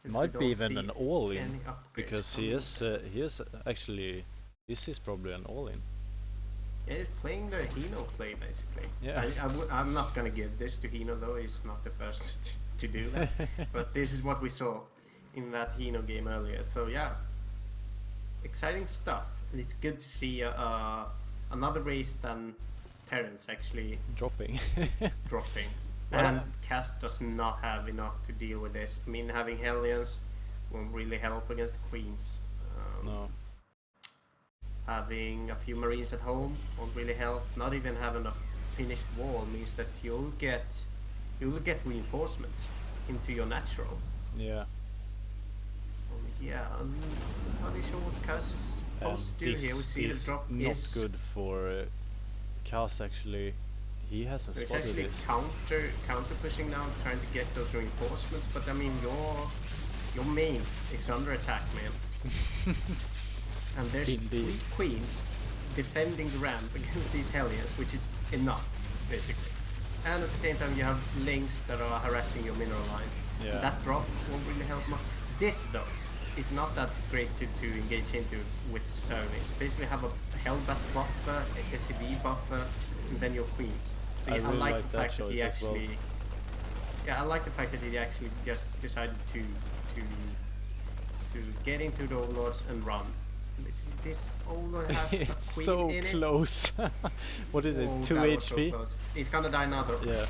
Might be even an all-in, because he is actually, this is probably an all-in. Yeah, he's playing the Hino play basically. Yeah. I'm not gonna give this to Hino though. He's not the first to do that. But this is what we saw in that Hino game earlier. So yeah, exciting stuff. And it's good to see another race than Terrans actually dropping. dropping. Well, And Cast does not have enough to deal with this. I mean, having Hellions won't really help against the Queens. No. Having a few Marines at home won't really help. Not even having a finished wall means that you'll get reinforcements into your natural. Yeah. So yeah, I'm not really sure what Kaz is supposed to do this here. We see the is drop not is good for Kaz actually. He hasn't it's spotted actually this. counter pushing now, trying to get those reinforcements. But I mean, your main is under attack, man. And there's Indeed. 3 queens defending the ramp against these Hellions, which is enough, basically. And at the same time, you have links that are harassing your mineral line. Yeah. That drop won't really help much. This, though, is not that great to engage into with surveys. Basically, have a Hellbat buffer, a SCV buffer, and then your queens. So I yeah, really I like like the that fact that he choice as well. actually. Yeah, I like the fact that he actually just decided to get into the overlords and run. This overlord has a It's queen so in it. close. What is it? Oh, 2 that was so HP? close. He's gonna die now though. Yeah.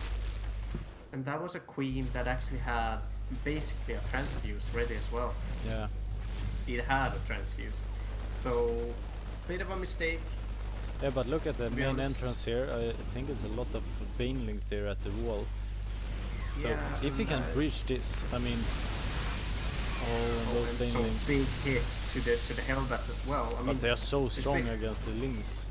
And that was a queen that actually had basically a transfuse ready as well. Yeah. It had a transfuse. So, bit of a mistake. Yeah, but look at the be main honest. entrance here. I think there's a lot of banelings there at the wall. So Yeah, if he and, can breach this, I mean, those and some banelings. big hits to the Hellbats as well. I mean, But they are so it's strong basi- against the Lings.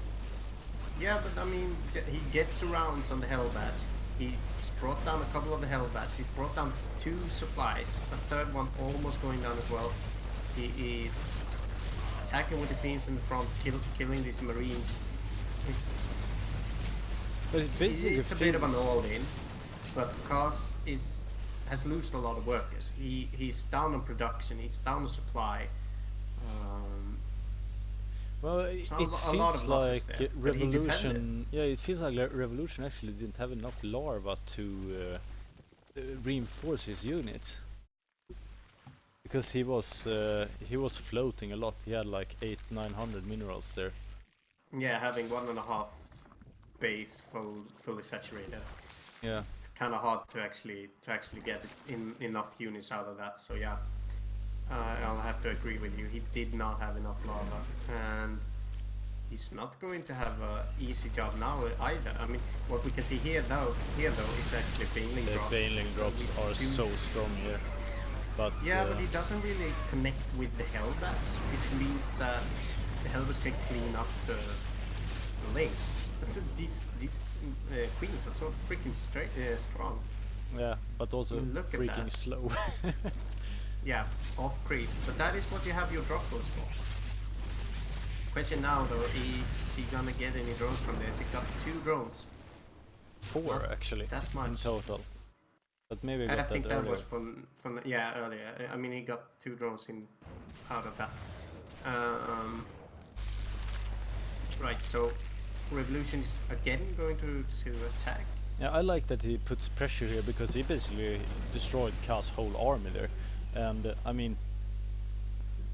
Yeah, but I mean, he gets rounds on the Hellbats. He's brought down a couple of the Hellbats. He's brought down 2 supplies. A third one almost going down as well. He is attacking with the queens in the front, killing these Marines. But it basically It's a bit of an feels- all-in, but Kaz has lost a lot of workers. He's down on production. He's down on supply. Well, it So a lot feels of losses like there, but he Revolution. Yeah, it feels like Revolution actually didn't have enough larva to reinforce his unit. Because he was floating a lot. He had like 800-900 minerals there. Yeah, having 1.5 base fully saturated. Yeah. It's kind of hard to actually get enough units out of that. So yeah, I'll have to agree with you. He did not have enough lava, and he's not going to have an easy job now either. I mean, what we can see here though is actually baneling The drops. baneling drops We are do- so strong here. But Yeah, but he doesn't really connect with the Hellbats, which means that the Hellbats can clean up the links. But these queens are so freaking strong. yeah, but also Look at freaking that. slow. Yeah, off creep. But that is what you have your drop zones for. Question now though, is he gonna get any drones from this? He got 2 drones. 4 Not actually that in much. total. But maybe I got think that that earlier. was from earlier. I mean, he got 2 drones out of that. Right, so Revolution is again going to attack. Yeah, I like that he puts pressure here because he basically destroyed Ka's whole army there, and I mean,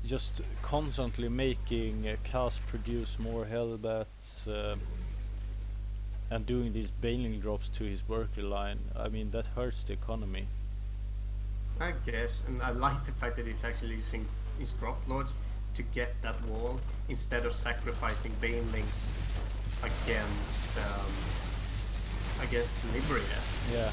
just constantly making Kas produce more Hellbats and doing these bailing drops to his worker line. I mean, that hurts the economy. I guess, and I like the fact that he's actually using his drop lords to get that wall instead of sacrificing banelings against Liberator. Yeah.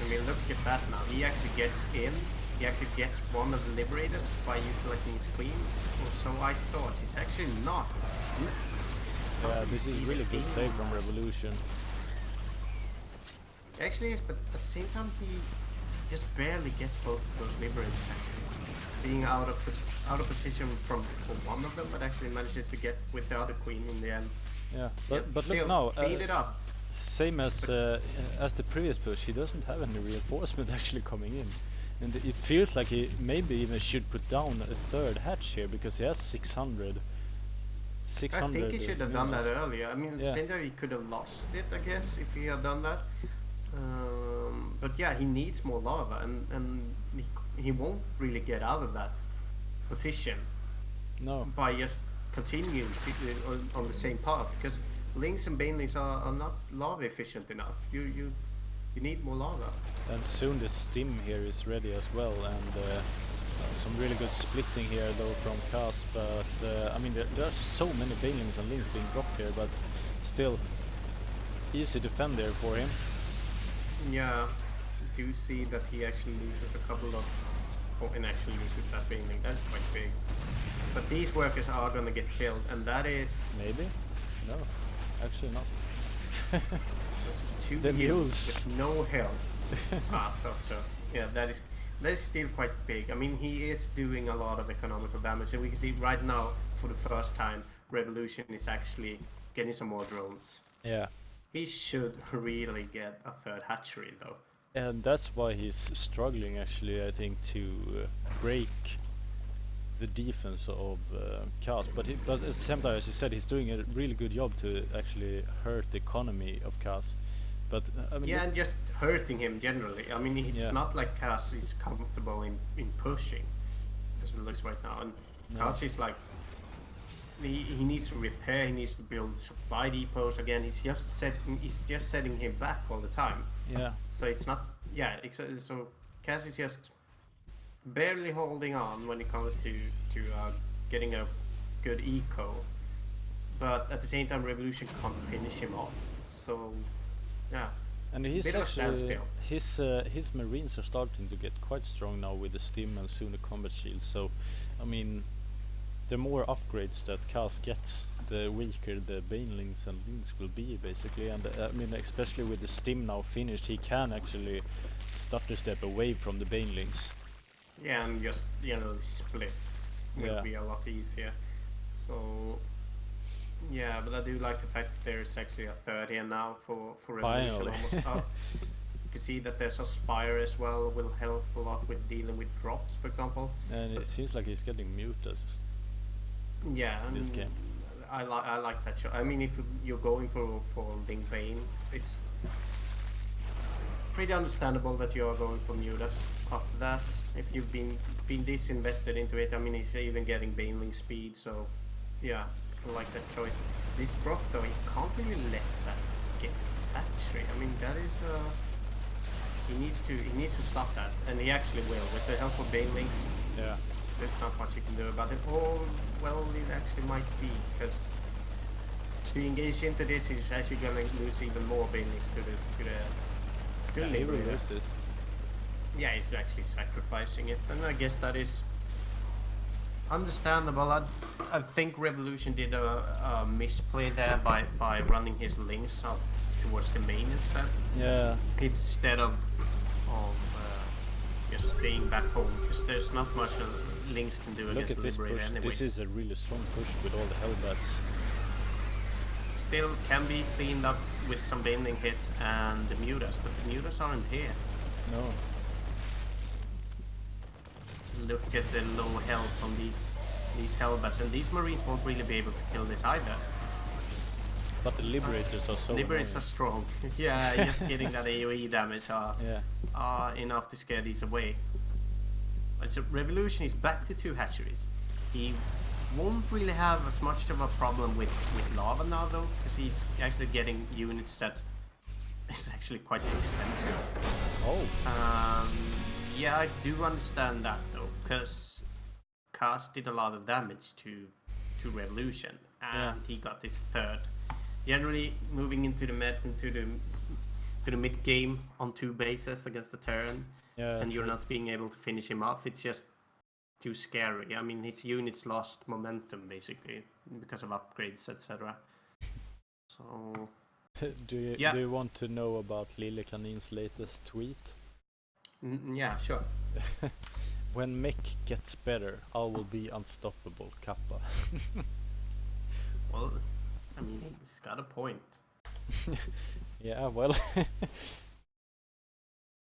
I mean, look at that now. He actually gets in. He actually gets one of the Liberators by utilizing his queens. Or so I thought. He's actually not. Yeah, this is really good play from Revolution. Actually, yes, but at the same time, he just barely gets both of those Liberators. Actually, being out of position for one of them, but actually manages to get with the other queen in the end. Yeah, Yeah, but look still, now. clean it up. Same as the previous push, he doesn't have any reinforcement actually coming in, and it feels like he maybe even should put down a third hatch here because he has 600. I think he should have done that units. earlier. I mean, at the Yeah. same time, he could have lost it, I guess, if he had done that. But yeah, he needs more lava, and he won't really get out of that position No. by just continuing on the same path, because Lings and Banelings are not lava efficient enough. You need more lava. And soon the stim here is ready as well, and some really good splitting here though from Kas, but I mean there are so many banelings and links being dropped here, but still easy defend there for him. Yeah, do see that he actually loses a couple of, and actually loses that Baneling. That's quite big. But these workers are gonna get killed, and that is Maybe? No, actually not. two The mules mules. with no health. I thought so. Yeah, that is still quite big. I mean, he is doing a lot of economical damage, and we can see right now, for the first time, Revolution is actually getting some more drones. Yeah. He should really get a third hatchery, though. And that's why he's struggling actually, I think, to break the defense of Chaos. But at the same time, as you said, he's doing a really good job to actually hurt the economy of Chaos. But I mean, Yeah, and just hurting him generally. I mean, it's Yeah. not like Cass is comfortable in pushing, as it looks right now. And No. Cass is like, he needs to repair, he needs to build supply depots again. He's just setting him back all the time. yeah, So it's not, yeah. So Cass is just barely holding on when it comes to getting a good eco, but at the same time, Revolution can't finish him off. So yeah. and he's Bit of a actually standstill. his marines are starting to get quite strong now with the stim and soon the combat shield. So, I mean, the more upgrades that Chaos gets, the weaker the banelings and links will be basically. And I mean, especially with the stim now finished, he can actually stutter step away from the banelings. Yeah, and just split will Yeah. be a lot easier. So yeah, but I do like the fact that there's actually a third here now for Revolution Finally. almost up. You can see that there's a Spire as well, will help a lot with dealing with drops, for example. And it seems like he's getting muted. Yeah, This and game. I like that. I mean, if you're going for Link Bane, it's pretty understandable that you are going for Mudas after that. If you've been disinvested into it, I mean, he's even getting Baneling speed, so yeah, I like that choice. This drop though, you can't really let that get his hatchery. I mean, that is he needs to stop that, and he actually will with the help of Banelings. Yeah. There's not much you can do about it. Oh, well, it actually might be, because to engage into this, he's actually gonna lose even more Banelings to the Yeah, he will Liberator. lose this. Yeah, he's actually sacrificing it, and I guess that is understandable. I think Revolution did a misplay there by running his links up towards the main instead of just staying back home, because there's not much links can do Look against at this Liberator push. anyway. This is a really strong push with all the Hellbats. Still can be cleaned up with some Baneling hits and the Mutas, but the Mutas aren't here. No. Look at the low health on these Hellbats, and these Marines won't really be able to kill this either. But the Liberators are so Liberators are annoying. strong. Yeah, just getting that AoE damage Yeah. enough to scare these away. So Revolution is back to 2 hatcheries. He won't really have as much of a problem with lava now though, because he's actually getting units that is actually quite expensive. Oh. Yeah, I do understand that though, because Cast did a lot of damage to Revolution, and he got his 3rd. Generally, moving into the mid game on 2 bases against the Terran, and you're not being able to finish him off, it's just too scary. I mean, his units lost momentum basically because of upgrades, etc. So do you want to know about Lille Kanin's latest tweet? Yeah, sure. When mech gets better, I will be unstoppable, Kappa. Well, I mean, he's got a point. Yeah, well.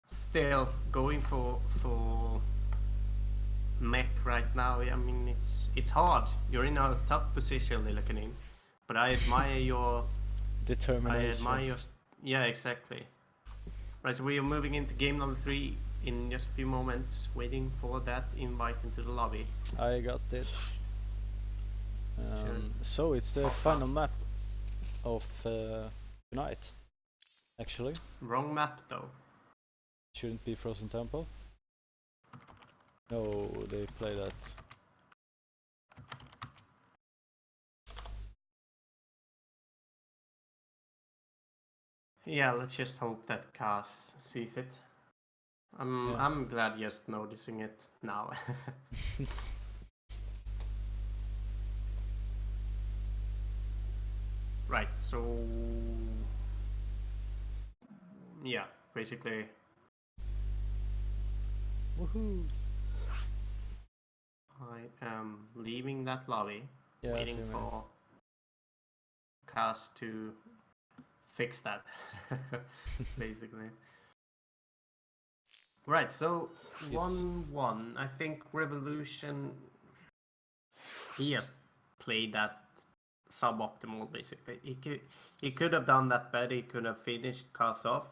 Still going for mech right now. I mean, it's hard. You're in a tough position, Lille Kanin, but I admire your determination. Yeah, exactly. Right, so we are moving into game number 3 in just a few moments, waiting for that invite into the lobby. I got it. Sure. So it's the final map of tonight, actually. Wrong map though. Shouldn't be Frozen Temple. No, they play that. Yeah, let's just hope that Kaz sees it. I'm glad just noticing it now. Right, so yeah, basically. Woohoo! I am leaving that lobby, waiting same for Kaz to fix that, basically. Right, so 1-1. I think Revolution, he has played that suboptimal, basically. He could have done that better. He could have finished Kaz off.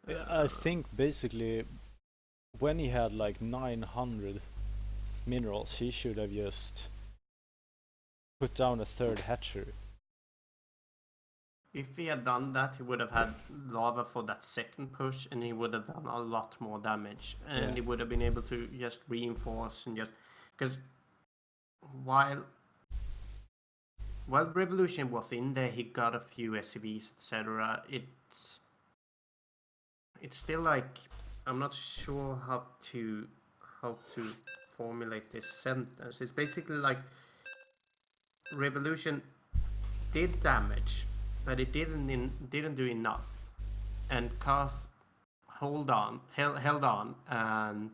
I think basically when he had like 900 minerals, he should have just put down a 3rd hatchery. If he had done that, he would have had lava for that 2nd push, and he would have done a lot more damage, and he would have been able to just reinforce and just because while Revolution was in there, he got a few SCVs, etc. It's still like I'm not sure how to formulate this sentence. It's basically like Revolution did damage, but it didn't do enough, and Kaz held on and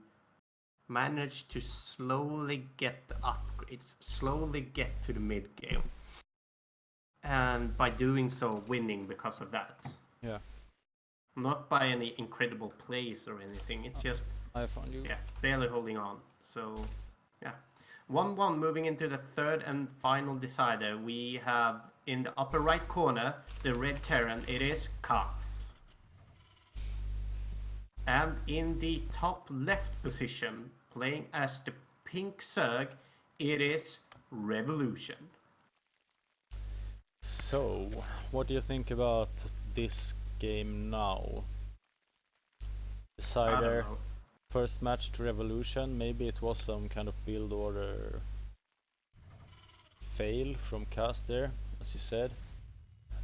managed to slowly get the upgrades, slowly get to the mid game, and by doing so winning because of that. Yeah. Not by any incredible plays or anything. It's just I found you. Yeah, barely holding on. So yeah. 1-1 moving into the 3rd and final decider. We have in the upper right corner the red Terran. It is Kaz. And in the top left position, playing as the pink Zerg, it is Revolution. So, what do you think about this game now? Decider, first match to Revolution, maybe it was some kind of build order fail from Kaz there, as you said,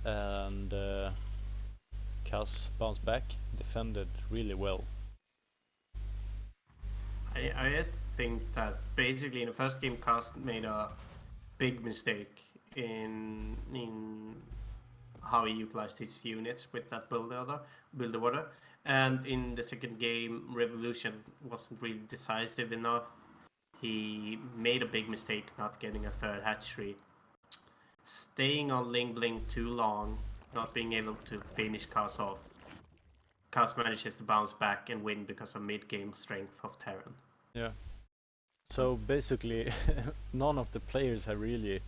and Kaz bounced back, defended really well. I think that basically in the first game Kaz made a big mistake in how he utilized his units with that build order. And in the second game, Revolution wasn't really decisive enough. He made a big mistake not getting a 3rd hatchery, staying on Ling Bling too long, not being able to finish Kaz off. Kaz manages to bounce back and win because of mid-game strength of Terran. Yeah. So basically, none of the players have really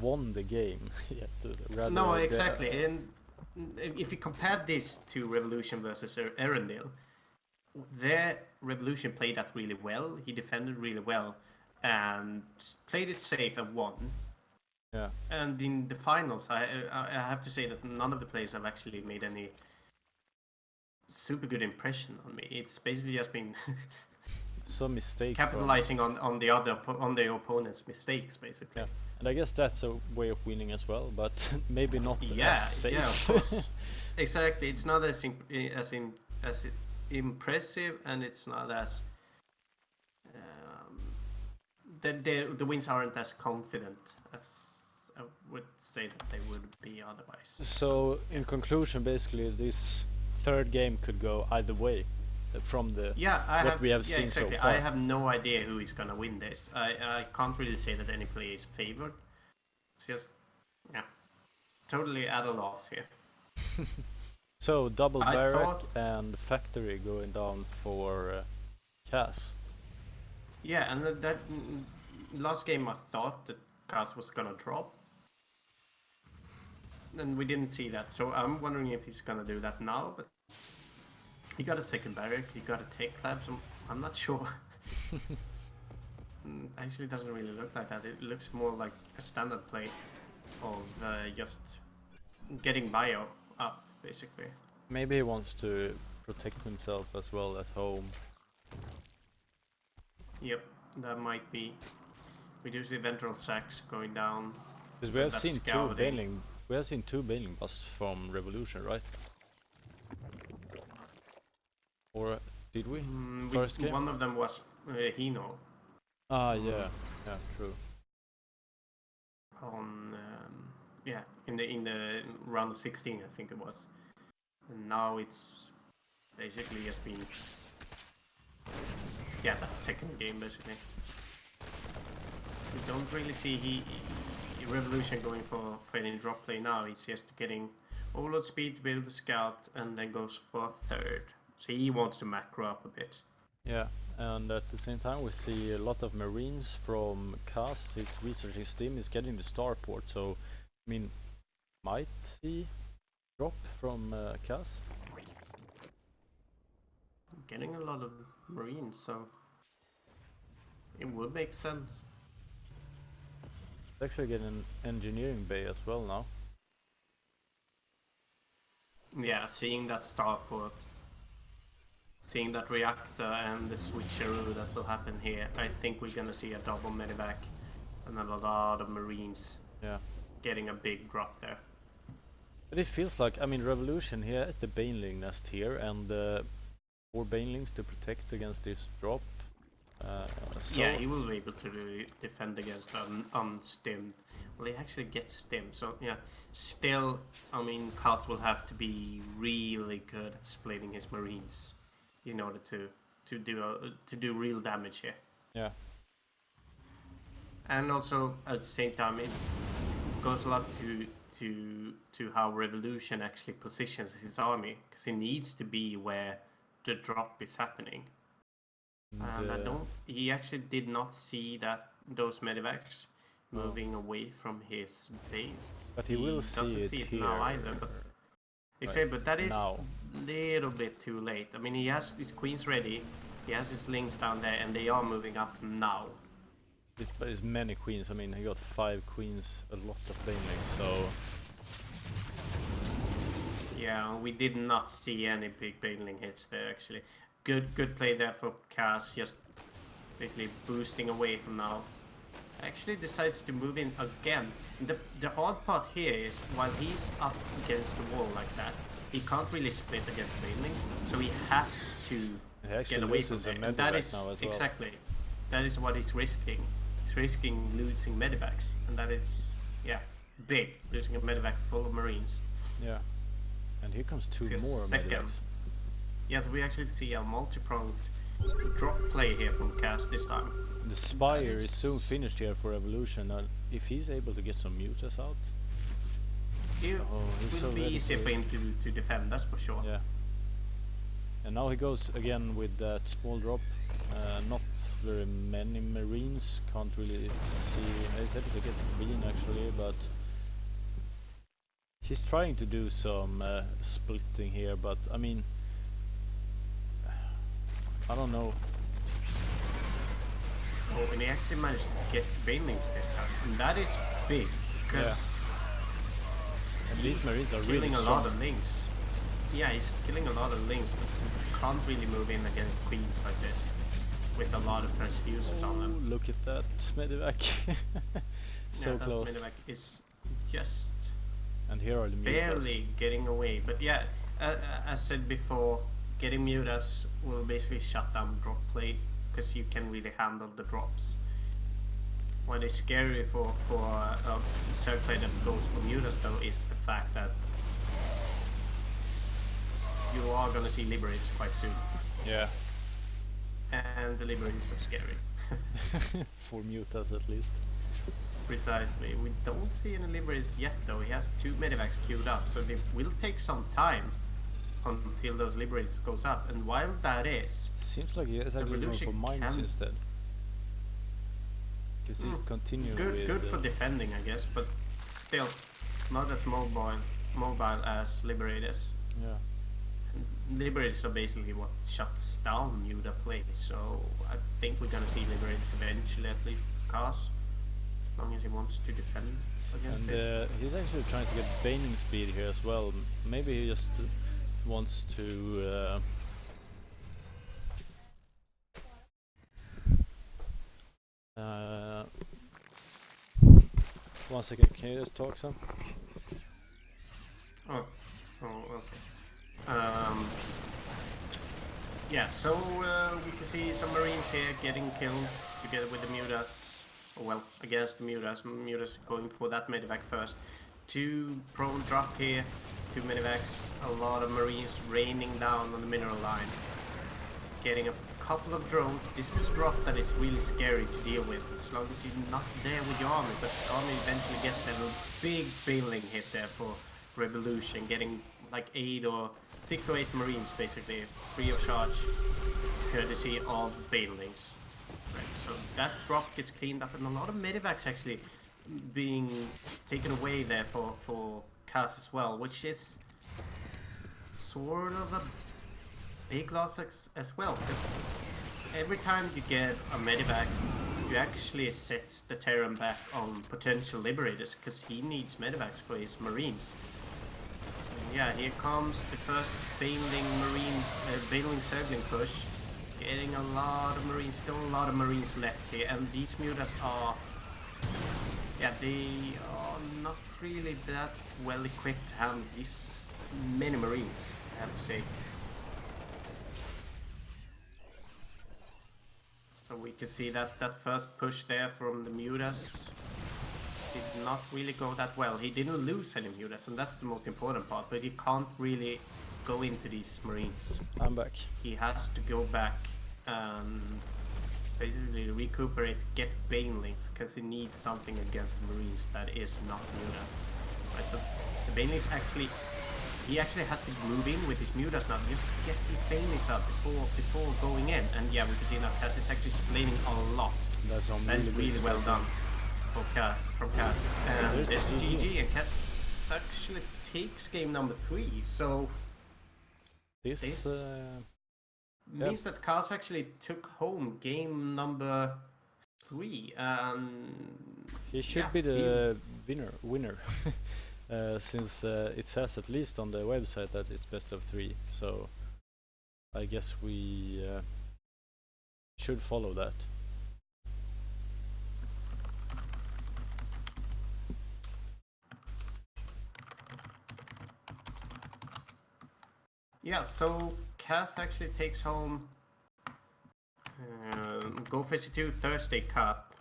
won the game yet. Rather No, the- exactly. And if you compare this to Revolution versus Erendil, their Revolution played that really well. He defended really well and played it safe and won. yeah. And in the finals, I have to say that none of the players have actually made any super good impression on me. It's basically just been Some mistakes. capitalizing on the opponent's mistakes, basically. Yeah. And I guess that's a way of winning as well, but maybe not Yeah, as safe. yeah, of course. Exactly. It's not as impressive, and it's not as the wins aren't as confident as I would say that they would be otherwise. So in conclusion, basically, this third game could go either way from the we have seen exactly. so far. I have no idea who is gonna win this. I can't really say that any player is favored. It's just totally at a loss here. So double I barrack thought- and factory going down for Cass. Yeah, and that last game I thought that Kaz was gonna drop. And we didn't see that, so I'm wondering if he's gonna do that now, but he got a second barrack, he got a take clap, so I'm not sure. Actually doesn't really look like that. It looks more like a standard play of just getting bio up, basically. Maybe he wants to protect himself as well at home. Yep, that might be. We do see ventral sacks going down. Because we have That's seen scouting. two bailing busts from Revolution, right? Or did we? First game? One of them was Hino Ah, yeah, true. on in the round of 16, I think it was. And now it's basically just been that second game basically. We don't really see Revolution going for any drop play now. He's just getting overload speed to build the scout and then goes for third. So he wants to macro up a bit. Yeah, and at the same time we see a lot of Marines from Cass. His researching steam is getting the starport, so I mean, might he drop from Cass? Getting a lot of Marines, so it would make sense. Actually getting an engineering bay as well now. Yeah, seeing that starport, seeing that reactor and the switcheroo that will happen here, I think we're gonna see a double medevac and a lot of Marines getting a big drop there. But it feels like, I mean, Revolution here is the Baneling nest here, and 4 Banelings to protect against this drop. So Yeah, he will be able to defend against unstimmed. Well, he actually gets stimmed, so yeah. Still, I mean, Kaz will have to be really good at splitting his Marines in order to do real damage here. Yeah. And also at the same time, it goes a lot to how Revolution actually positions his army, because he needs to be where the drop is happening. And he actually did not see those medevacs moving away from his base. But he will doesn't see it here. now either. But that is a little bit too late. I mean, he has his queens ready, he has his links down there, and they are moving up now. It's many queens. I mean, he got 5 queens, a lot of Banelings, so yeah, we did not see any big baneling hits there actually. Good play there for Cass, just basically boosting away from now. Actually decides to move in again. The hard part here is while he's up against the wall like that, he can't really split against banelings, so he has to get away from there. And that is now as well. exactly, that is what he's risking. He's risking losing medevacs, and that is big, losing a medevac full of Marines. yeah. And here comes 2 It's more second. medevacs. Yes, we actually see a multi-pronged drop play here from Cass this time. The Spire is soon finished here for Evolution, and if he's able to get some mutas out, It he's will so be ready easier for for him to defend, that's for sure. yeah. And now he goes again with that small drop. Not very many Marines, can't really see. He's able to get Bean actually, but he's trying to do some splitting here, but I mean, I don't know. Oh, and he actually managed to get Banelings this time, and that is big, because And these Marines are really killing a strong. lot of links. Yeah, he's killing a lot of links, but you can't really move in against queens like this, with a lot of transfuses on them. Look at that medevac. So Yeah, that close. medevac is just And here are the mutas. barely getting away. But yeah, as said before, getting mutas will basically shut down drop play, because you can really handle the drops. What is scary for a Zerg play that goes for mutas though is the fact that you are gonna see Liberates quite soon. Yeah. And the Liberates are scary. For mutas at least. Precisely. We don't see any Liberates yet though. He has 2 medevacs queued up, so it will take some time until those Liberates goes up. And while that is, Seems like he is actually going Revolution for mines can- instead. Because he's continuing with... good for defending, I guess, but still not as mobile as Liberators. Yeah. Liberators are basically what shuts down Muta play, so I think we're gonna see Liberators eventually, at least Cars, as long as he wants to defend against And it. he's actually trying to get Baning speed here as well. Maybe he just wants to... 1 second, can you just talk some? Oh, okay. Yeah, so we can see some Marines here getting killed together with the Mutas. Well, against the Mutas. Mutas going for that medevac first. 2 prone drop here, 2 medevacs, a lot of Marines raining down on the mineral line. Getting a couple of drones. This is a drop that is really scary to deal with, as long as you're not there with your army, but the army eventually gets them a big bailing hit there for Revolution, getting like 6 or 8 Marines basically free of charge, courtesy of bailings. Right, so that drop gets cleaned up, and a lot of medevacs actually being taken away there for Cass as well, which is sort of a big loss as well, because every time you get a medevac, you actually sets the Terran back on potential Liberators, because he needs medevacs for his Marines. And yeah, here comes the first Bailing Circling push, getting a lot of Marines, still a lot of Marines left here, and these mutas are, yeah, they are not really that well equipped to handle these many Marines, I have to say. So we can see that first push there from the mutas did not really go that well. He didn't lose any mutas, and that's the most important part, but he can't really go into these Marines. I'm back. He has to go back and basically recuperate, get Banelings, because he needs something against the Marines that is not mutas. Right, so the Banelings he actually has to move in with his mutas now, just to get these Banelings up before going in. And yeah, we can see now Cass is actually splaining a lot. That's Really well done from Cass. And There's there's GG. GG, and Cass actually takes game number 3. So This... means that Cass actually took home game number 3. he should be the winner. Since it says at least on the website that it's best of 3, so I guess we should follow that. Yeah, so Cass actually takes home Go 52 Thursday Cup.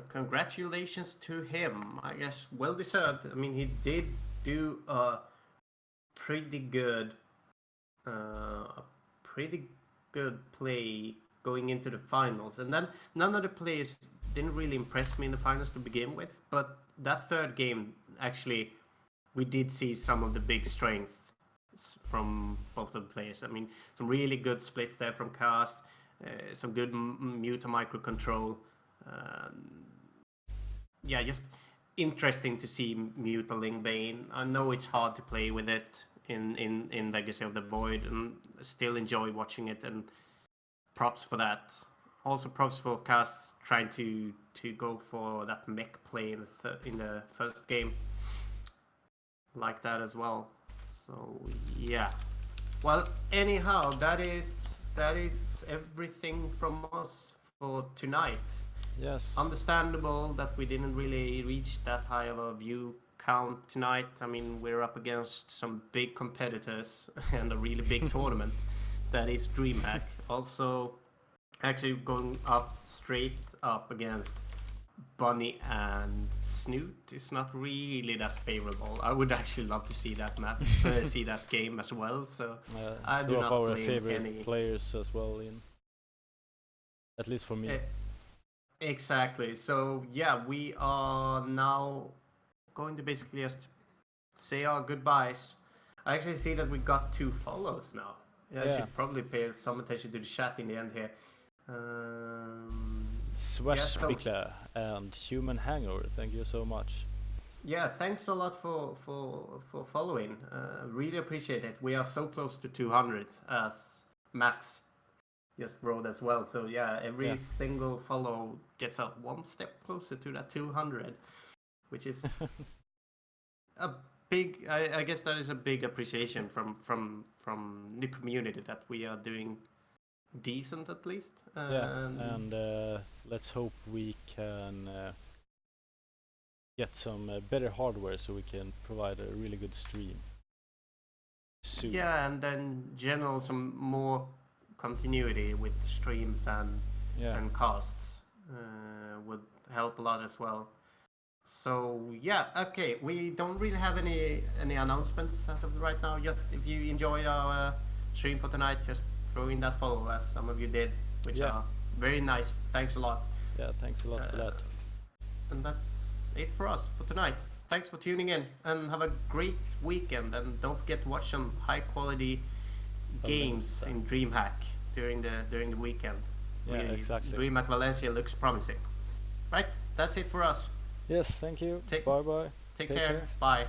Congratulations to him. I guess well deserved. I mean, he did do a pretty good play going into the finals, and then none of the players didn't really impress me in the finals to begin with, but that third game actually we did see some of the big strength from both of the players. I mean, some really good splits there from Cars, some good mute and micro control. Yeah, just interesting to see Mute and Lingbane. I know it's hard to play with it in Legacy of the Void, and still enjoy watching it, and props for that. Also props for Cast trying to go for that mech play in the first game. Like that as well. So yeah. Well, anyhow, that is everything from us for tonight. Yes. Understandable that we didn't really reach that high of a view count tonight. I mean, we're up against some big competitors and a really big tournament that is DreamHack. Also, actually going straight up against Bunny and Snoot is not really that favorable. I would actually love to see that map, see that game as well. So I do two not of our blame favorite any players as well, at least for me. Exactly. So yeah, we are now going to basically just say our goodbyes. I actually see that we got 2 follows now. I should probably pay some attention to the chat in the end here. Swashbickler and Human Hangover, thank you so much. Yeah, thanks a lot for following. Really appreciate it. We are so close to 200, as Max just wrote as well. So yeah, every single follow gets us one step closer to that 200, which is a big. I guess that is a big appreciation from the community that we are doing decent at least. And let's hope we can get some better hardware so we can provide a really good stream soon. Yeah, and then general some more continuity with streams and casts would help a lot as well. So yeah, okay, we don't really have any announcements as of right now. Just if you enjoy our stream for tonight, just throw in that follow, as some of you did, which are very nice. Thanks a lot. Yeah, thanks a lot for that. And that's it for us for tonight. Thanks for tuning in, and have a great weekend. And don't forget to watch some high quality games in DreamHack during the weekend. Yeah, exactly. DreamHack Valencia looks promising. Right, that's it for us. Yes, thank you. Bye bye. Take care. Bye.